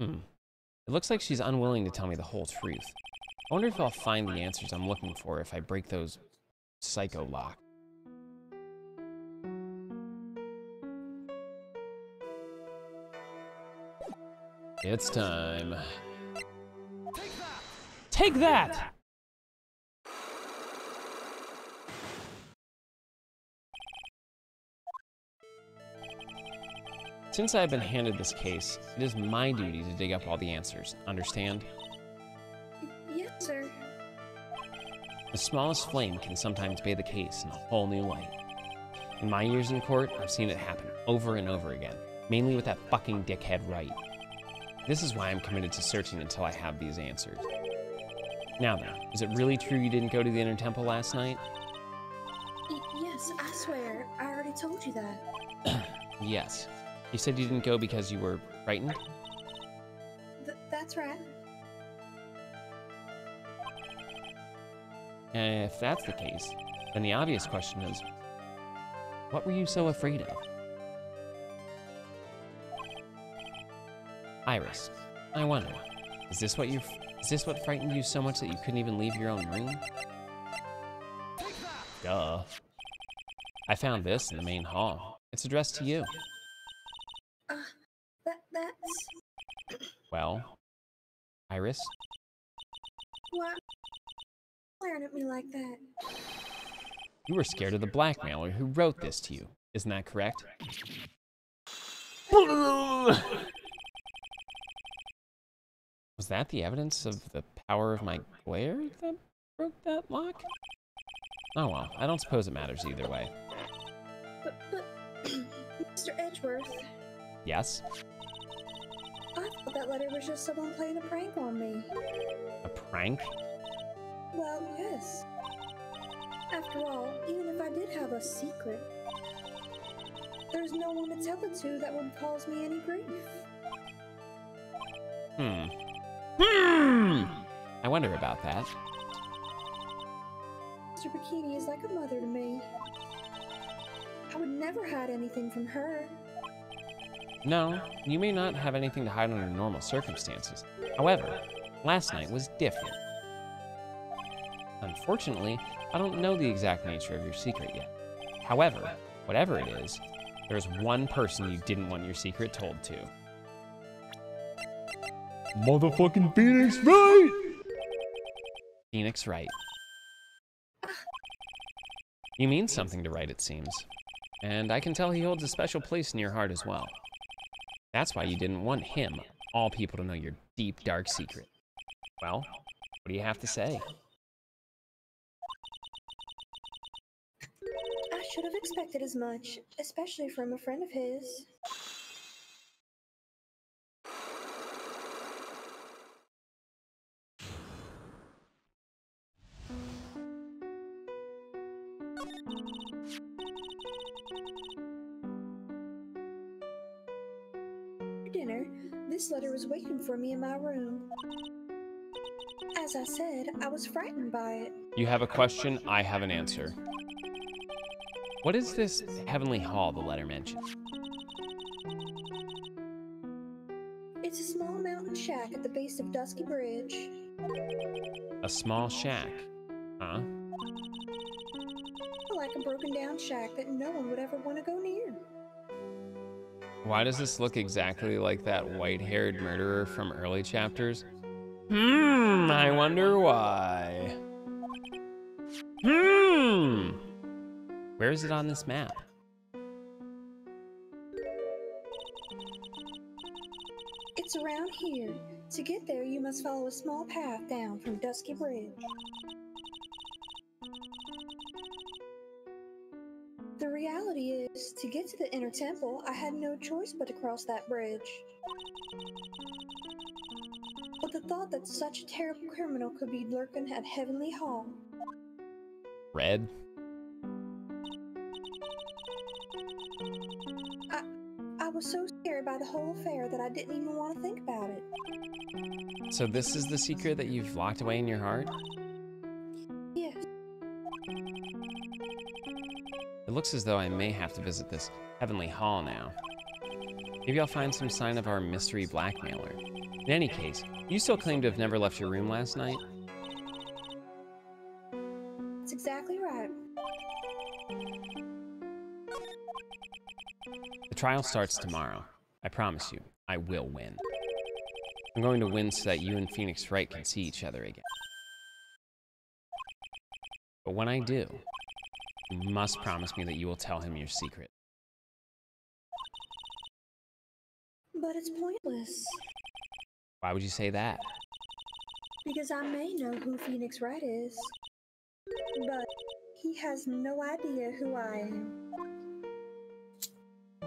It looks like she's unwilling to tell me the whole truth. I wonder if I'll find the answers I'm looking for if I break those psycho locks. It's time. Take that! Since I've been handed this case, it is my duty to dig up all the answers. Understand? Yes, sir. The smallest flame can sometimes bathe the case in a whole new light. In my years in court, I've seen it happen over and over again, mainly with that fucking dickhead Wright. This is why I'm committed to searching until I have these answers. Now then, is it really true you didn't go to the Inner Temple last night? Yes, I swear. I already told you that. Yes. You said you didn't go because you were frightened? That's right. If that's the case, then the obvious question is, what were you so afraid of? Iris, I wonder, is this what frightened you so much that you couldn't even leave your own room? Duh. I found this in the main hall. It's addressed to you. That's... Well, Iris? Why glaring at me like that? You were scared of the blackmailer who wrote this to you. Isn't that correct? Was that the evidence of the power of my glare that broke that lock? Oh well, I don't suppose it matters either way. But Mr. Edgeworth. Yes? I thought that letter was just someone playing a prank on me. A prank? Well, yes. After all, even if I did have a secret, there's no one to tell it to that would cause me any grief. I wonder about that. Mr. Bikini is like a mother to me. I would never hide anything from her. No, you may not have anything to hide under normal circumstances. However, last night was different. Unfortunately, I don't know the exact nature of your secret yet. However, whatever it is, there's one person you didn't want your secret told to. Motherfucking Phoenix Wright! Phoenix Wright. You mean something to Wright, it seems. And I can tell he holds a special place in your heart as well. That's why you didn't want him, all people, to know your deep, dark secret. Well, what do you have to say? I should have expected as much, especially from a friend of his. For dinner, this letter was waiting for me in my room. As I said, I was frightened by it. You have a question, I have an answer. What is this heavenly hall the letter mentioned? It's a small mountain shack at the base of Dusky Bridge. A small shack, huh? Like a broken down shack that no one would ever want to go near. Why does this look exactly like that white-haired murderer from early chapters? I wonder why. Where is it on this map? It's around here. To get there, you must follow a small path down from Dusky Bridge. The reality is, to get to the inner temple, I had no choice but to cross that bridge. But the thought that such a terrible criminal could be lurking at Heavenly Hall. Red? I was so scared by the whole affair that I didn't even want to think about it. So this is the secret that you've locked away in your heart? Yes. It looks as though I may have to visit this heavenly hall now. Maybe I'll find some sign of our mystery blackmailer. In any case, you still claim to have never left your room last night? That's exactly right. The trial starts tomorrow. I promise you, I will win. I'm going to win so that you and Phoenix Wright can see each other again. But when I do, you must promise me that you will tell him your secret. But it's pointless. Why would you say that? Because I may know who Phoenix Wright is, but he has no idea who I am.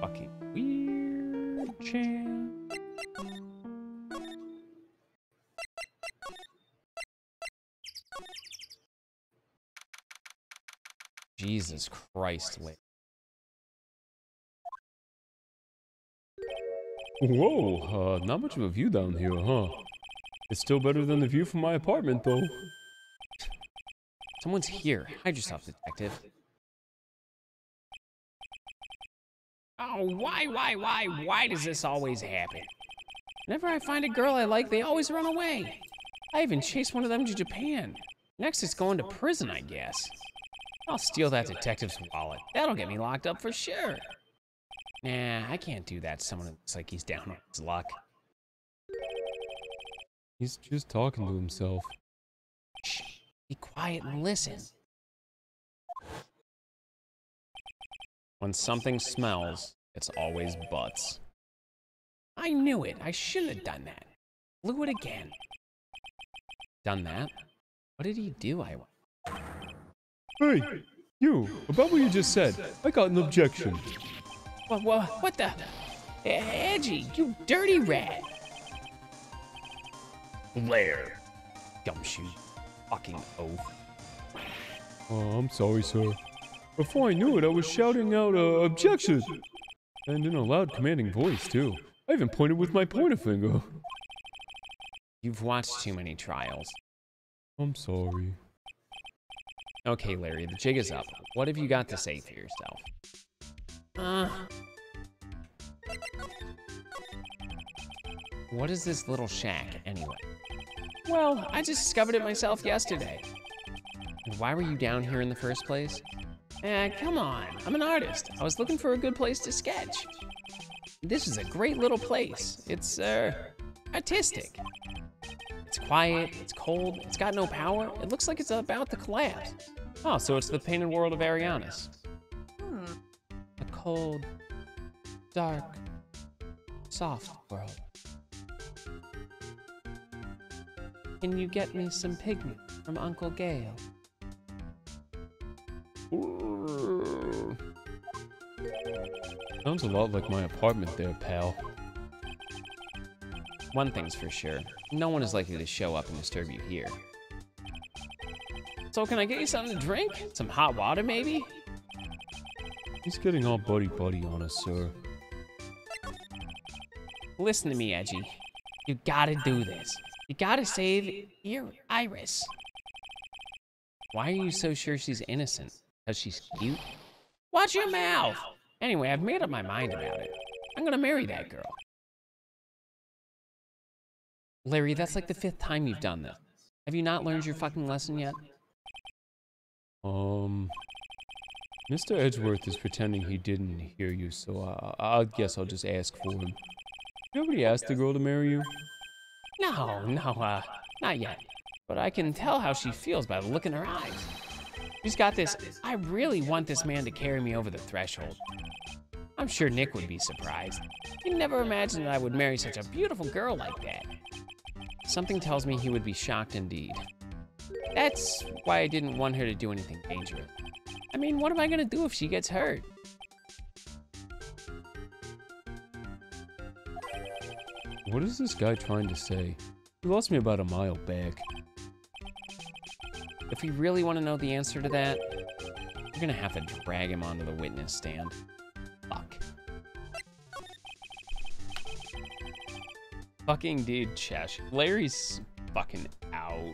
Fucking weird champ. Jesus Christ, wait. Whoa, not much of a view down here, huh? It's still better than the view from my apartment, though. Someone's here. Hide yourself, detective. Oh, why does this always happen? Whenever I find a girl I like, they always run away. I even chased one of them to Japan. Next, it's going to prison, I guess. I'll steal that detective's wallet. That'll get me locked up for sure. Nah, I can't do that to someone who looks like he's down on his luck. He's just talking to himself. Shh, be quiet and listen. When something smells, it's always butts. I knew it. I shouldn't have done that. Blew it again. Done that? What did he do, I wonder? Hey, you, about what you just said, I got an objection. What the? Edgy, you dirty rat. Blair. Gumshoe. Fucking oaf. Oh, I'm sorry, sir. Before I knew it, I was shouting out, objection! And in a loud, commanding voice, too. I even pointed with my pointer finger. You've watched too many Trials. I'm sorry. Okay, Larry, the jig is up. What have you got to say for yourself? What is this little shack, anyway? Well, I just discovered it myself yesterday. And why were you down here in the first place? Come on, I'm an artist. I was looking for a good place to sketch. This is a great little place. It's, artistic. It's quiet, it's cold, it's got no power. It looks like it's about to collapse. Oh, so it's the painted world of Arianis. A cold, dark, soft world. Can you get me some pigment from Uncle Gale? Sounds a lot like my apartment there, pal. One thing's for sure, no one is likely to show up and disturb you here. So can I get you something to drink? Some hot water, maybe? He's getting all buddy-buddy on us, sir. Listen to me, Edgy. You gotta do this. You gotta save your Iris. Why are you so sure she's innocent? Because she's cute? Watch your mouth! Anyway, I've made up my mind about it. I'm gonna marry that girl. Larry, that's like the 5th time you've done this. Have you not learned your fucking lesson yet? Mr. Edgeworth is pretending he didn't hear you, so I guess I'll just ask for him. You already asked the girl to marry you? No, not yet. But I can tell how she feels by the look in her eyes. She's got this, I really want this man to carry me over the threshold. I'm sure Nick would be surprised. He never imagined that I would marry such a beautiful girl like that. Something tells me he would be shocked indeed. That's why I didn't want her to do anything dangerous. I mean, what am I gonna do if she gets hurt? What is this guy trying to say? He lost me about a mile back. If we really want to know the answer to that, we're gonna have to drag him onto the witness stand. Fuck. Fucking dude, Chesh. Larry's fucking out.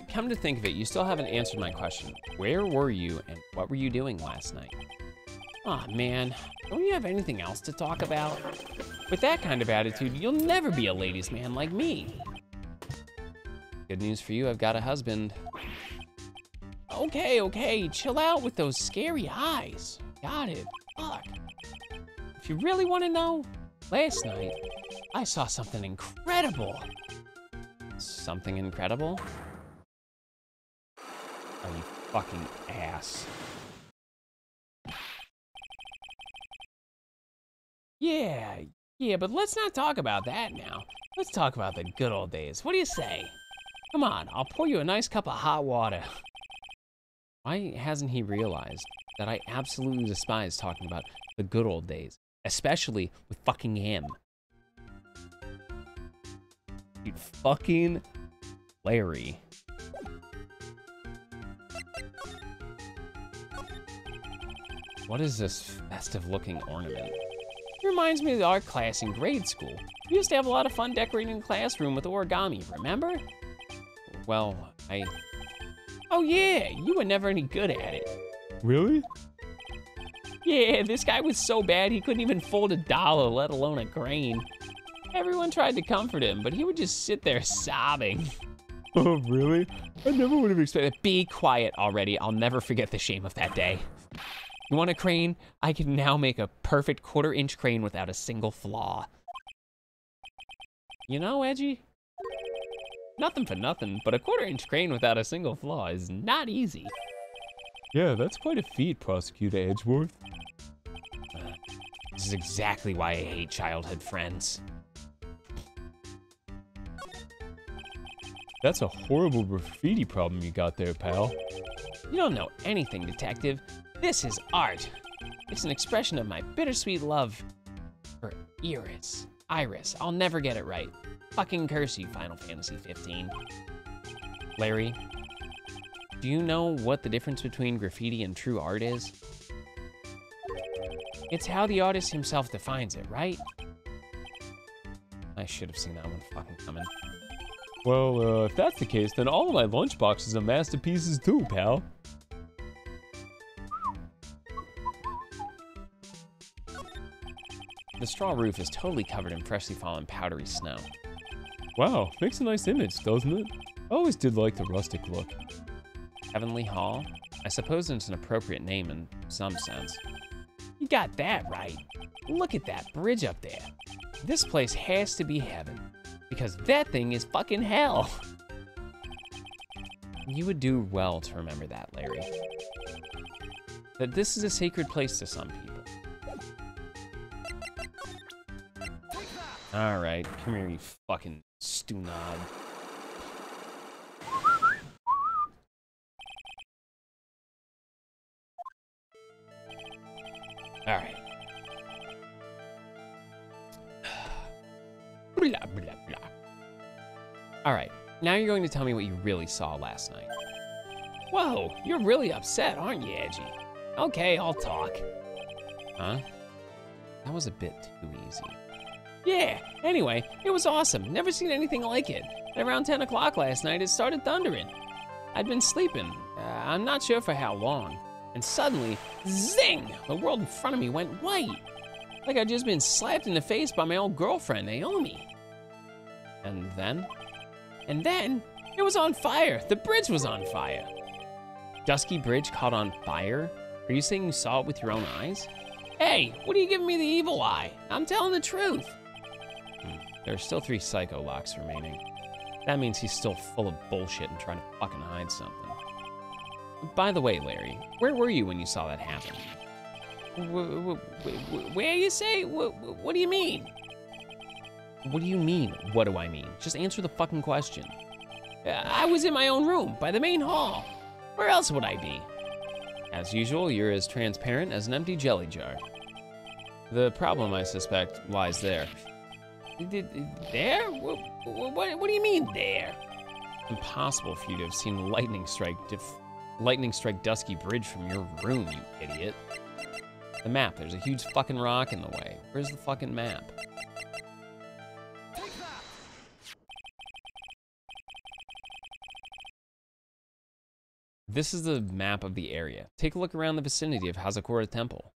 Come to think of it, you still haven't answered my question. Where were you and what were you doing last night? Aw, man, don't you have anything else to talk about? With that kind of attitude, you'll never be a ladies' man like me. Good news for you, I've got a husband. Okay, chill out with those scary eyes. Got it, fuck. If you really wanna know, last night, I saw something incredible. Something incredible? Oh, you fucking ass. Yeah, but let's not talk about that now. Let's talk about the good old days. What do you say? Come on, I'll pour you a nice cup of hot water. Why hasn't he realized that I absolutely despise talking about the good old days, especially with fucking him? Dude, fucking Larry. What is this festive-looking ornament? It reminds me of the art class in grade school. We used to have a lot of fun decorating the classroom with origami, remember? Well, Oh yeah, you were never any good at it. Really? Yeah, this guy was so bad he couldn't even fold a dollar, let alone a grain. Everyone tried to comfort him, but he would just sit there sobbing. Oh, really? I never would have expected. Be quiet already, I'll never forget the shame of that day. You want a crane? I can now make a perfect 1/4-inch crane without a single flaw. You know, Edgy? Nothing for nothing, but a 1/4-inch crane without a single flaw is not easy. Yeah, that's quite a feat, Prosecutor Edgeworth. This is exactly why I hate childhood friends. That's a horrible graffiti problem you got there, pal. You don't know anything, detective. This is art. It's an expression of my bittersweet love for Iris. I'll never get it right. Fucking curse you, Final Fantasy 15. Larry, do you know what the difference between graffiti and true art is? It's how the artist himself defines it, right? I should have seen that one fucking coming. Well, if that's the case, then all of my lunchboxes are masterpieces too, pal. The straw roof is totally covered in freshly fallen powdery snow. Wow, makes a nice image, doesn't it? I always did like the rustic look. Heavenly Hall? I suppose it's an appropriate name in some sense. You got that right. Look at that bridge up there. This place has to be heaven, because that thing is fucking hell. You would do well to remember that, Larry. That this is a sacred place to some people. All right, come here, you fucking stew-knob. All right. Blah, blah, blah. All right, now you're going to tell me what you really saw last night. Whoa, you're really upset, aren't you, Edgy? Okay, I'll talk. Huh? That was a bit too easy. Yeah, anyway, it was awesome. Never seen anything like it. At around 10 o'clock last night, it started thundering. I'd been sleeping, I'm not sure for how long. And suddenly, zing! The world in front of me went white. Like I'd just been slapped in the face by my old girlfriend, Naomi. And then? And then, it was on fire. The bridge was on fire. Dusky Bridge caught on fire? Are you saying you saw it with your own eyes? Hey, what are you giving me the evil eye? I'm telling the truth. There are still 3 psycho locks remaining. That means he's still full of bullshit and trying to fucking hide something. By the way, Larry, where were you when you saw that happen? Where you say? What do you mean? What do you mean, what do I mean? Just answer the fucking question. I was in my own room, by the main hall. Where else would I be? As usual, you're as transparent as an empty jelly jar. The problem, I suspect, lies there. There? What do you mean, there? Impossible for you to have seen lightning strike Dusky Bridge from your room, you idiot. The map, there's a huge fucking rock in the way. Where's the fucking map? This is the map of the area. Take a look around the vicinity of Hazakura Temple.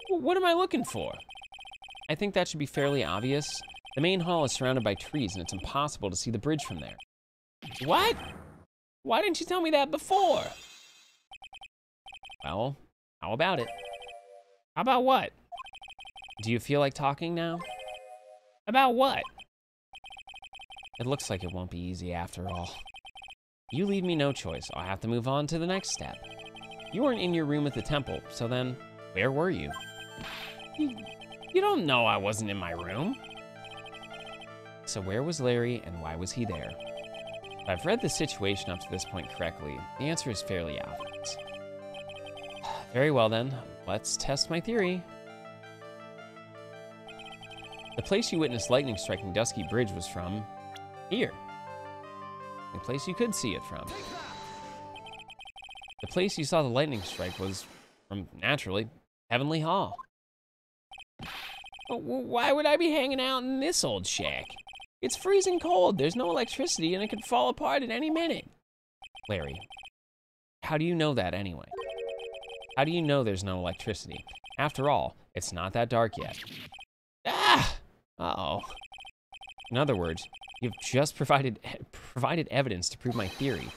What am I looking for? I think that should be fairly obvious. The main hall is surrounded by trees and it's impossible to see the bridge from there. What? Why didn't you tell me that before? Well, how about it? How about what? Do you feel like talking now? About what? It looks like it won't be easy after all. You leave me no choice. I'll have to move on to the next step. You weren't in your room at the temple, so then, where were you? You don't know I wasn't in my room. So where was Larry and why was he there? If I've read the situation up to this point correctly, the answer is fairly obvious. Very well then, let's test my theory. The place you witnessed lightning striking Dusky Bridge was from here. The place you could see it from. The place you saw the lightning strike was from, naturally, Heavenly Hall. Why would I be hanging out in this old shack? It's freezing cold, there's no electricity, and it could fall apart at any minute. Larry, how do you know that anyway? How do you know there's no electricity? After all, it's not that dark yet. Ah! Uh-oh. In other words, you've just provided evidence to prove my theory.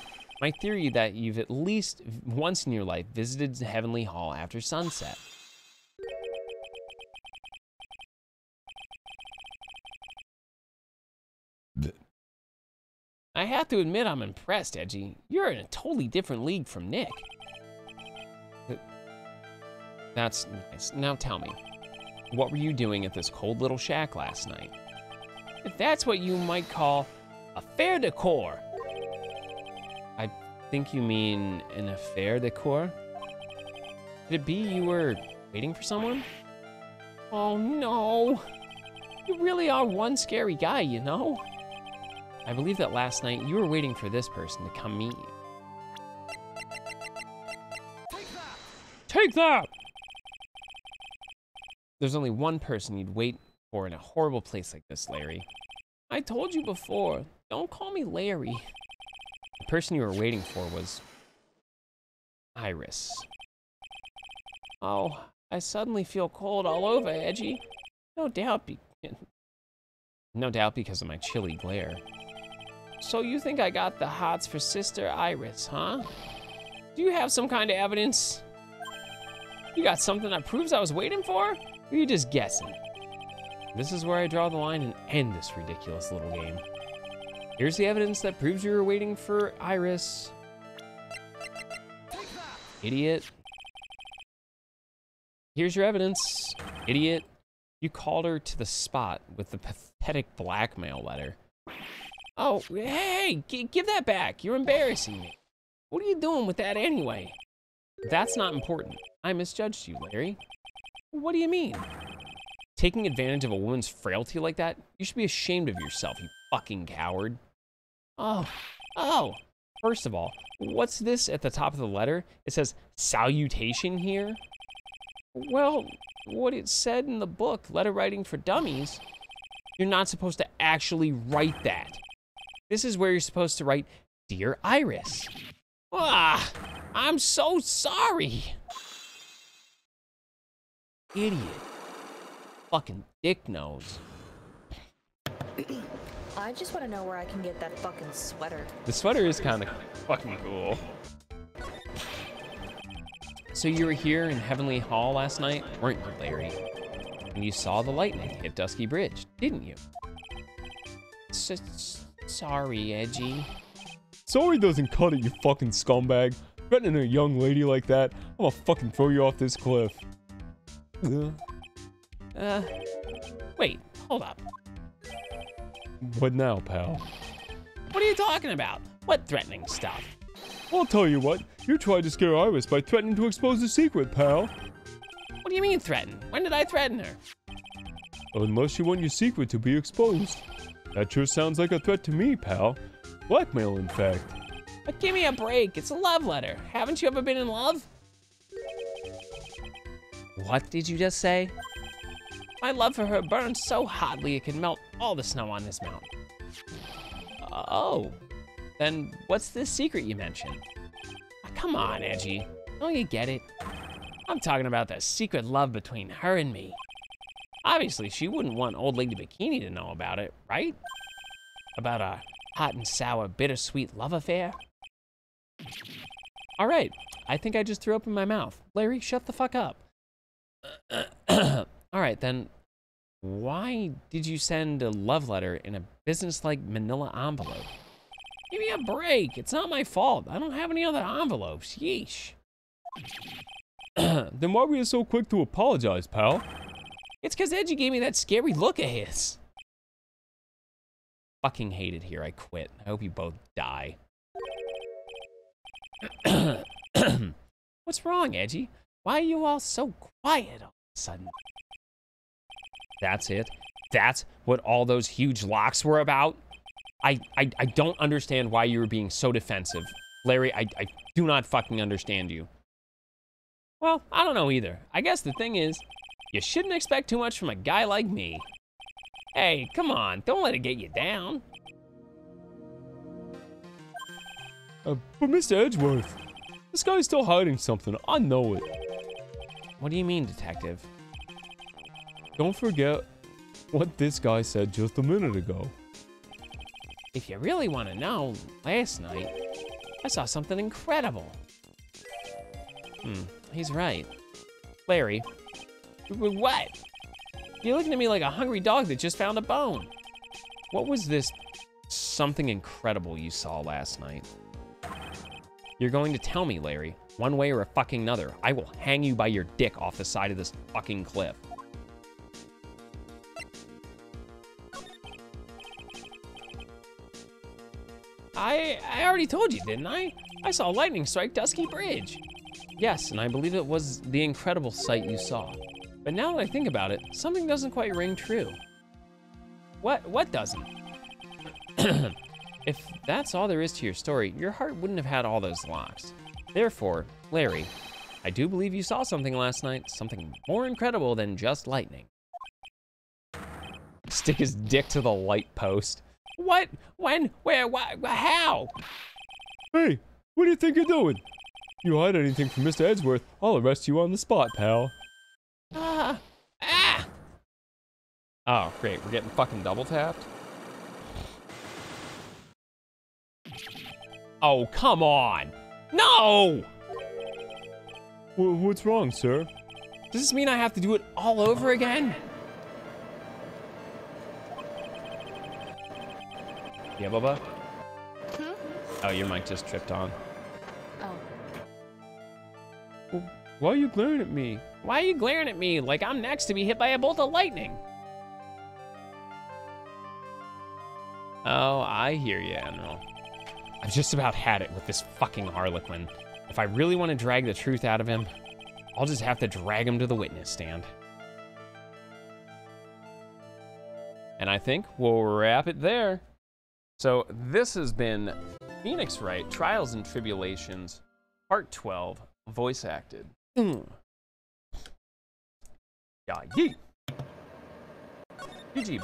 My theory that you've at least once in your life visited Heavenly Hall after sunset. I have to admit I'm impressed, Edgy. You're in a totally different league from Nick. That's nice. Now tell me, what were you doing at this cold little shack last night? If that's what you might call a fair decor. I think you mean an affair decor? Could it be you were waiting for someone? Oh no. You really are one scary guy, you know? I believe that last night you were waiting for this person to come meet you. Take that! There's only one person you'd wait for in a horrible place like this, Larry. I told you before, don't call me Larry. The person you were waiting for was Iris. Oh, I suddenly feel cold all over, Edgy. No doubt because of my chilly glare. So you think I got the hots for Sister Iris, huh? Do you have some kind of evidence? You got something that proves I was waiting for? Or are you just guessing? This is where I draw the line and end this ridiculous little game. Here's the evidence that proves you were waiting for Iris. Idiot. Here's your evidence. Idiot. You called her to the spot with the pathetic blackmail letter. Oh, hey, give that back. You're embarrassing me. What are you doing with that anyway? That's not important. I misjudged you, Larry. What do you mean? Taking advantage of a woman's frailty like that? You should be ashamed of yourself, you fucking coward. Oh. First of all, what's this at the top of the letter? It says, salutation here? Well, what it said in the book, Letter Writing for Dummies, you're not supposed to actually write that. This is where you're supposed to write, Dear Iris. Ah, I'm so sorry. Idiot. Fucking dick nose. I just want to know where I can get that fucking sweater. The sweater is kind of fucking cool. So you were here in Heavenly Hall last night, weren't you, Larry? And you saw the lightning hit Dusky Bridge, didn't you? Sorry, Edgy. Sorry doesn't cut it, you fucking scumbag. Threatening a young lady like that, I'm gonna fucking throw you off this cliff. Wait, hold up. What now, pal? What are you talking about? What threatening stuff? I'll tell you what, you tried to scare Iris by threatening to expose the secret, pal. What do you mean threaten? When did I threaten her? Unless you want your secret to be exposed. That sure sounds like a threat to me, pal. Blackmail, in fact. But give me a break, it's a love letter. Haven't you ever been in love? What did you just say? My love for her burns so hotly it can melt all the snow on this mountain. Oh, then what's this secret you mentioned? Oh, come on, Edgy, don't you get it? I'm talking about the secret love between her and me. Obviously, she wouldn't want Old Lady Bikini to know about it, right? About a hot and sour, bittersweet love affair? All right, I think I just threw up in my mouth. Larry, shut the fuck up. All right, then, why did you send a love letter in a business-like manila envelope? Give me a break. It's not my fault. I don't have any other envelopes. Yeesh. Then why were you so quick to apologize, pal? It's because Edgy gave me that scary look of his. Fucking hate it here. I quit. I hope you both die. What's wrong, Edgy? Why are you all so quiet all of a sudden? That's it? That's what all those huge locks were about? I don't understand why you were being so defensive. Larry, I do not fucking understand you. Well, I don't know either. I guess the thing is, you shouldn't expect too much from a guy like me. Hey, come on, don't let it get you down. But Mr. Edgeworth, this guy's still hiding something. I know it. What do you mean, detective? Don't forget what this guy said just a minute ago. If you really want to know, last night, I saw something incredible. He's right. Larry, what? You're looking at me like a hungry dog that just found a bone. What was this something incredible you saw last night? You're going to tell me, Larry, one way or a fucking another. I will hang you by your dick off the side of this fucking cliff. I already told you, didn't I? I saw lightning strike Dusky Bridge. Yes, and I believe it was the incredible sight you saw. But now that I think about it, something doesn't quite ring true. What doesn't? If that's all there is to your story, your heart wouldn't have had all those locks. Therefore, Larry, I do believe you saw something last night, something more incredible than just lightning. Stick his dick to the light post. What? When? Where? Why? How? Hey, what do you think you're doing? You hide anything from Mr. Edgeworth, I'll arrest you on the spot, pal. Ah! Oh, great. We're getting fucking double tapped. Oh, come on. No! What's wrong, sir? Does this mean I have to do it all over again? Yeah, Bubba? Oh, your mic just tripped on. Oh. Well, why are you glaring at me? Why are you glaring at me like I'm next to be hit by a bolt of lightning? Oh, I hear you, Admiral. I've just about had it with this fucking Harlequin. If I really want to drag the truth out of him, I'll just have to drag him to the witness stand. And I think we'll wrap it there. So this has been Phoenix Wright, Trials and Tribulations, Part 12, voice acted. Yeah, yee. GG.